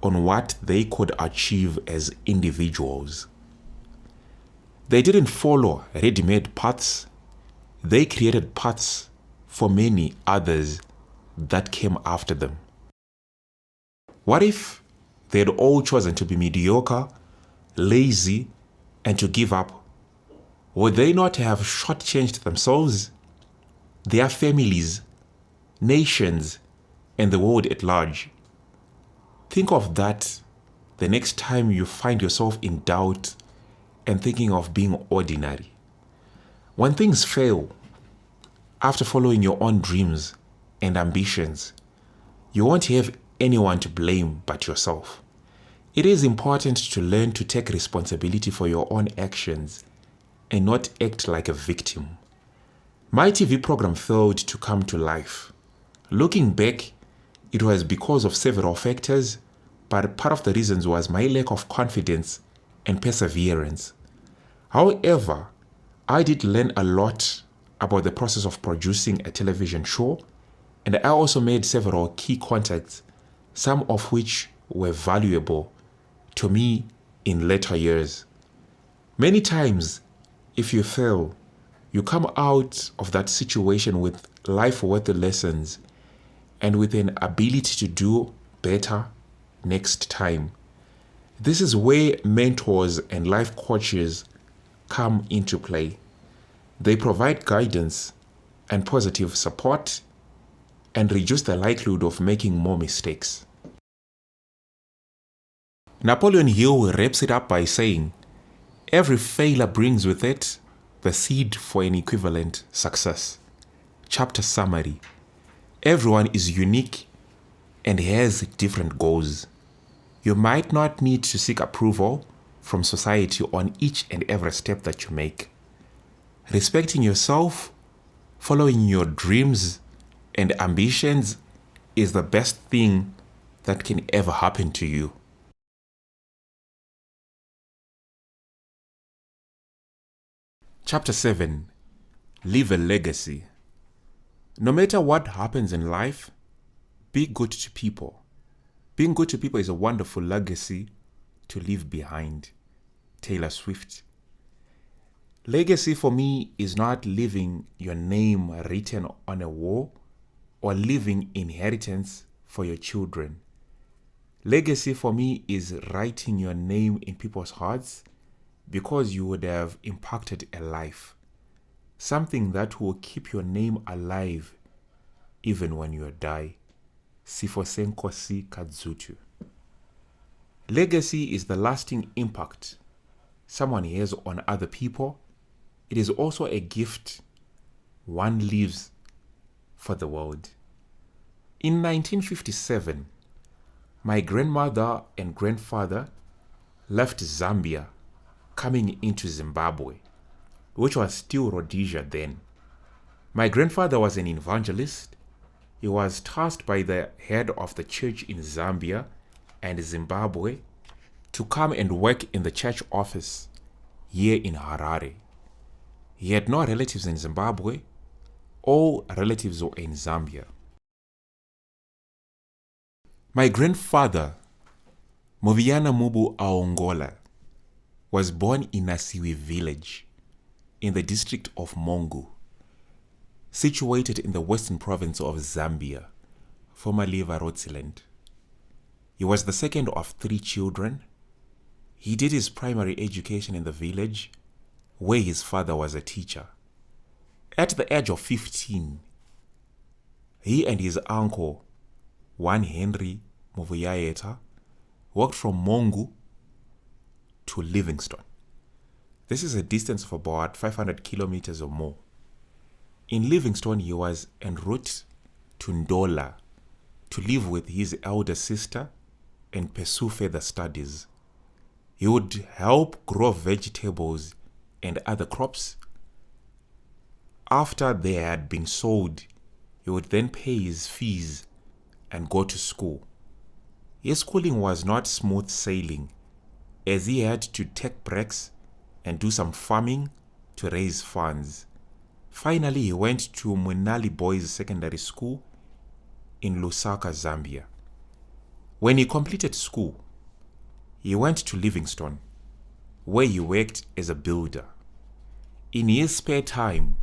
on what they could achieve as individuals. They didn't follow ready-made paths. They created paths for many others that came after them. What if they had all chosen to be mediocre, lazy, and to give up? Would they not have shortchanged themselves, their families, nations, and the world at large? Think of that the next time you find yourself in doubt and thinking of being ordinary. When things fail, after following your own dreams and ambitions, you won't have anyone to blame but yourself. It is important to learn to take responsibility for your own actions and not act like a victim. My TV program failed to come to life. Looking back, it was because of several factors, but part of the reasons was my lack of confidence and perseverance. However, I did learn a lot about the process of producing a television show, and I also made several key contacts, some of which were valuable to me in later years. Many times, if you fail, you come out of that situation with life-worthy lessons and with an ability to do better next time. This is where mentors and life coaches come into play. They provide guidance and positive support and reduce the likelihood of making more mistakes. Napoleon Hill wraps it up by saying, "Every failure brings with it the seed for an equivalent success." Chapter summary. Everyone is unique and has different goals. You might not need to seek approval from society on each and every step that you make. Respecting yourself, following your dreams and ambitions is the best thing that can ever happen to you. Chapter 7. Leave a legacy. No matter what happens in life, be good to people. Being good to people is a wonderful legacy to leave behind. Taylor Swift. Legacy for me is not leaving your name written on a wall or leaving inheritance for your children. Legacy for me is writing your name in people's hearts because you would have impacted a life. Something that will keep your name alive even when you die. Sifosenkosi Kadzutu. Legacy is the lasting impact someone has on other people. It is also a gift one leaves for the world. In 1957, my grandmother and grandfather left Zambia, coming into Zimbabwe, which was still Rhodesia then. My grandfather was an evangelist. He was tasked by the head of the church in Zambia and Zimbabwe to come and work in the church office here in Harare. He had no relatives in Zimbabwe. All relatives were in Zambia. My grandfather, Muviana Mubu Aongola, was born in Nasiwi village in the district of Mongu, situated in the western province of Zambia, formerly Varotseland. He was the second of 3 children. He did his primary education in the village, where his father was a teacher. At the age of 15, he and his uncle, one Henry Muvuyayeta, walked from Mongu to Livingstone. This is a distance of about 500 kilometers or more. In Livingstone, he was en route to Ndola to live with his elder sister and pursue further studies. He would help grow vegetables and other crops. After they had been sold, he would then pay his fees and go to school. His schooling was not smooth sailing, as he had to take breaks and do some farming to raise funds. Finally, he went to Munali Boys Secondary School in Lusaka, Zambia. When he completed school, he went to Livingstone, where he worked as a builder. In his spare time,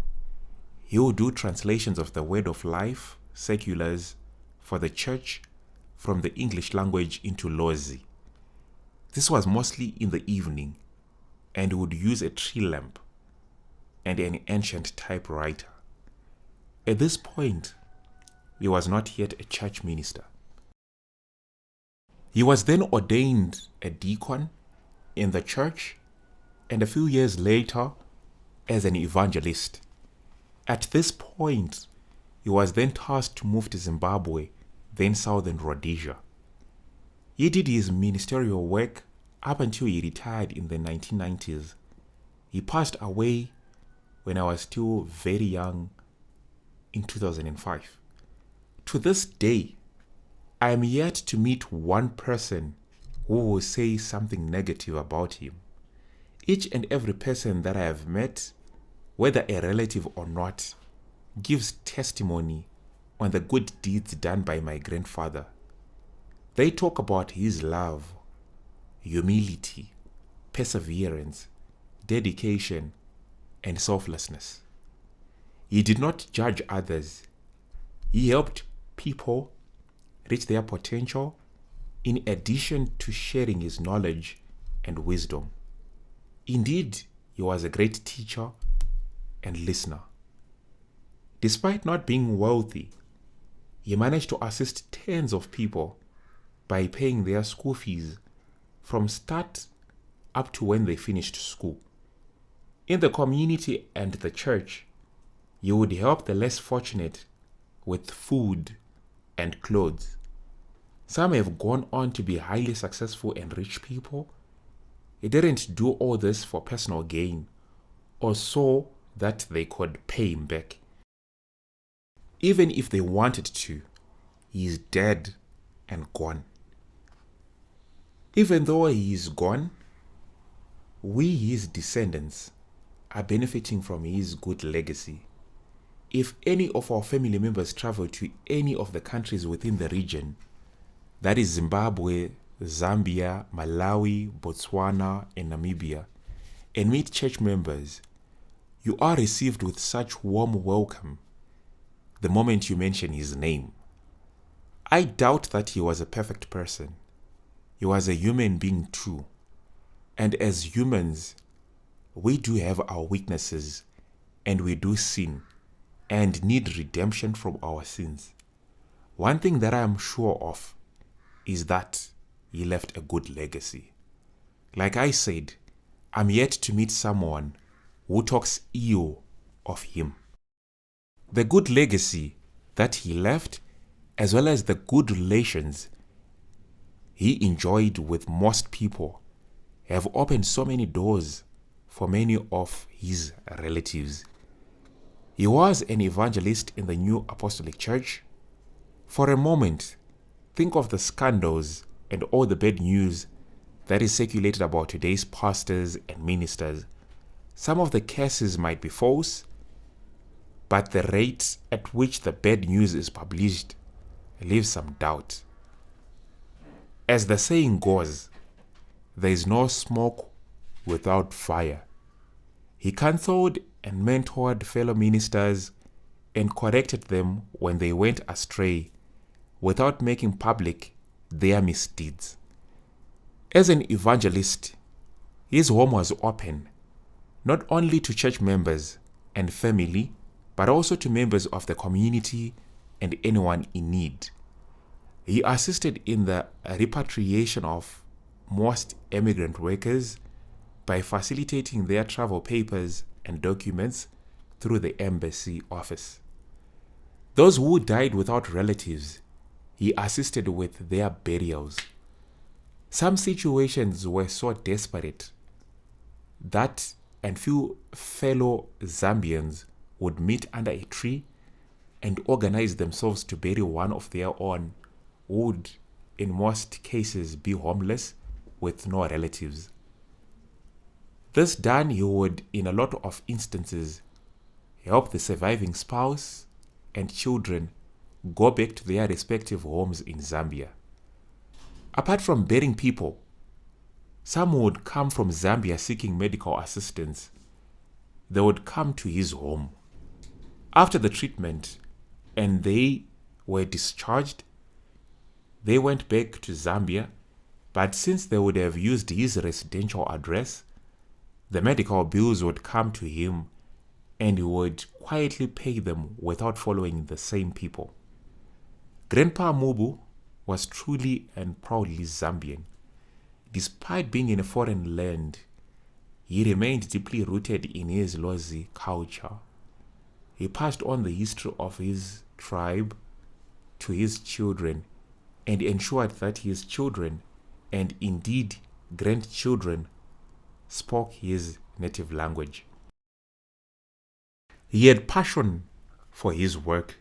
he would do translations of the Word of Life, circulars, for the church from the English language into Lozi. This was mostly in the evening, and he would use a tree lamp and an ancient typewriter. At this point, he was not yet a church minister. He was then ordained a deacon in the church, and a few years later as an evangelist. At this point, he was then tasked to move to Zimbabwe, then southern Rhodesia. He did his ministerial work up until he retired in the 1990s. He passed away when I was still very young in 2005. To this day, I am yet to meet one person who will say something negative about him. Each and every person that I have met, whether a relative or not, gives testimony on the good deeds done by my grandfather. They talk about his love, humility, perseverance, dedication, and selflessness. He did not judge others. He helped people reach their potential in addition to sharing his knowledge and wisdom. Indeed, he was a great teacher and listener. Despite not being wealthy, he managed to assist tens of people by paying their school fees from start up to when they finished school. In the community and the church, he would help the less fortunate with food and clothes. Some have gone on to be highly successful and rich people. He didn't do all this for personal gain or so that they could pay him back. Even if they wanted to, he is dead and gone. Even though he is gone, we, his descendants, are benefiting from his good legacy. If any of our family members travel to any of the countries within the region, that is Zimbabwe, Zambia, Malawi, Botswana, and Namibia, and meet church members, you are received with such warm welcome the moment you mention his name. I doubt that he was a perfect person. He was a human being too. And as humans, we do have our weaknesses, and we do sin, and need redemption from our sins. One thing that I am sure of is that he left a good legacy. Like I said, I'm yet to meet someone who talks ill of him. The good legacy that he left, as well as the good relations he enjoyed with most people, have opened so many doors for many of his relatives. He was an evangelist in the New Apostolic Church. For a moment, think of the scandals and all the bad news that is circulated about today's pastors and ministers. Some of the cases might be false, but the rate at which the bad news is published leaves some doubt. As the saying goes, there is no smoke without fire. He counseled and mentored fellow ministers and corrected them when they went astray without making public their misdeeds. As an evangelist, his home was open not only to church members and family, but also to members of the community and anyone in need. He assisted in the repatriation of most immigrant workers by facilitating their travel papers and documents through the embassy office. Those who died without relatives, he assisted with their burials. Some situations were so desperate that and few fellow Zambians would meet under a tree and organize themselves to bury one of their own who would, in most cases, be homeless with no relatives. This done, he would, in a lot of instances, help the surviving spouse and children go back to their respective homes in Zambia. Apart from burying people, some would come from Zambia seeking medical assistance. They would come to his home. After the treatment and they were discharged, they went back to Zambia, but since they would have used his residential address, the medical bills would come to him and he would quietly pay them without following the same people. Grandpa Mubu was truly and proudly Zambian. Despite being in a foreign land, he remained deeply rooted in his Lozi culture. He passed on the history of his tribe to his children and ensured that his children and indeed grandchildren spoke his native language. He had passion for his work.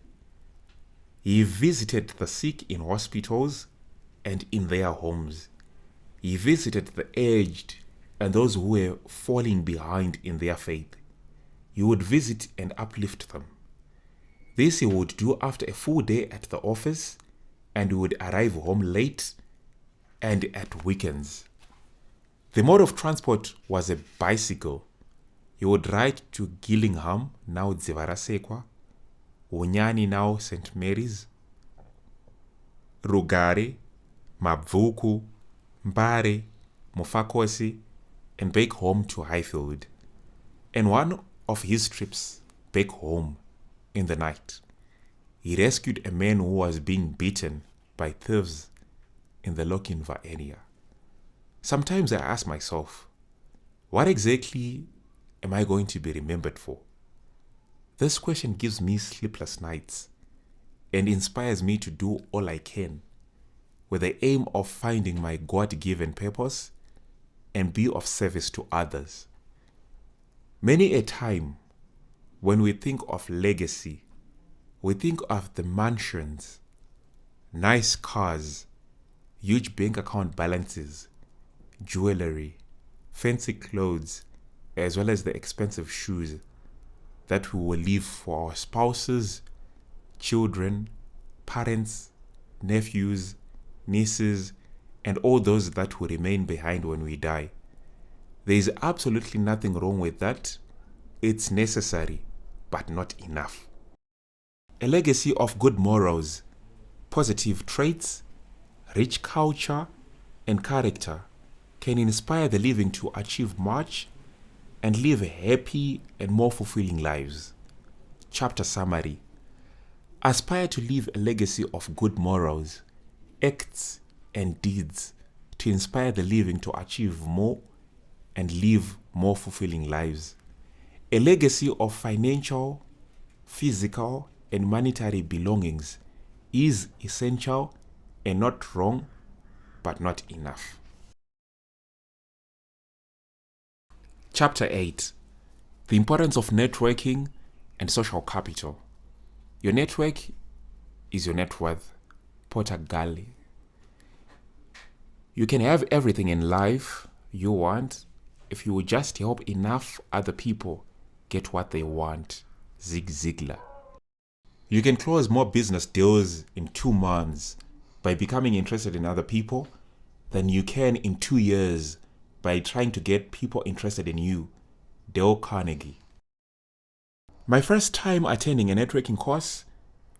He visited the sick in hospitals and in their homes. He visited the aged and those who were falling behind in their faith. He would visit and uplift them. This he would do after a full day at the office, and he would arrive home late and at weekends. The mode of transport was a bicycle. He would ride to Gillingham, now Dzivarasekwa, Unyani, now St. Mary's, Rugare, Mabvuku, Mbare, Mufakosi, and back home to Highfield. And one of his trips back home in the night, he rescued a man who was being beaten by thieves in the Lokinva area. Sometimes I ask myself, what exactly am I going to be remembered for? This question gives me sleepless nights and inspires me to do all I can with the aim of finding my God-given purpose and be of service to others. Many a time, when we think of legacy, we think of the mansions, nice cars, huge bank account balances, jewelry, fancy clothes, as well as the expensive shoes that we will leave for our spouses, children, parents, nephews, nieces, and all those that will remain behind when we die. There is absolutely nothing wrong with that. It's necessary, but not enough. A legacy of good morals, positive traits, rich culture, and character can inspire the living to achieve much and live happy and more fulfilling lives. Chapter summary. Aspire to leave a legacy of good morals, acts, and deeds to inspire the living to achieve more and live more fulfilling lives. A legacy of financial, physical, and monetary belongings is essential and not wrong, but not enough. Chapter 8. The importance of networking and social capital. Your network is your net worth. Porter Galley. You can have everything in life you want if you will just help enough other people get what they want. Zig Ziglar. You can close more business deals in 2 months by becoming interested in other people than you can in 2 years by trying to get people interested in you. Dale Carnegie. My first time attending a networking course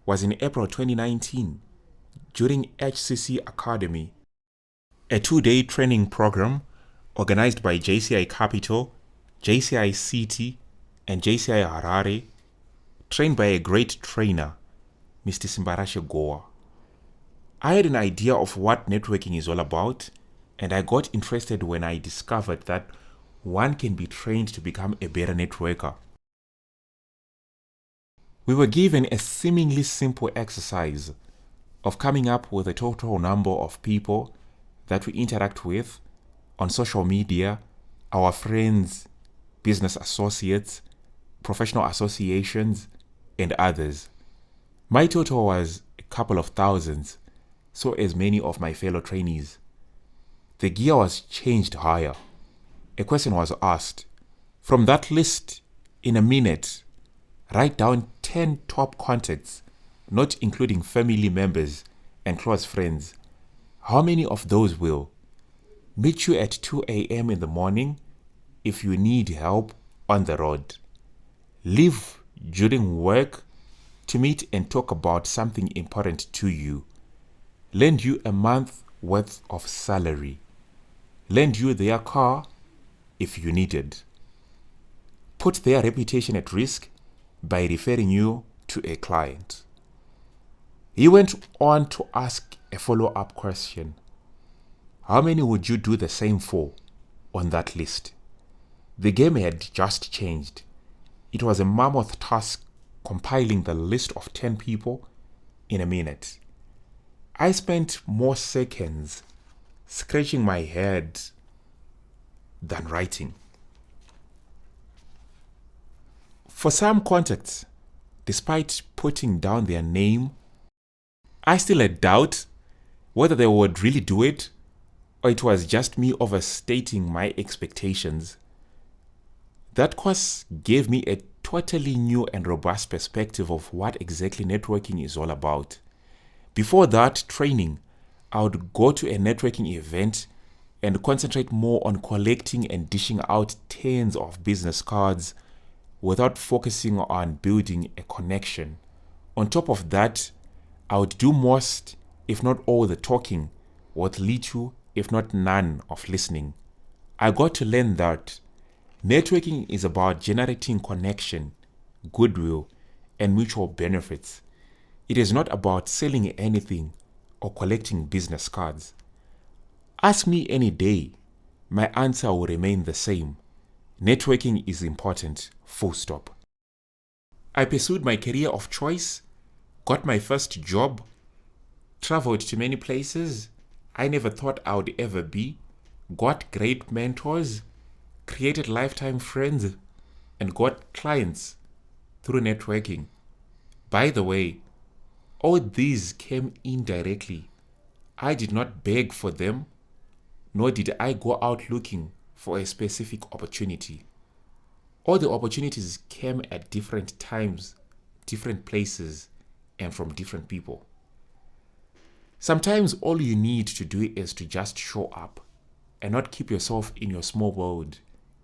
was in April 2019 during HCC Academy, a 2-day training program organized by JCI Capital, JCI City, and JCI Harare, trained by a great trainer, Mr. Simbarashe Goa. I had an idea of what networking is all about, and I got interested when I discovered that one can be trained to become a better networker. We were given a seemingly simple exercise of coming up with a total number of people that we interact with on social media, our friends, business associates, professional associations, and others. My total was a couple of thousands, so as many of my fellow trainees. The gear was changed higher. A question was asked. From that list, in a minute, write down 10 top contacts, not including family members and close friends. How many of those will meet you at 2 a.m. in the morning if you need help on the road? Leave during work to meet and talk about something important to you. Lend you a month worth of salary. Lend you their car if you need it. Put their reputation at risk by referring you to a client. He went on to ask a follow-up question. How many would you do the same for on that list? The game had just changed. It was a mammoth task compiling the list of 10 people in a minute. I spent more seconds scratching my head than writing. For some contacts, despite putting down their name, I still had doubt whether they would really do it or it was just me overstating my expectations. That course gave me a totally new and robust perspective of what exactly networking is all about. Before that training, I would go to a networking event and concentrate more on collecting and dishing out tens of business cards without focusing on building a connection. On top of that, I would do most, if not all, the talking with little, if not none, of listening. I got to learn that networking is about generating connection, goodwill, and mutual benefits. It is not about selling anything or collecting business cards. Ask me any day, my answer will remain the same. Networking is important, full stop. I pursued my career of choice, got my first job, traveled to many places I never thought I would ever be, got great mentors, created lifetime friends, and got clients through networking. By the way, all these came indirectly I did not beg for them, nor did I go out looking for a specific opportunity. All the opportunities came at different times, different places, and from different people. Sometimes all you need to do is to just show up and not keep yourself in your small world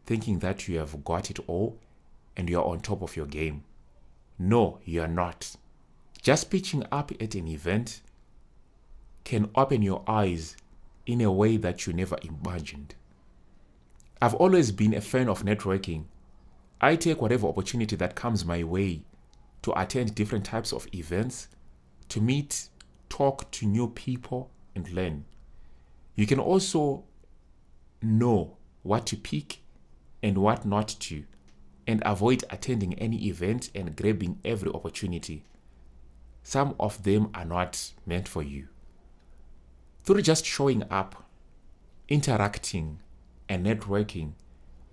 thinking that you have got it all and you are on top of your game. No, you are not. Just pitching up at an event can open your eyes in a way that you never imagined. I've always been a fan of networking. I take whatever opportunity that comes my way to attend different types of events, to meet, talk to new people, and learn. You can also know what to pick and what not to, and avoid attending any event and grabbing every opportunity. Some of them are not meant for you. Through just showing up, interacting, and networking,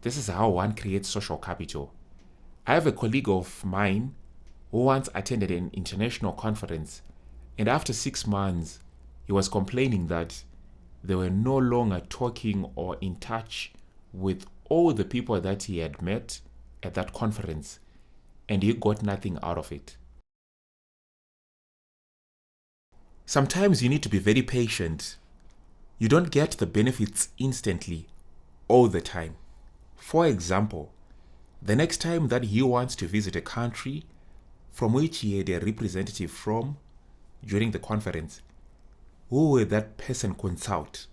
this is how one creates social capital. I have a colleague of mine who once attended an international conference, and after 6 months, he was complaining that they were no longer talking or in touch with all the people that he had met at that conference, and he got nothing out of it. Sometimes you need to be very patient. You don't get the benefits instantly, all the time. For example, the next time that he wants to visit a country from which he had a representative from during the conference, who will that person consult?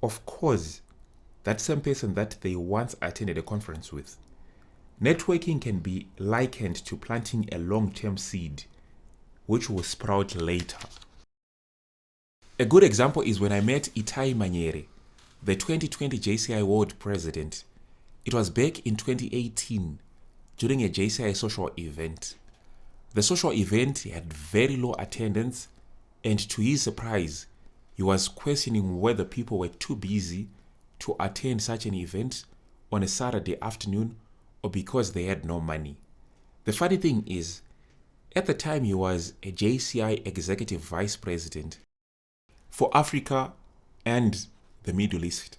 Of course, that same person that they once attended a conference with. Networking can be likened to planting a long-term seed, which will sprout later. A good example is when I met Itai Manyere, the 2020 JCI World President. It was back in 2018 during a JCI social event. The social event had very low attendance, and to his surprise, he was questioning whether people were too busy to attend such an event on a Saturday afternoon or because they had no money. The funny thing is, at the time he was a JCI Executive Vice President for Africa and the Middle East.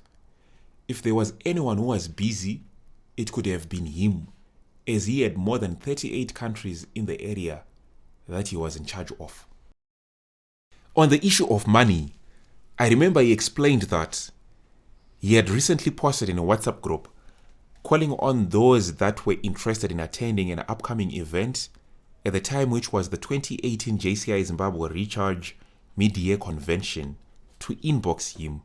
If there was anyone who was busy, it could have been him, as he had more than 38 countries in the area that he was in charge of. On the issue of money, I remember he explained that he had recently posted in a WhatsApp group calling on those that were interested in attending an upcoming event at the time, which was the 2018 JCI Zimbabwe Recharge Mid-Year Convention, to inbox him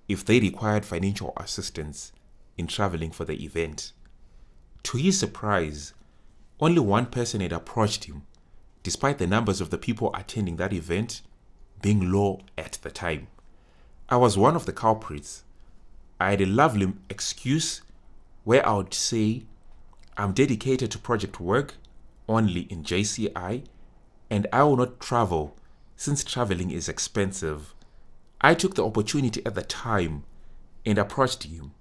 if they required financial assistance in traveling for the event. To his surprise, only one person had approached him, despite the numbers of the people attending that event being low at the time. I was one of the culprits. I had a lovely excuse where I would say, I'm dedicated to project work only in JCI, and I will not travel since traveling is expensive. I took the opportunity at the time and approached him,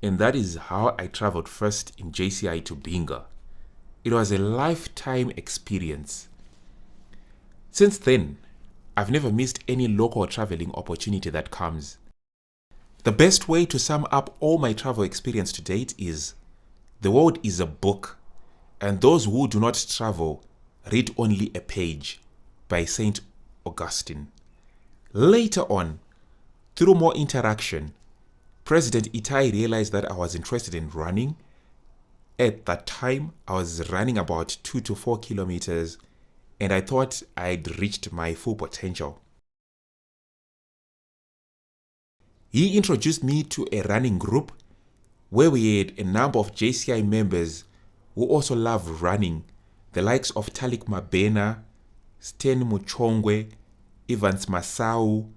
and that is how I traveled first in JCI to Binga. It was a lifetime experience. Since then, I've never missed any local traveling opportunity that comes. The best way to sum up all my travel experience to date is, the world is a book, and those who do not travel read only a page, by St. Augustine. Later on, through more interaction, President Itai realized that I was interested in running. At that time, I was running about 2 to 4 kilometers, and I thought I'd reached my full potential. He introduced me to a running group where we had a number of JCI members who also love running, the likes of Talik Mabena, Sten Muchongwe, Evans Masau,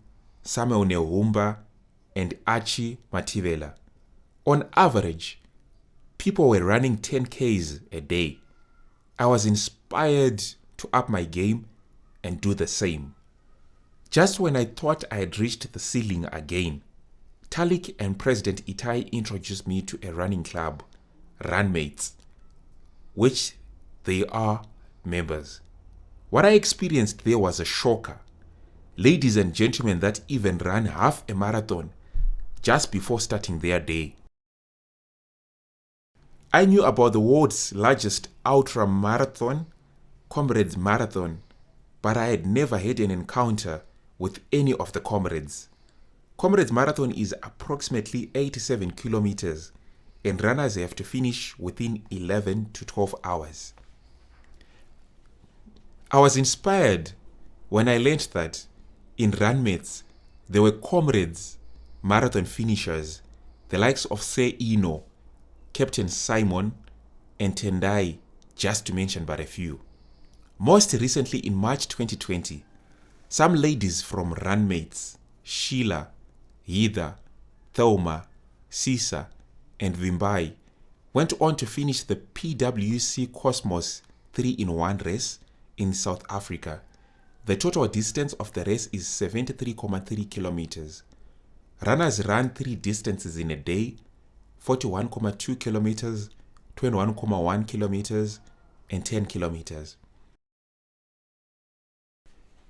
Samuel Nehumba, and Archie Mativela. On average, people were running 10Ks a day. I was inspired to up my game and do the same. Just when I thought I had reached the ceiling again, Talik and President Itai introduced me to a running club, Runmates, which they are members. What I experienced there was a shocker. ladies and gentlemen that even run half a marathon just before starting their day. I knew about the world's largest ultra marathon, Comrades Marathon, but I had never had an encounter with any of the comrades. Comrades Marathon is approximately 87 kilometers and runners have to finish within 11 to 12 hours. I was inspired when I learned that in Runmates, there were Comrades Marathon finishers, the likes of Sir Eno, Captain Simon, and Tendai, just to mention but a few. Most recently in March 2020, some ladies from Runmates, Sheila, Heather, Thelma, Sisa, and Vimbai, went on to finish the PwC Cosmos 3-in-1 race in South Africa. The total distance of the race is 73.3 kilometers. Runners run 3 distances in a day: 41.2 kilometers, 21.1 kilometers, and 10 kilometers.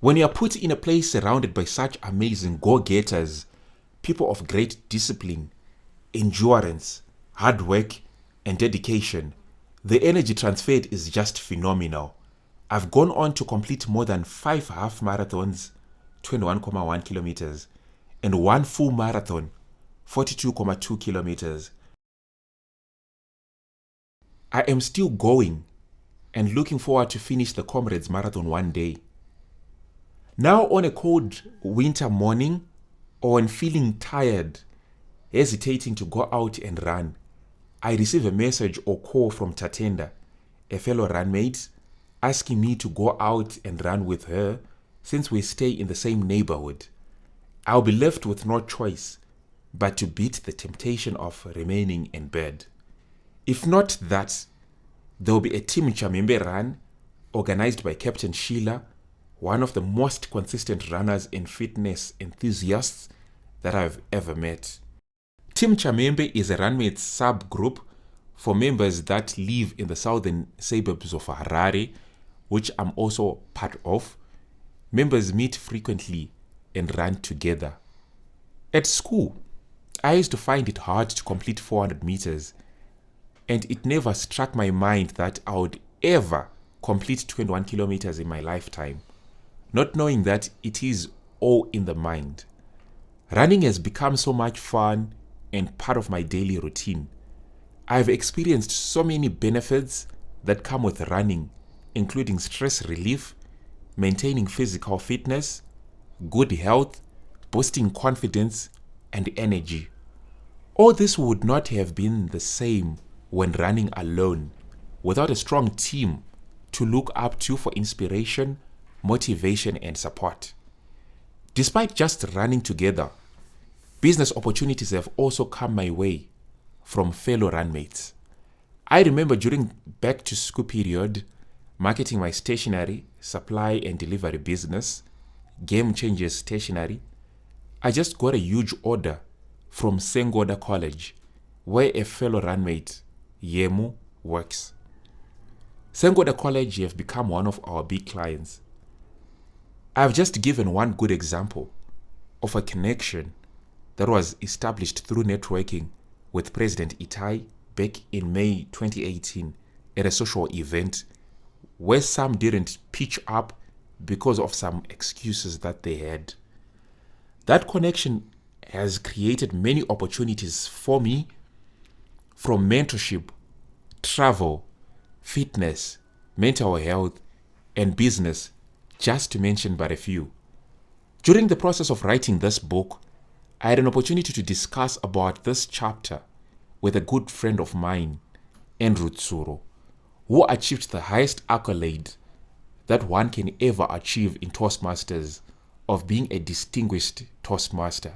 When you are put in a place surrounded by such amazing go-getters, people of great discipline, endurance, hard work, and dedication, the energy transferred is just phenomenal. I've gone on to complete more than 5 half marathons, 21.1 kilometers, and 1 full marathon, 42.2 kilometers. I am still going and looking forward to finish the Comrades Marathon one day. Now on a cold winter morning, or when feeling tired, hesitating to go out and run, I receive a message or call from Tatenda, a fellow runmate, asking me to go out and run with her since we stay in the same neighborhood. I'll be left with no choice but to beat the temptation of remaining in bed. If not that, there will be a Team Chamembe run organized by Captain Sheila, one of the most consistent runners and fitness enthusiasts that I've ever met. Team Chamembe is a Runmates subgroup for members that live in the southern suburbs of Harare, which I'm also part of. Members meet frequently and run together. At school, I used to find it hard to complete 400 meters, and it never struck my mind that I would ever complete 21 kilometers in my lifetime, not knowing that it is all in the mind. Running has become so much fun and part of my daily routine. I've experienced so many benefits that come with running, including stress relief, maintaining physical fitness, good health, boosting confidence, and energy. All this would not have been the same when running alone, without a strong team to look up to for inspiration, motivation, and support. Despite just running together, business opportunities have also come my way from fellow runmates. I remember during back to school period, marketing my stationery, supply and delivery business, Game Changers Stationery, I just got a huge order from Sengoda College, where a fellow runmate, Yemu, works. Sengoda College have become one of our big clients. I've just given one good example of a connection that was established through networking with President Itai back in May 2018 at a social event where some didn't pitch up because of some excuses that they had. That connection has created many opportunities for me, from mentorship, travel, fitness, mental health, and business, just to mention but a few. During the process of writing this book, I had an opportunity to discuss about this chapter with a good friend of mine, Andrew Tsuro, who achieved the highest accolade that one can ever achieve in Toastmasters, of being a distinguished Toastmaster.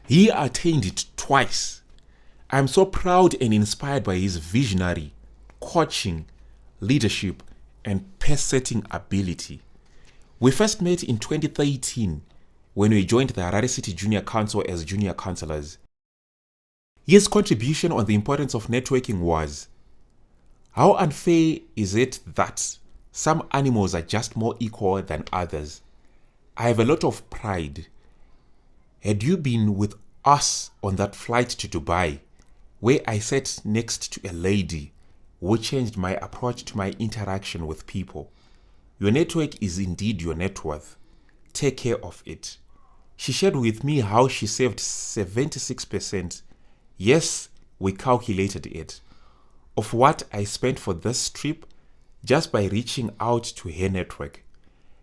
He attained it twice. I'm so proud and inspired by his visionary, coaching, leadership, and pace-setting ability. We first met in 2013 when we joined the Harare City Junior Council as junior councillors. His contribution on the importance of networking was, how unfair is it that some animals are just more equal than others? I have a lot of pride. Had you been with us on that flight to Dubai, where I sat next to a lady who changed my approach to my interaction with people. Your network is indeed your net worth. Take care of it. She shared with me how she saved 76%. Yes, we calculated it. Of what I spent for this trip just by reaching out to her network.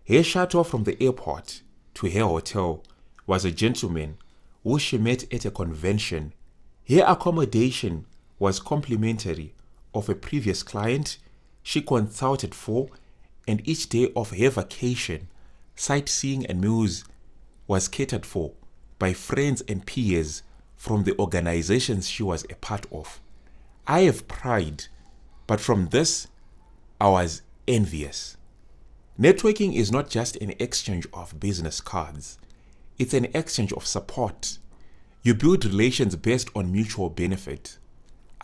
Her shuttle from the airport to her hotel was a gentleman who she met at a convention. Her accommodation was complimentary of a previous client she consulted for, and each day of her vacation, sightseeing and meals was catered for by friends and peers from the organizations she was a part of. I have pride, but from this, I was envious. Networking is not just an exchange of business cards. It's an exchange of support. You build relations based on mutual benefit.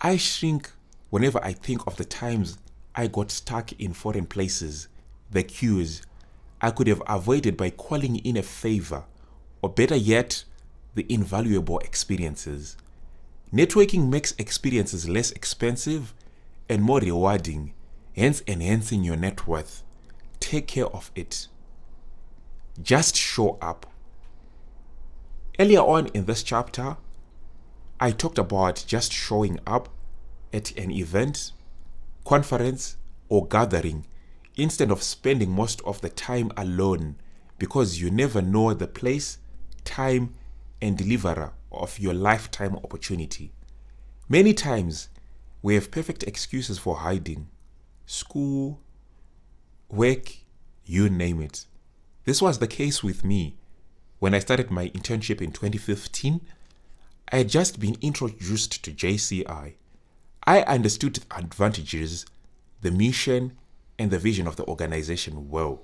I shrink whenever I think of the times I got stuck in foreign places, the queues I could have avoided by calling in a favor, or better yet, the invaluable experiences. Networking makes experiences less expensive and more rewarding, hence enhancing your net worth. Take care of it. Just show up. Earlier on in this chapter, I talked about just showing up at an event, conference, or gathering instead of spending most of the time alone, because you never know the place, time, and deliverer of your lifetime opportunity. Many times, we have perfect excuses for hiding. School, work, you name it. This was the case with me. When I started my internship in 2015, I had just been introduced to JCI. I understood the advantages, the mission, and the vision of the organization well,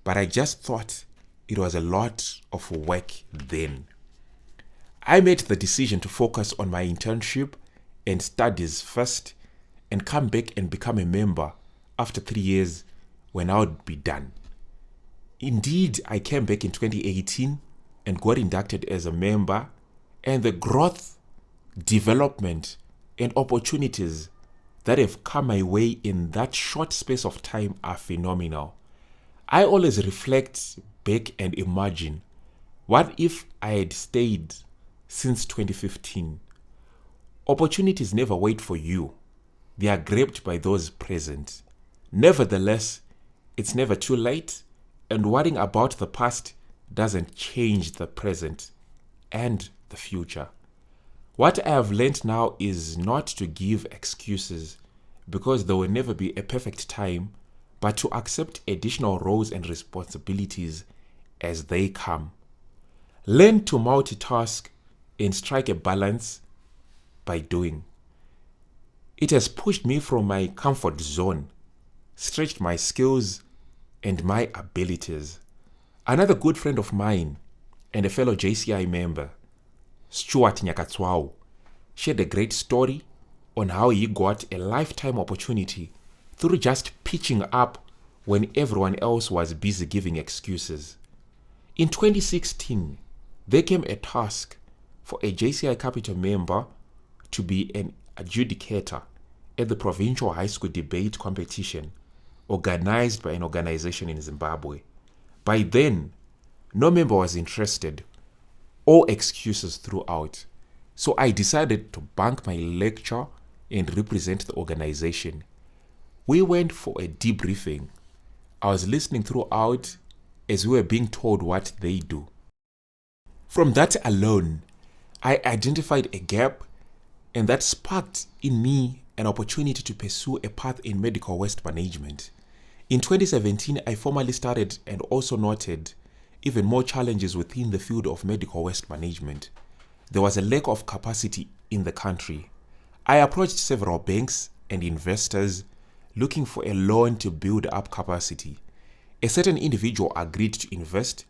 but I just thought it was a lot of work then. I made the decision to focus on my internship and studies first and come back and become a member after 3 years when I would be done. Indeed, I came back in 2018 and got inducted as a member, and the growth, development, and opportunities that have come my way in that short space of time are phenomenal. I always reflect back and imagine, what if I had stayed since 2015? Opportunities never wait for you. They are grabbed by those present. Nevertheless, it's never too late, and worrying about the past doesn't change the present and the future. What I have learned now is not to give excuses, because there will never be a perfect time, but to accept additional roles and responsibilities as they come. Learn to multitask and strike a balance by doing. It has pushed me from my comfort zone, stretched my skills and my abilities. Another good friend of mine and a fellow JCI member, Stuart Nyakatswao, shared a great story on how he got a lifetime opportunity through just pitching up when everyone else was busy giving excuses. In 2016, there came a task for a JCI Capital member to be an adjudicator at the provincial high school debate competition organized by an organization in Zimbabwe. By then, no member was interested, all excuses throughout. So I decided to bunk my lecture and represent the organization. We went for a debriefing. I was listening throughout as we were being told what they do. From that alone, I identified a gap, and that sparked in me an opportunity to pursue a path in medical waste management. In 2017, I formally started and also noted even more challenges within the field of medical waste management. There was a lack of capacity in the country. I approached several banks and investors looking for a loan to build up capacity. A certain individual agreed to invest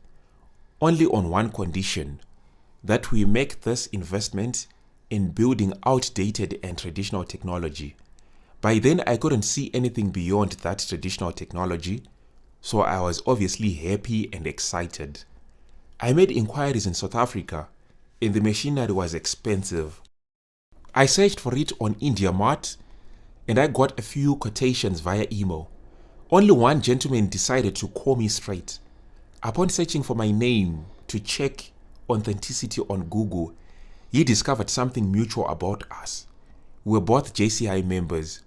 only on one condition, that we make this investment in building outdated and traditional technology. By then, I couldn't see anything beyond that traditional technology, so I was obviously happy and excited. I made inquiries in South Africa, and the machinery was expensive. I searched for it on IndiaMart, and I got a few quotations via email. Only one gentleman decided to call me straight. Upon searching for my name to check authenticity on Google, he discovered something mutual about us. We were both JCI members,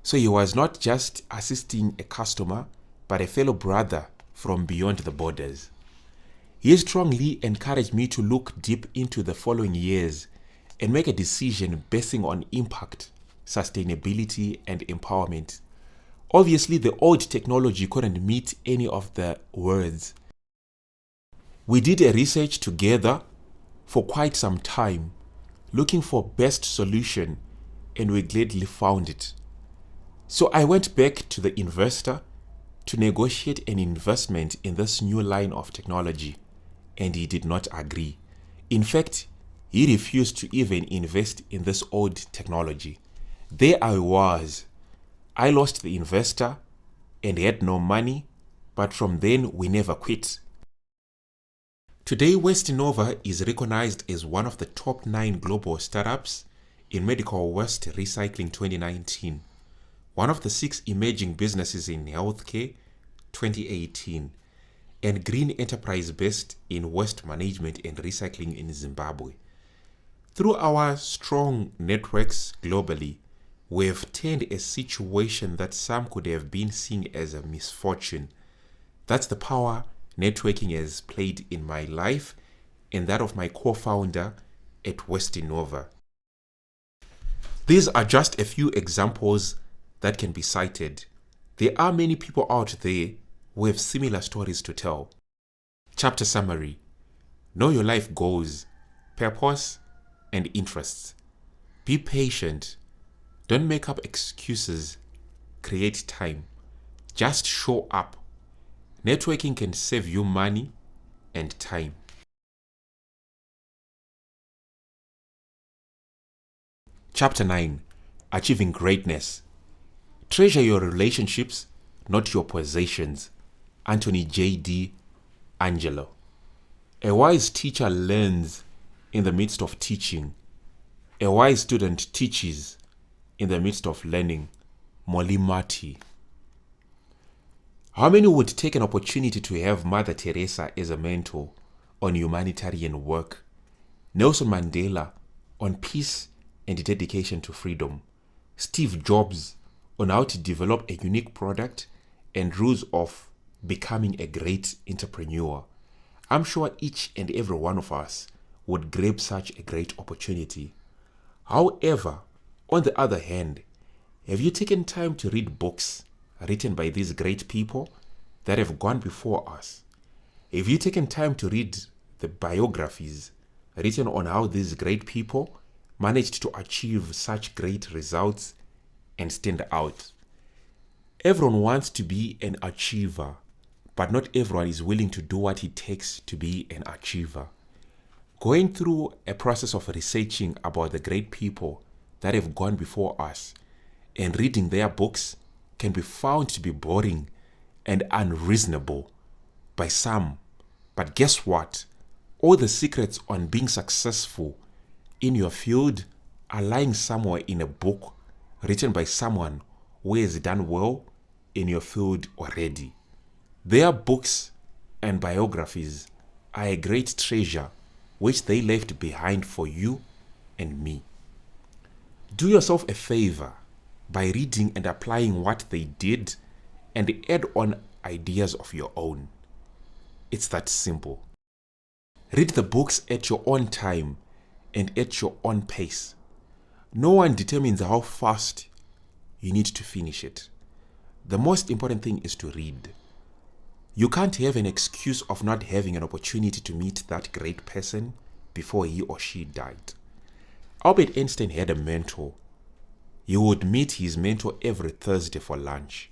so he was not just assisting a customer, but a fellow brother from beyond the borders. He strongly encouraged me to look deep into the following years and make a decision basing on impact, sustainability, and empowerment. Obviously, the old technology couldn't meet any of the words. We did a research together for quite some time, looking for best solution, and we gladly found it. So I went back to the investor to negotiate an investment in this new line of technology, and he did not agree. In fact, he refused to even invest in this old technology. There I was. I lost the investor and had no money, but from then we never quit. Today, Westinova is recognized as one of the top 9 global startups in medical waste recycling 2019, one of the 6 emerging businesses in healthcare 2018, and green enterprise based in waste management and recycling in Zimbabwe. Through our strong networks globally, we have turned a situation that some could have been seen as a misfortune. That's the power networking has played in my life and that of my co-founder at Westinova. These are just a few examples that can be cited. There are many people out there who have similar stories to tell. Chapter summary: know your life goals, purpose, and interests. Be patient. Don't make up excuses. Create time. Just show up. Networking can save you money and time. Chapter 9: Achieving Greatness. Treasure your relationships, not your possessions. Anthony J.D. Angelo. A wise teacher learns in the midst of teaching. A wise student teaches in the midst of learning. Molly Marty. How many would take an opportunity to have Mother Teresa as a mentor on humanitarian work? Nelson Mandela on peace and dedication to freedom. Steve Jobs on how to develop a unique product and rules of becoming a great entrepreneur. I'm sure each and every one of us would grab such a great opportunity. However, on the other hand, have you taken time to read books written by these great people that have gone before us? Have you taken time to read the biographies written on how these great people managed to achieve such great results and stand out? Everyone wants to be an achiever, but not everyone is willing to do what it takes to be an achiever. Going through a process of researching about the great people that have gone before us and reading their books can be found to be boring and unreasonable by some. But guess what? All the secrets on being successful in your field are lying somewhere in a book written by someone who has done well in your field already. Their books and biographies are a great treasure which they left behind for you and me. Do yourself a favor by reading and applying what they did and add on ideas of your own. It's that simple. Read the books at your own time and at your own pace. No one determines how fast you need to finish it. The most important thing is to read. You can't have an excuse of not having an opportunity to meet that great person before he or she died. Albert Einstein had a mentor. He would meet his mentor every Thursday for lunch.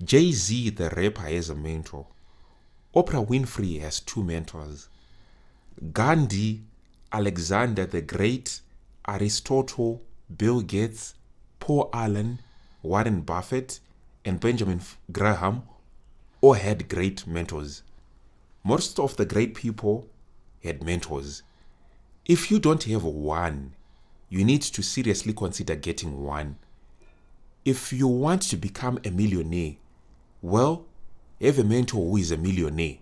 Jay-Z, the rapper, has a mentor. Oprah Winfrey has 2 mentors. Gandhi, Alexander the Great, Aristotle, Bill Gates, Paul Allen, Warren Buffett, and Benjamin Graham or had great mentors. Most of the great people had mentors. If you don't have one, you need to seriously consider getting one. If you want to become a millionaire, well, have a mentor who is a millionaire.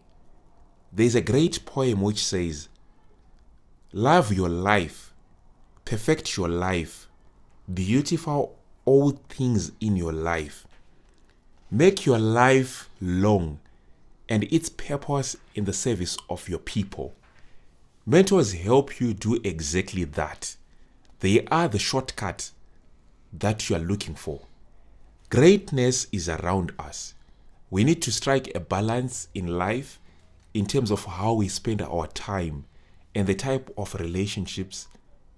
There's a great poem which says, "Love your life, perfect your life, beautify all things in your life. Make your life long and its purpose in the service of your people." Mentors help you do exactly that. They are the shortcut that you are looking for. Greatness is around us. We need to strike a balance in life in terms of how we spend our time and the type of relationships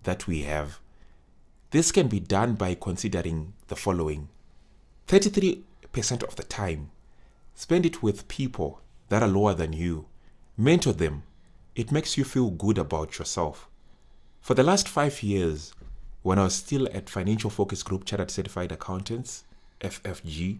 that we have. This can be done by considering the following. 33% of the time, spend it with people that are lower than you. Mentor them. It makes you feel good about yourself. For the last 5 years, when I was still at Financial Focus Group Chartered Certified Accountants, FFG,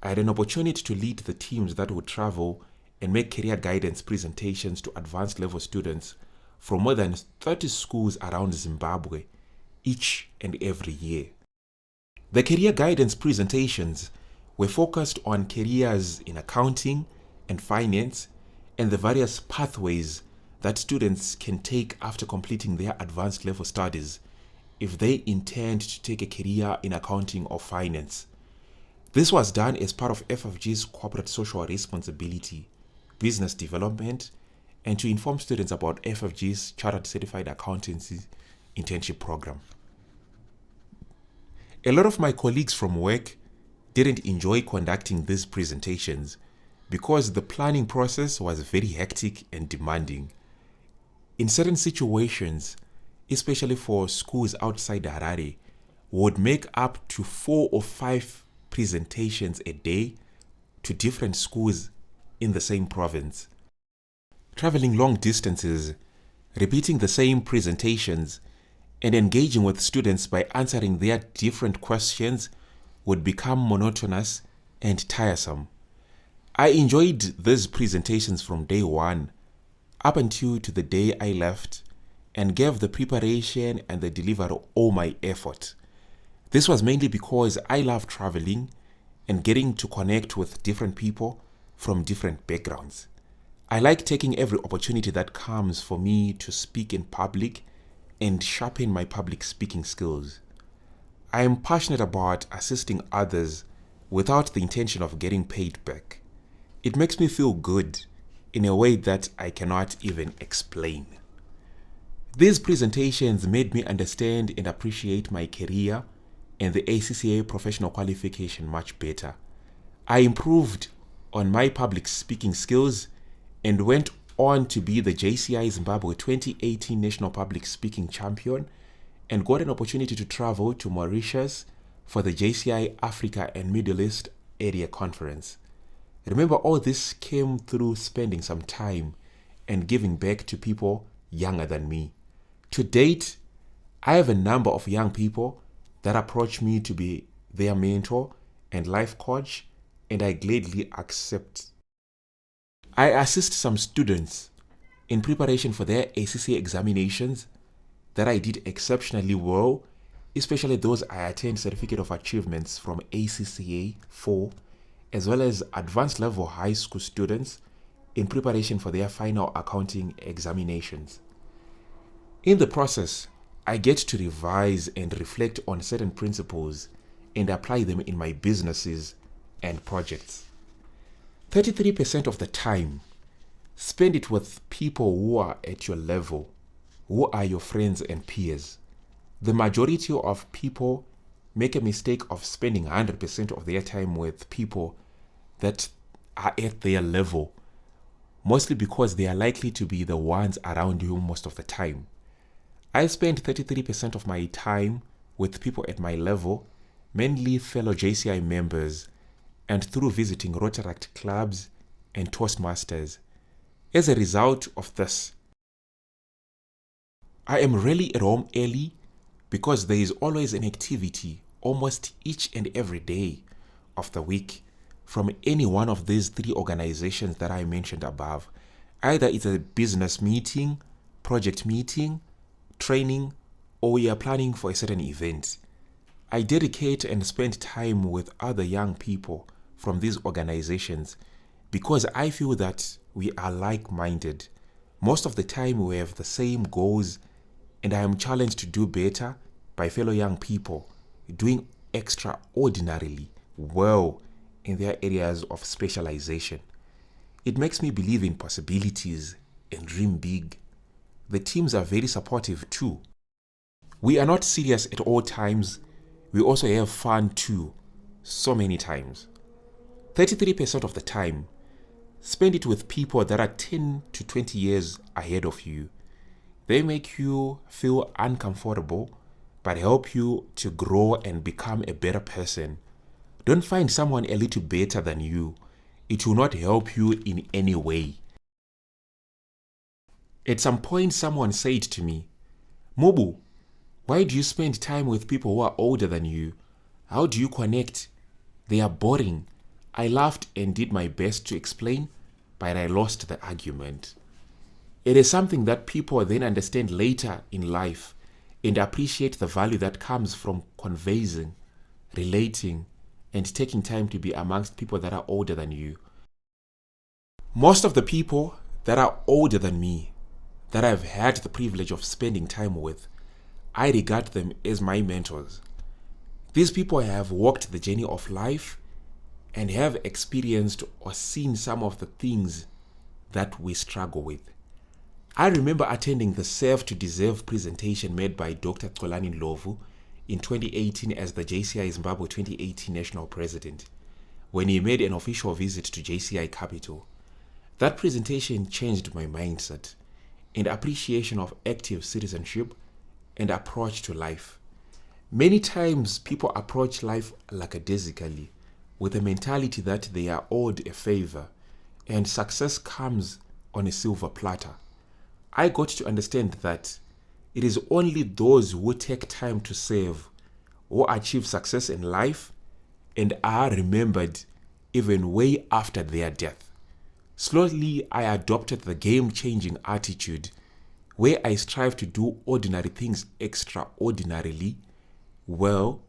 I had an opportunity to lead the teams that would travel and make career guidance presentations to advanced level students from more than 30 schools around Zimbabwe each and every year. The career guidance presentations were focused on careers in accounting and finance and the various pathways that students can take after completing their advanced level studies if they intend to take a career in accounting or finance. This was done as part of FFG's corporate social responsibility, business development, and to inform students about FFG's Chartered Certified Accountancy internship program. A lot of my colleagues from work didn't enjoy conducting these presentations because the planning process was very hectic and demanding. In certain situations, especially for schools outside Harare, we would make up to 4 or 5 presentations a day to different schools in the same province. Traveling long distances, repeating the same presentations, and engaging with students by answering their different questions would become monotonous and tiresome. I enjoyed these presentations from day one up until to the day I left and gave the preparation and the delivery all my effort. This was mainly because I love traveling and getting to connect with different people from different backgrounds. I like taking every opportunity that comes for me to speak in public and sharpen my public speaking skills. I am passionate about assisting others without the intention of getting paid back. It makes me feel good in a way that I cannot even explain. These presentations made me understand and appreciate my career and the ACCA professional qualification much better. I improved on my public speaking skills and went on to be the JCI Zimbabwe 2018 National Public Speaking Champion and got an opportunity to travel to Mauritius for the JCI Africa and Middle East Area Conference. Remember, all this came through spending some time and giving back to people younger than me. To date, I have a number of young people that approach me to be their mentor and life coach, and I gladly accept. I assist some students in preparation for their ACCA examinations that I did exceptionally well, especially those I attained Certificate of Achievements from ACCA 4, as well as advanced level high school students in preparation for their final accounting examinations. In the process, I get to revise and reflect on certain principles and apply them in my businesses and projects. 33% of the time, spend it with people who are at your level, who are your friends and peers. The majority of people make a mistake of spending 100% of their time with people that are at their level, mostly because they are likely to be the ones around you most of the time. I spend 33% of my time with people at my level, mainly fellow JCI members, and through visiting Rotaract clubs and Toastmasters. As a result of this, I am really at home early because there is always an activity almost each and every day of the week from any one of these 3 organizations that I mentioned above. Either it's a business meeting, project meeting, training, or we are planning for a certain event. I dedicate and spend time with other young people from these organizations because I feel that we are like-minded. Most of the time we have the same goals, and I am challenged to do better by fellow young people doing extraordinarily well in their areas of specialization. It makes me believe in possibilities and dream big. The teams are very supportive too. We are not serious at all times. We also have fun too, so many times. 33% of the time, spend it with people that are 10 to 20 years ahead of you. They make you feel uncomfortable, but help you to grow and become a better person. Don't find someone a little better than you. It will not help you in any way. At some point, someone said to me, "Mubu, why do you spend time with people who are older than you? How do you connect? They are boring." I laughed and did my best to explain, but I lost the argument. It is something that people then understand later in life and appreciate the value that comes from conversing, relating, and taking time to be amongst people that are older than you. Most of the people that are older than me, that I've had the privilege of spending time with, I regard them as my mentors. These people have walked the journey of life and have experienced or seen some of the things that we struggle with. I remember attending the Serve to Deserve presentation made by Dr. Xolani Ndlovu in 2018 as the JCI Zimbabwe 2018 National President, when he made an official visit to JCI Capital. That presentation changed my mindset and appreciation of active citizenship and approach to life. Many times people approach life lackadaisically, with a mentality that they are owed a favor and success comes on a silver platter. I got to understand that it is only those who take time to serve who achieve success in life and are remembered even way after their death. Slowly, I adopted the game-changing attitude where I strive to do ordinary things extraordinarily well,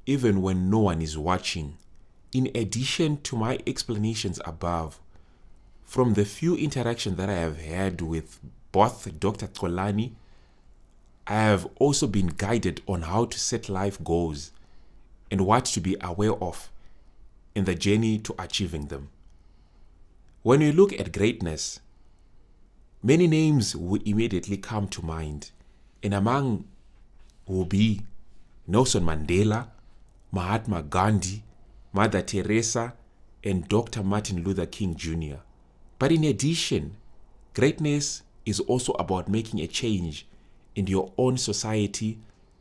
even when no one is watching. In addition to my explanations above, from the few interactions that I have had with both Dr. Xolani, I have also been guided on how to set life goals and what to be aware of in the journey to achieving them. When we look at greatness, many names will immediately come to mind, and among will be Nelson Mandela, Mahatma Gandhi, Mother Teresa, and Dr. Martin Luther King Jr. But in addition, greatness is also about making a change in your own society,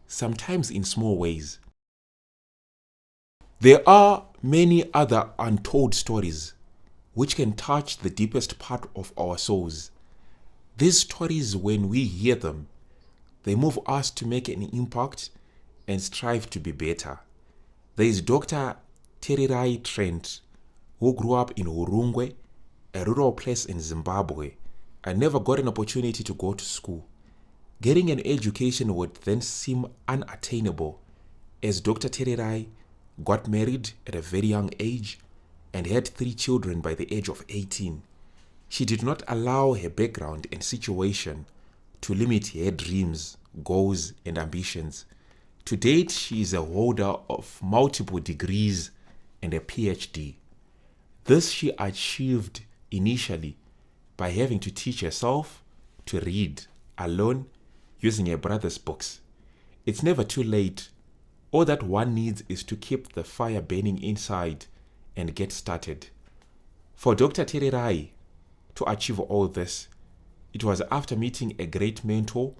sometimes in small ways. There are many other untold stories which can touch the deepest part of our souls. These stories, when we hear them, they move us to make an impact and strive to be better. There is Dr. Terirai Trent, who grew up in Hurungwe, a rural place in Zimbabwe, and never got an opportunity to go to school. Getting an education would then seem unattainable, as Dr. Terirai got married at a very young age and had 3 children by the age of 18. She did not allow her background and situation to limit her dreams, goals, and ambitions. To date, she is a holder of multiple degrees and a PhD. This she achieved initially by having to teach herself to read alone using her brother's books. It's never too late. All that one needs is to keep the fire burning inside and get started. For Dr. Terirai to achieve all this, it was after meeting a great mentor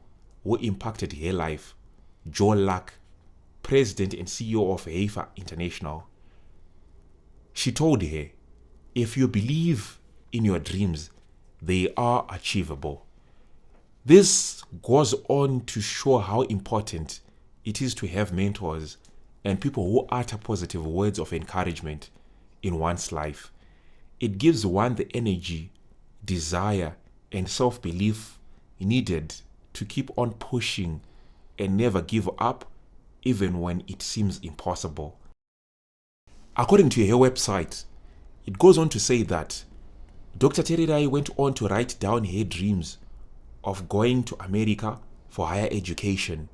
who impacted her life, Joe Luck, President and CEO of Heifer International. She told her, if you believe in your dreams, they are achievable. This goes on to show how important it is to have mentors and people who utter positive words of encouragement in one's life. It gives one the energy, desire, and self-belief needed to keep on pushing and never give up, even when it seems impossible. According to her website, it goes on to say that Dr. Terirai went on to write down her dreams of going to America for higher education,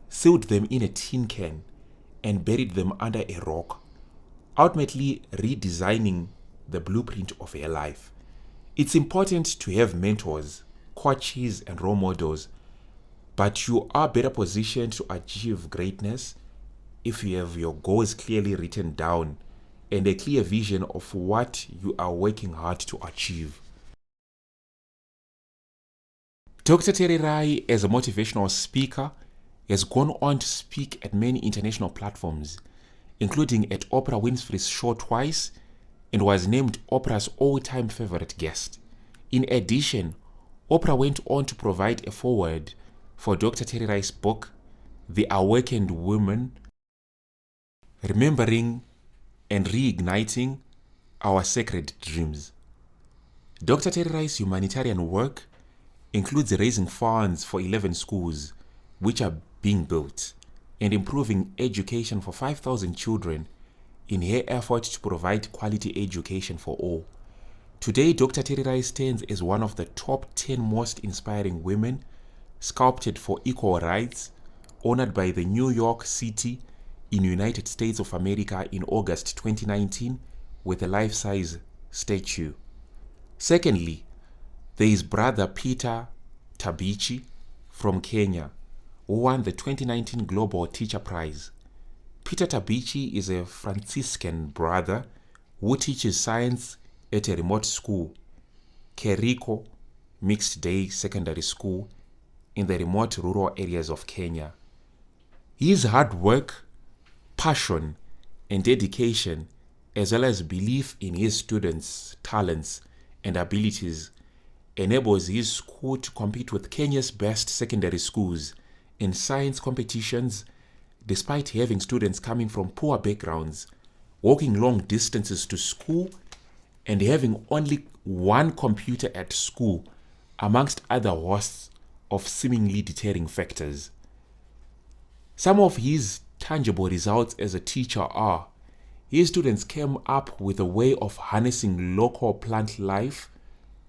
sealed them in a tin can, and buried them under a rock, ultimately redesigning the blueprint of her life. It's important to have mentors, coaches, and role models, but you are better positioned to achieve greatness if you have your goals clearly written down and a clear vision of what you are working hard to achieve. Dr. Terirai, as a motivational speaker, has gone on to speak at many international platforms, including at Oprah Winfrey's show twice, and was named Oprah's all-time favorite guest. In addition, Oprah went on to provide a foreword for Dr. Terirai's book, The Awakened Woman, Remembering and Reigniting Our Sacred Dreams. Dr. Terirai's humanitarian work includes raising funds for 11 schools, which are being built, and improving education for 5,000 children in her effort to provide quality education for all. Today, Dr. Terirai stands as one of the top 10 most inspiring women sculpted for equal rights, honored by the New York City in United States of America in August 2019 with a life-size statue. Secondly, there is Brother Peter Tabichi from Kenya, who won the 2019 Global Teacher Prize. Peter Tabichi is a Franciscan brother who teaches science at a remote school, Keriko Mixed Day Secondary School, in the remote rural areas of Kenya. His hard work, passion, and dedication, as well as belief in his students' talents and abilities, enables his school to compete with Kenya's best secondary schools in science competitions, despite having students coming from poor backgrounds, walking long distances to school, and having only one computer at school, amongst other hosts of seemingly deterring factors. Some of his tangible results as a teacher are: his students came up with a way of harnessing local plant life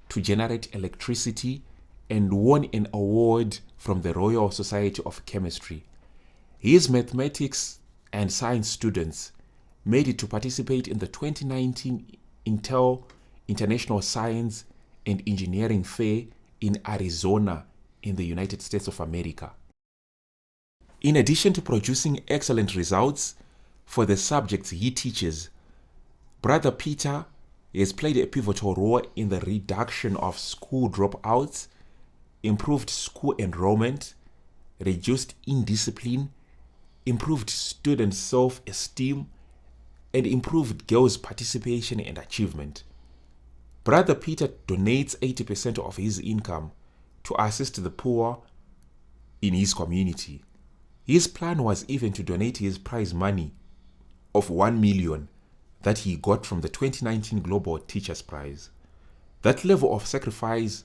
to generate electricity and won an award from the Royal Society of Chemistry. His mathematics and science students made it to participate in the 2019 Intel International Science and Engineering Fair in Arizona in the United States of America. In addition to producing excellent results for the subjects he teaches, Brother Peter has played a pivotal role in the reduction of school dropouts, improved school enrollment, reduced indiscipline, improved student self-esteem, and improved girls' participation and achievement. Brother Peter donates 80% of his income to assist the poor in his community. His plan was even to donate his prize money of $1 million that he got from the 2019 Global Teachers Prize. That level of sacrifice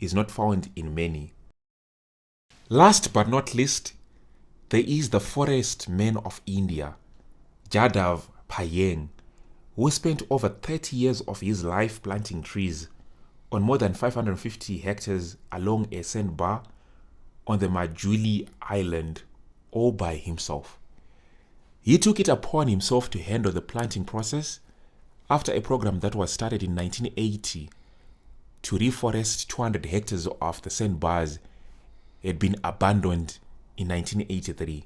is not found in many. Last but not least, there is the forest man of India, Jadav Payeng, who spent over 30 years of his life planting trees on more than 550 hectares along a sandbar on the Majuli Island, all by himself. He took it upon himself to handle the planting process after a program that was started in 1980 to reforest 200 hectares of the sandbars had been abandoned in 1983.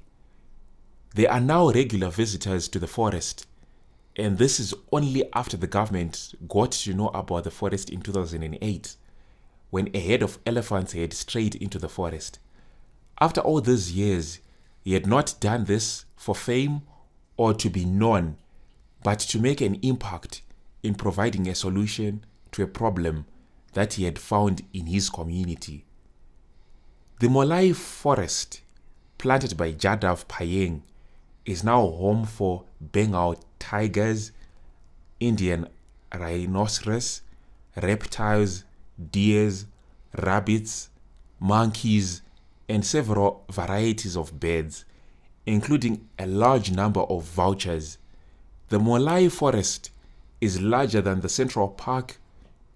There are now regular visitors to the forest, and this is only after the government got to know about the forest in 2008, when a herd of elephants had strayed into the forest. After all these years, he had not done this for fame or to be known, but to make an impact in providing a solution to a problem that he had found in his community. The Molai forest, planted by Jadav Payeng, is now home for Bengal tigers, Indian rhinoceros, reptiles, deers, rabbits, monkeys, and several varieties of birds, including a large number of vultures. The Molai Forest is larger than the Central Park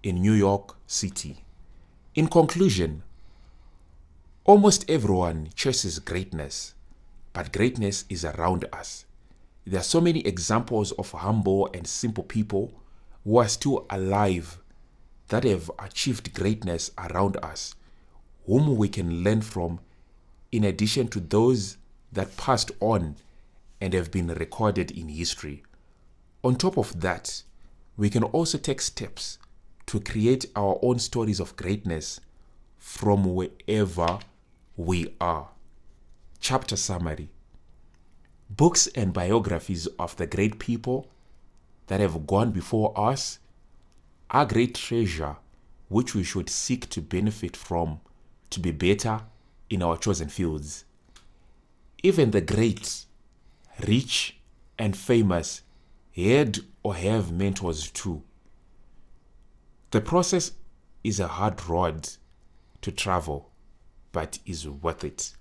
in New York City. In conclusion, almost everyone chases greatness, but greatness is around us. There are so many examples of humble and simple people who are still alive that have achieved greatness around us, whom we can learn from, in addition to those that passed on and have been recorded in history. On top of that, we can also take steps to create our own stories of greatness from wherever we are. Chapter summary. Books and biographies of the great people that have gone before us are great treasure which we should seek to benefit from to be better in our chosen fields. Even the great, rich, and famous had or have mentors too. The process is a hard road to travel, but is worth it.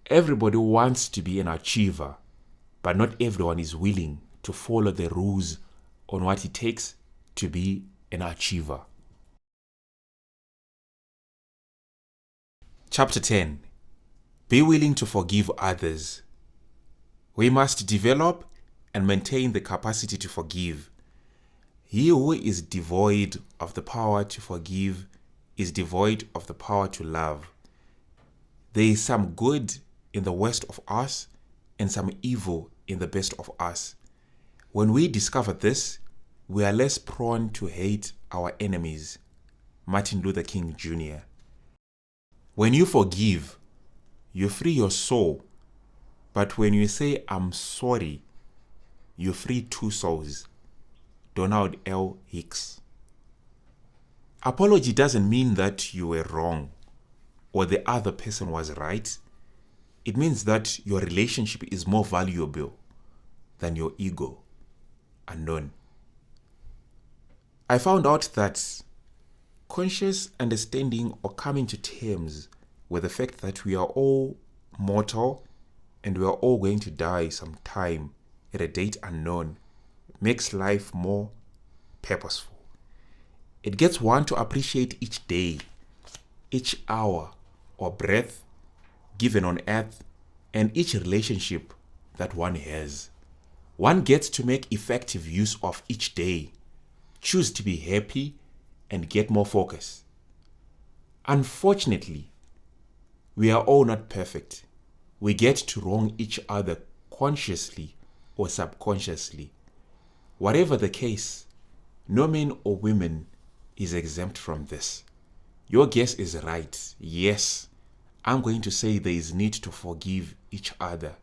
Everybody wants to be an achiever, but not everyone is willing to follow the rules on what it takes to be an achiever. Chapter 10. Be willing to forgive others. We must develop and maintain the capacity to forgive. He who is devoid of the power to forgive is devoid of the power to love. There is some good in the worst of us and some evil in the best of us. When we discover this, we are less prone to hate our enemies. Martin Luther King Jr. When you forgive, you free your soul. But when you say, "I'm sorry," you free two souls. Donald L. Hicks. Apology doesn't mean that you were wrong or the other person was right. It means that your relationship is more valuable than your ego. Unknown. I found out that conscious understanding or coming to terms with the fact that we are all mortal and we are all going to die sometime at a date unknown makes life more purposeful. It gets one to appreciate each day, each hour or breath given on earth, and each relationship that one has. One gets to make effective use of each day, choose to be happy, and get more focus. Unfortunately, we are all not perfect. We get to wrong each other consciously or subconsciously. Whatever the case, no man or woman is exempt from this. Your guess is right. Yes, I'm going to say there is need to forgive each other.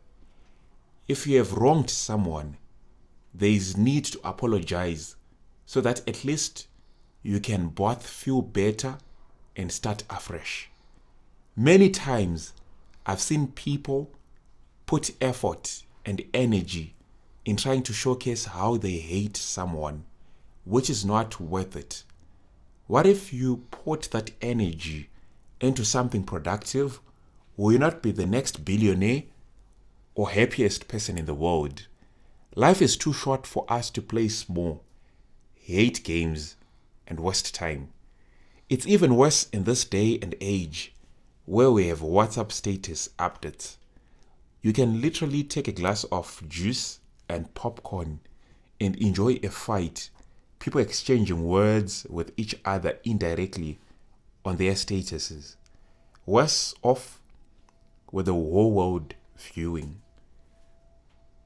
If you have wronged someone, there is need to apologize so that at least you can both feel better and start afresh. Many times, I've seen people put effort and energy in trying to showcase how they hate someone, which is not worth it. What if you put that energy into something productive? Will you not be the next billionaire or happiest person in the world? Life is too short for us to play small, hate games, and waste time. It's even worse in this day and age where we have WhatsApp status updates. You can literally take a glass of juice and popcorn and enjoy a fight, people exchanging words with each other indirectly on their statuses. Worse off with the whole world viewing.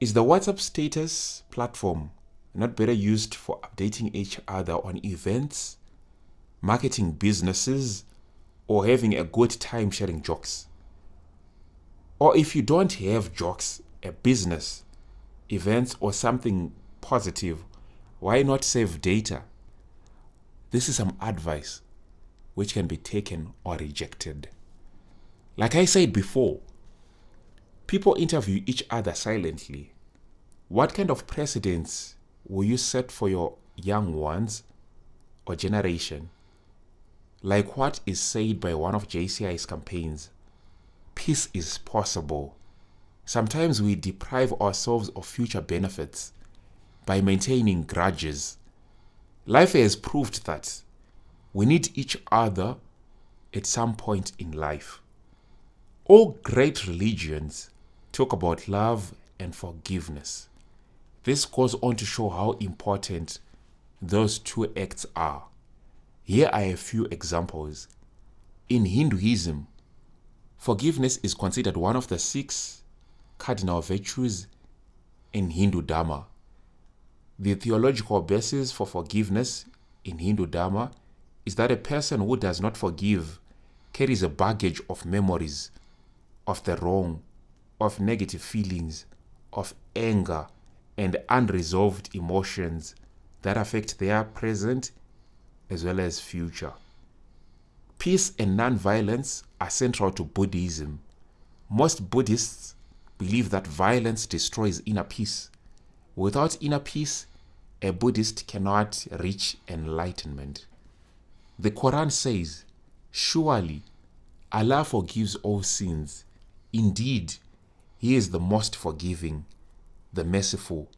Is the WhatsApp status platform not better used for updating each other on events, marketing businesses, or having a good time sharing jokes? Or if you don't have jokes, a business, events, or something positive, why not save data? This is some advice which can be taken or rejected. Like I said before, people interview each other silently. What kind of precedents will you set for your young ones or generation? Like what is said by one of JCI's campaigns, peace is possible. Sometimes we deprive ourselves of future benefits by maintaining grudges. Life has proved that we need each other at some point in life. All great religions talk about love and forgiveness. This goes on to show how important those two acts are. Here are a few examples. In Hinduism, forgiveness is considered one of the 6 cardinal virtues in Hindu Dharma. The theological basis for forgiveness in Hindu Dharma is that a person who does not forgive carries a baggage of memories of the wrong, of negative feelings, of anger, and unresolved emotions that affect their present as well as future. Peace and non-violence are central to Buddhism. Most Buddhists believe that violence destroys inner peace. Without inner peace, a Buddhist cannot reach enlightenment. The Quran says, "Surely Allah forgives all sins. Indeed, He is the most forgiving, the merciful."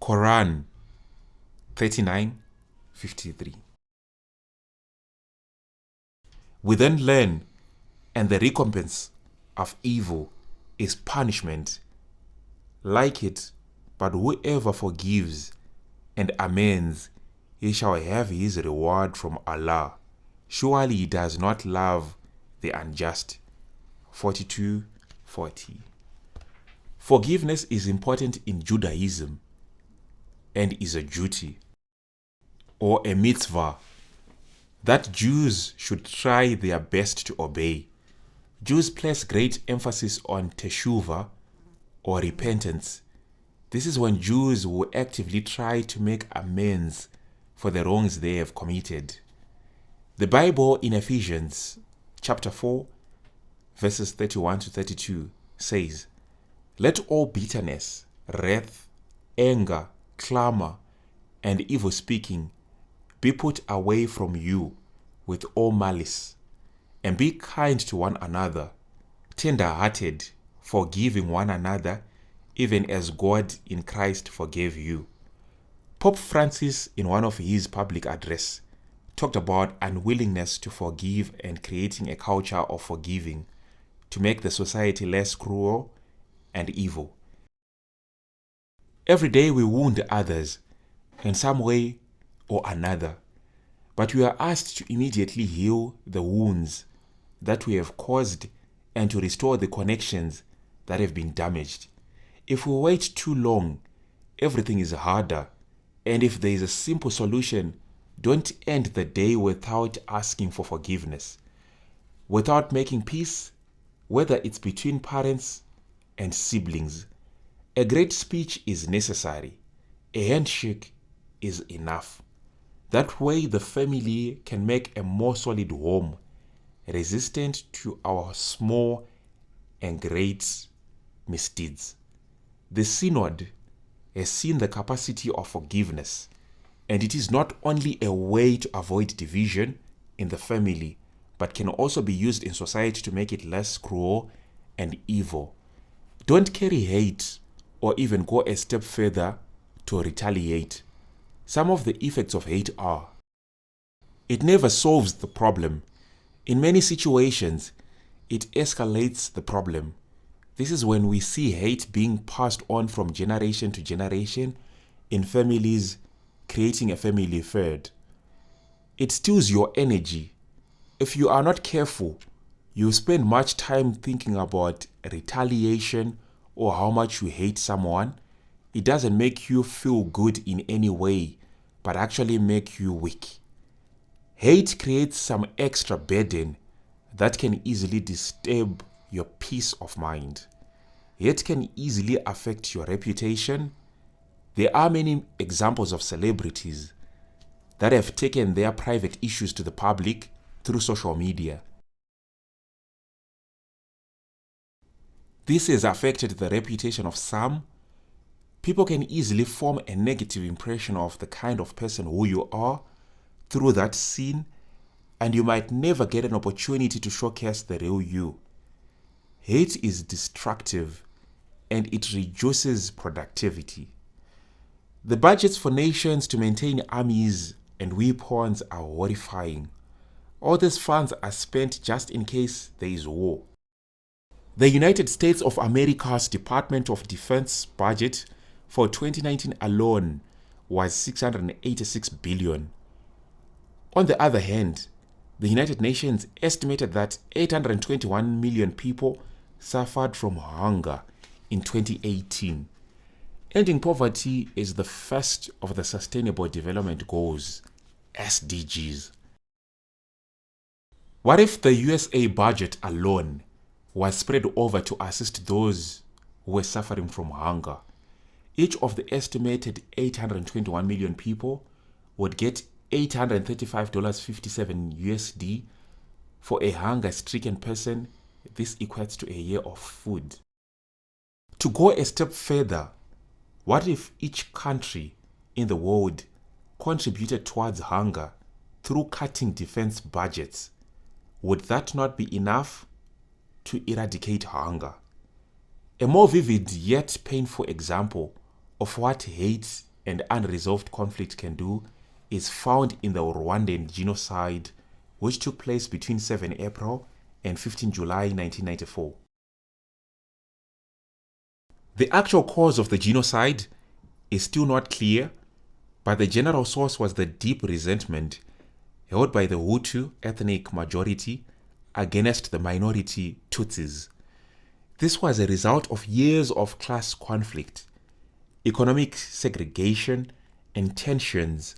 Quran 39:53. We then learn, and the recompense of evil is punishment. Like it, but whoever forgives and amends, he shall have his reward from Allah. Surely He does not love the unjust. 42:40. Forgiveness is important in Judaism and is a duty or a mitzvah that Jews should try their best to obey. Jews place great emphasis on teshuvah or repentance. This is when Jews will actively try to make amends for the wrongs they have committed. The Bible in Ephesians chapter 4 verses 31-32 says, "Let all bitterness, wrath, anger, clamor, and evil speaking be put away from you with all malice, and be kind to one another, tender-hearted, forgiving one another, even as God in Christ forgave you." Pope Francis, in one of his public address, talked about unwillingness to forgive and creating a culture of forgiving to make the society less cruel and evil. Every day we wound others in some way or another, but we are asked to immediately heal the wounds that we have caused and to restore the connections that have been damaged. If we wait too long, everything is harder, and if there is a simple solution, don't end the day without asking for forgiveness. Without making peace, whether it's between parents and siblings, a great speech is necessary. A handshake is enough. That way the family can make a more solid home, resistant to our small and great misdeeds. The Synod has seen the capacity of forgiveness, and it is not only a way to avoid division in the family, but can also be used in society to make it less cruel and evil. Don't carry hate or even go a step further to retaliate. Some of the effects of hate are: it never solves the problem. In many situations, it escalates the problem. This is when we see hate being passed on from generation to generation in families, creating a family third. It steals your energy. If you are not careful, you spend much time thinking about retaliation or how much you hate someone. It doesn't make you feel good in any way, but actually make you weak. Hate creates some extra burden that can easily disturb your peace of mind. Hate can easily affect your reputation. There are many examples of celebrities that have taken their private issues to the public through social media. This has affected the reputation of some people can easily form a negative impression of the kind of person who you are through that scene, and you might never get an opportunity to showcase the real you. Hate is destructive and it reduces productivity. The budgets for nations to maintain armies and weapons are horrifying. All these funds are spent just in case there is war. The United States of America's Department of Defense budget for 2019 alone was $686 billion. On the other hand, the United Nations estimated that 821 million people suffered from hunger in 2018. Ending poverty is the first of the Sustainable Development Goals, SDGs. What if the USA budget alone was spread over to assist those who were suffering from hunger? Each of the estimated 821 million people would get $835.57 USD. For a hunger-stricken person, this equates to a year of food. To go a step further, what if each country in the world contributed towards hunger through cutting defense budgets? Would that not be enough to eradicate hunger? A more vivid yet painful example of what hate and unresolved conflict can do is found in the Rwandan genocide, which took place between 7 April and 15 July 1994. The actual cause of the genocide is still not clear, but the general source was the deep resentment held by the Hutu ethnic majority against the minority Tutsis. This was a result of years of class conflict, economic segregation, and tensions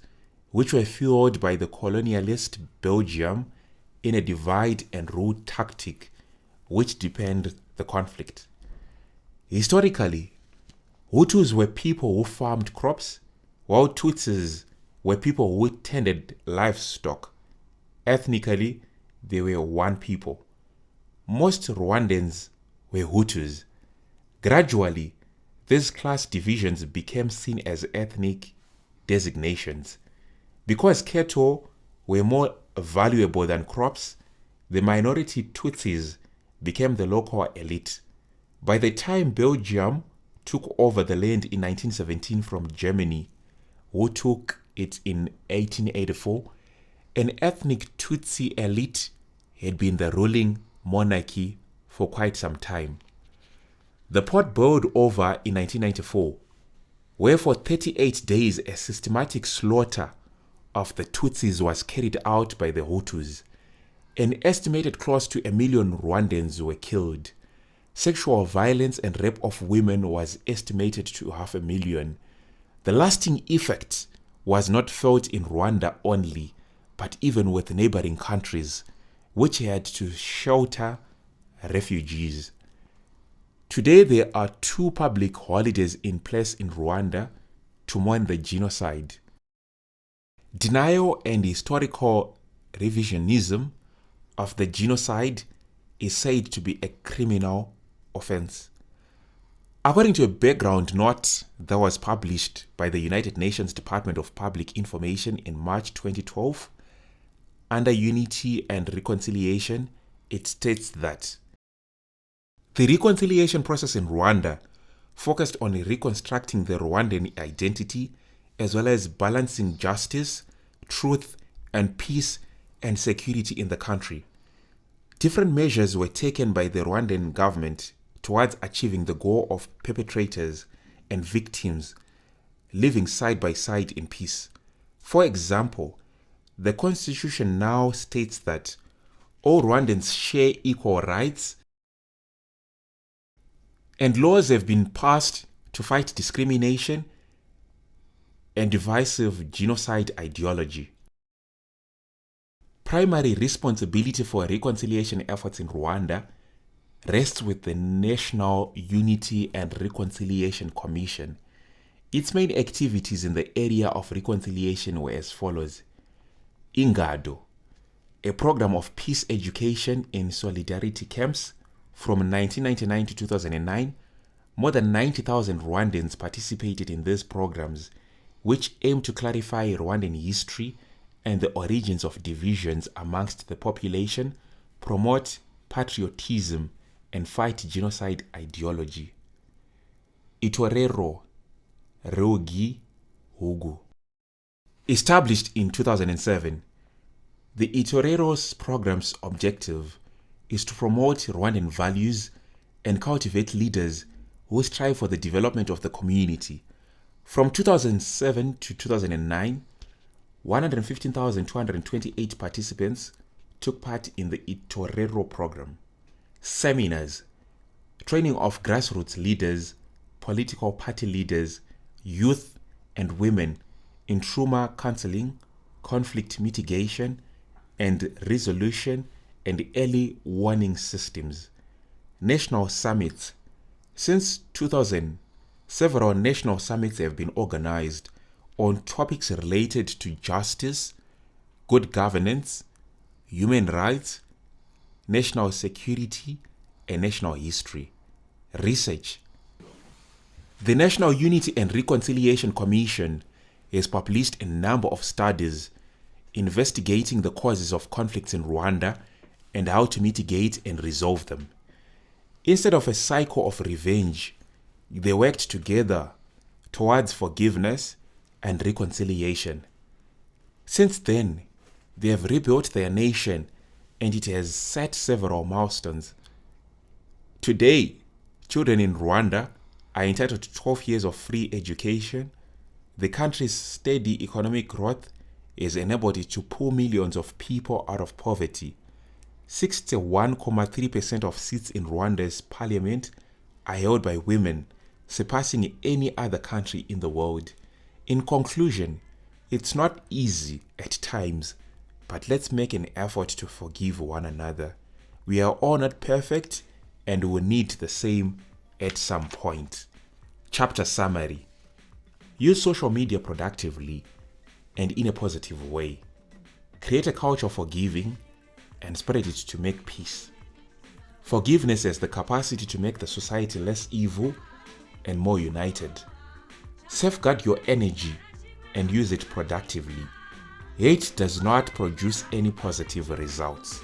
which were fueled by the colonialist Belgium in a divide and rule tactic which deepened the conflict. Historically, Hutus were people who farmed crops, while Tutsis were people who tended livestock. Ethnically, they were one people. Most Rwandans were Hutus. Gradually, these class divisions became seen as ethnic designations. Because cattle were more valuable than crops, the minority Tutsis became the local elite. By the time Belgium took over the land in 1917 from Germany, who took it in 1884, an ethnic Tutsi elite had been the ruling monarchy for quite some time. The pot boiled over in 1994, where for 38 days a systematic slaughter of the Tutsis was carried out by the Hutus. An estimated close to 1 million Rwandans were killed. Sexual violence and rape of women was estimated to 500,000. The lasting effect was not felt in Rwanda only, but even with neighboring countries, which had to shelter refugees. Today, there are 2 public holidays in place in Rwanda to mourn the genocide. Denial and historical revisionism of the genocide is said to be a criminal offense. According to a background note that was published by the United Nations Department of Public Information in March 2012, under Unity and Reconciliation, it states that the reconciliation process in Rwanda focused on reconstructing the Rwandan identity as well as balancing justice, truth, and peace and security in the country. Different measures were taken by the Rwandan government towards achieving the goal of perpetrators and victims living side by side in peace. For example, the constitution now states that all Rwandans share equal rights, and laws have been passed to fight discrimination and divisive genocide ideology. Primary responsibility for reconciliation efforts in Rwanda rests with the National Unity and Reconciliation Commission. Its main activities in the area of reconciliation were as follows: Ingado, a program of peace education in solidarity camps from 1999 to 2009, More than 90,000 Rwandans participated in these programs, which aim to clarify Rwandan history and the origins of divisions amongst the population, promote patriotism, and fight genocide ideology. Itorero Rugi Hugu. Established in 2007, the Itorero's program's objective is to promote Rwandan values and cultivate leaders who strive for the development of the community. From 2007 to 2009, 115,228 participants took part in the Itorero program. Seminars, training of grassroots leaders, political party leaders, youth, and women in trauma counseling, conflict mitigation, and resolution, and early warning systems. National summits. Since 2000, several national summits have been organized on topics related to justice, good governance, human rights, national security, and national history. Research. The National Unity and Reconciliation Commission has published a number of studies investigating the causes of conflicts in Rwanda and how to mitigate and resolve them. Instead of a cycle of revenge, they worked together towards forgiveness and reconciliation. Since then, they have rebuilt their nation and it has set several milestones. Today, children in Rwanda are entitled to 12 years of free education. The country's steady economic growth has enabled it to pull millions of people out of poverty. 61.3% of seats in Rwanda's parliament are held by women, surpassing any other country in the world. In conclusion, it's not easy at times, but let's make an effort to forgive one another. We are all not perfect and will need the same at some point. Chapter summary. Use social media productively and in a positive way. Create a culture of forgiving and spread it to make peace. Forgiveness has the capacity to make the society less evil and more united. Safeguard your energy and use it productively. Hate does not produce any positive results.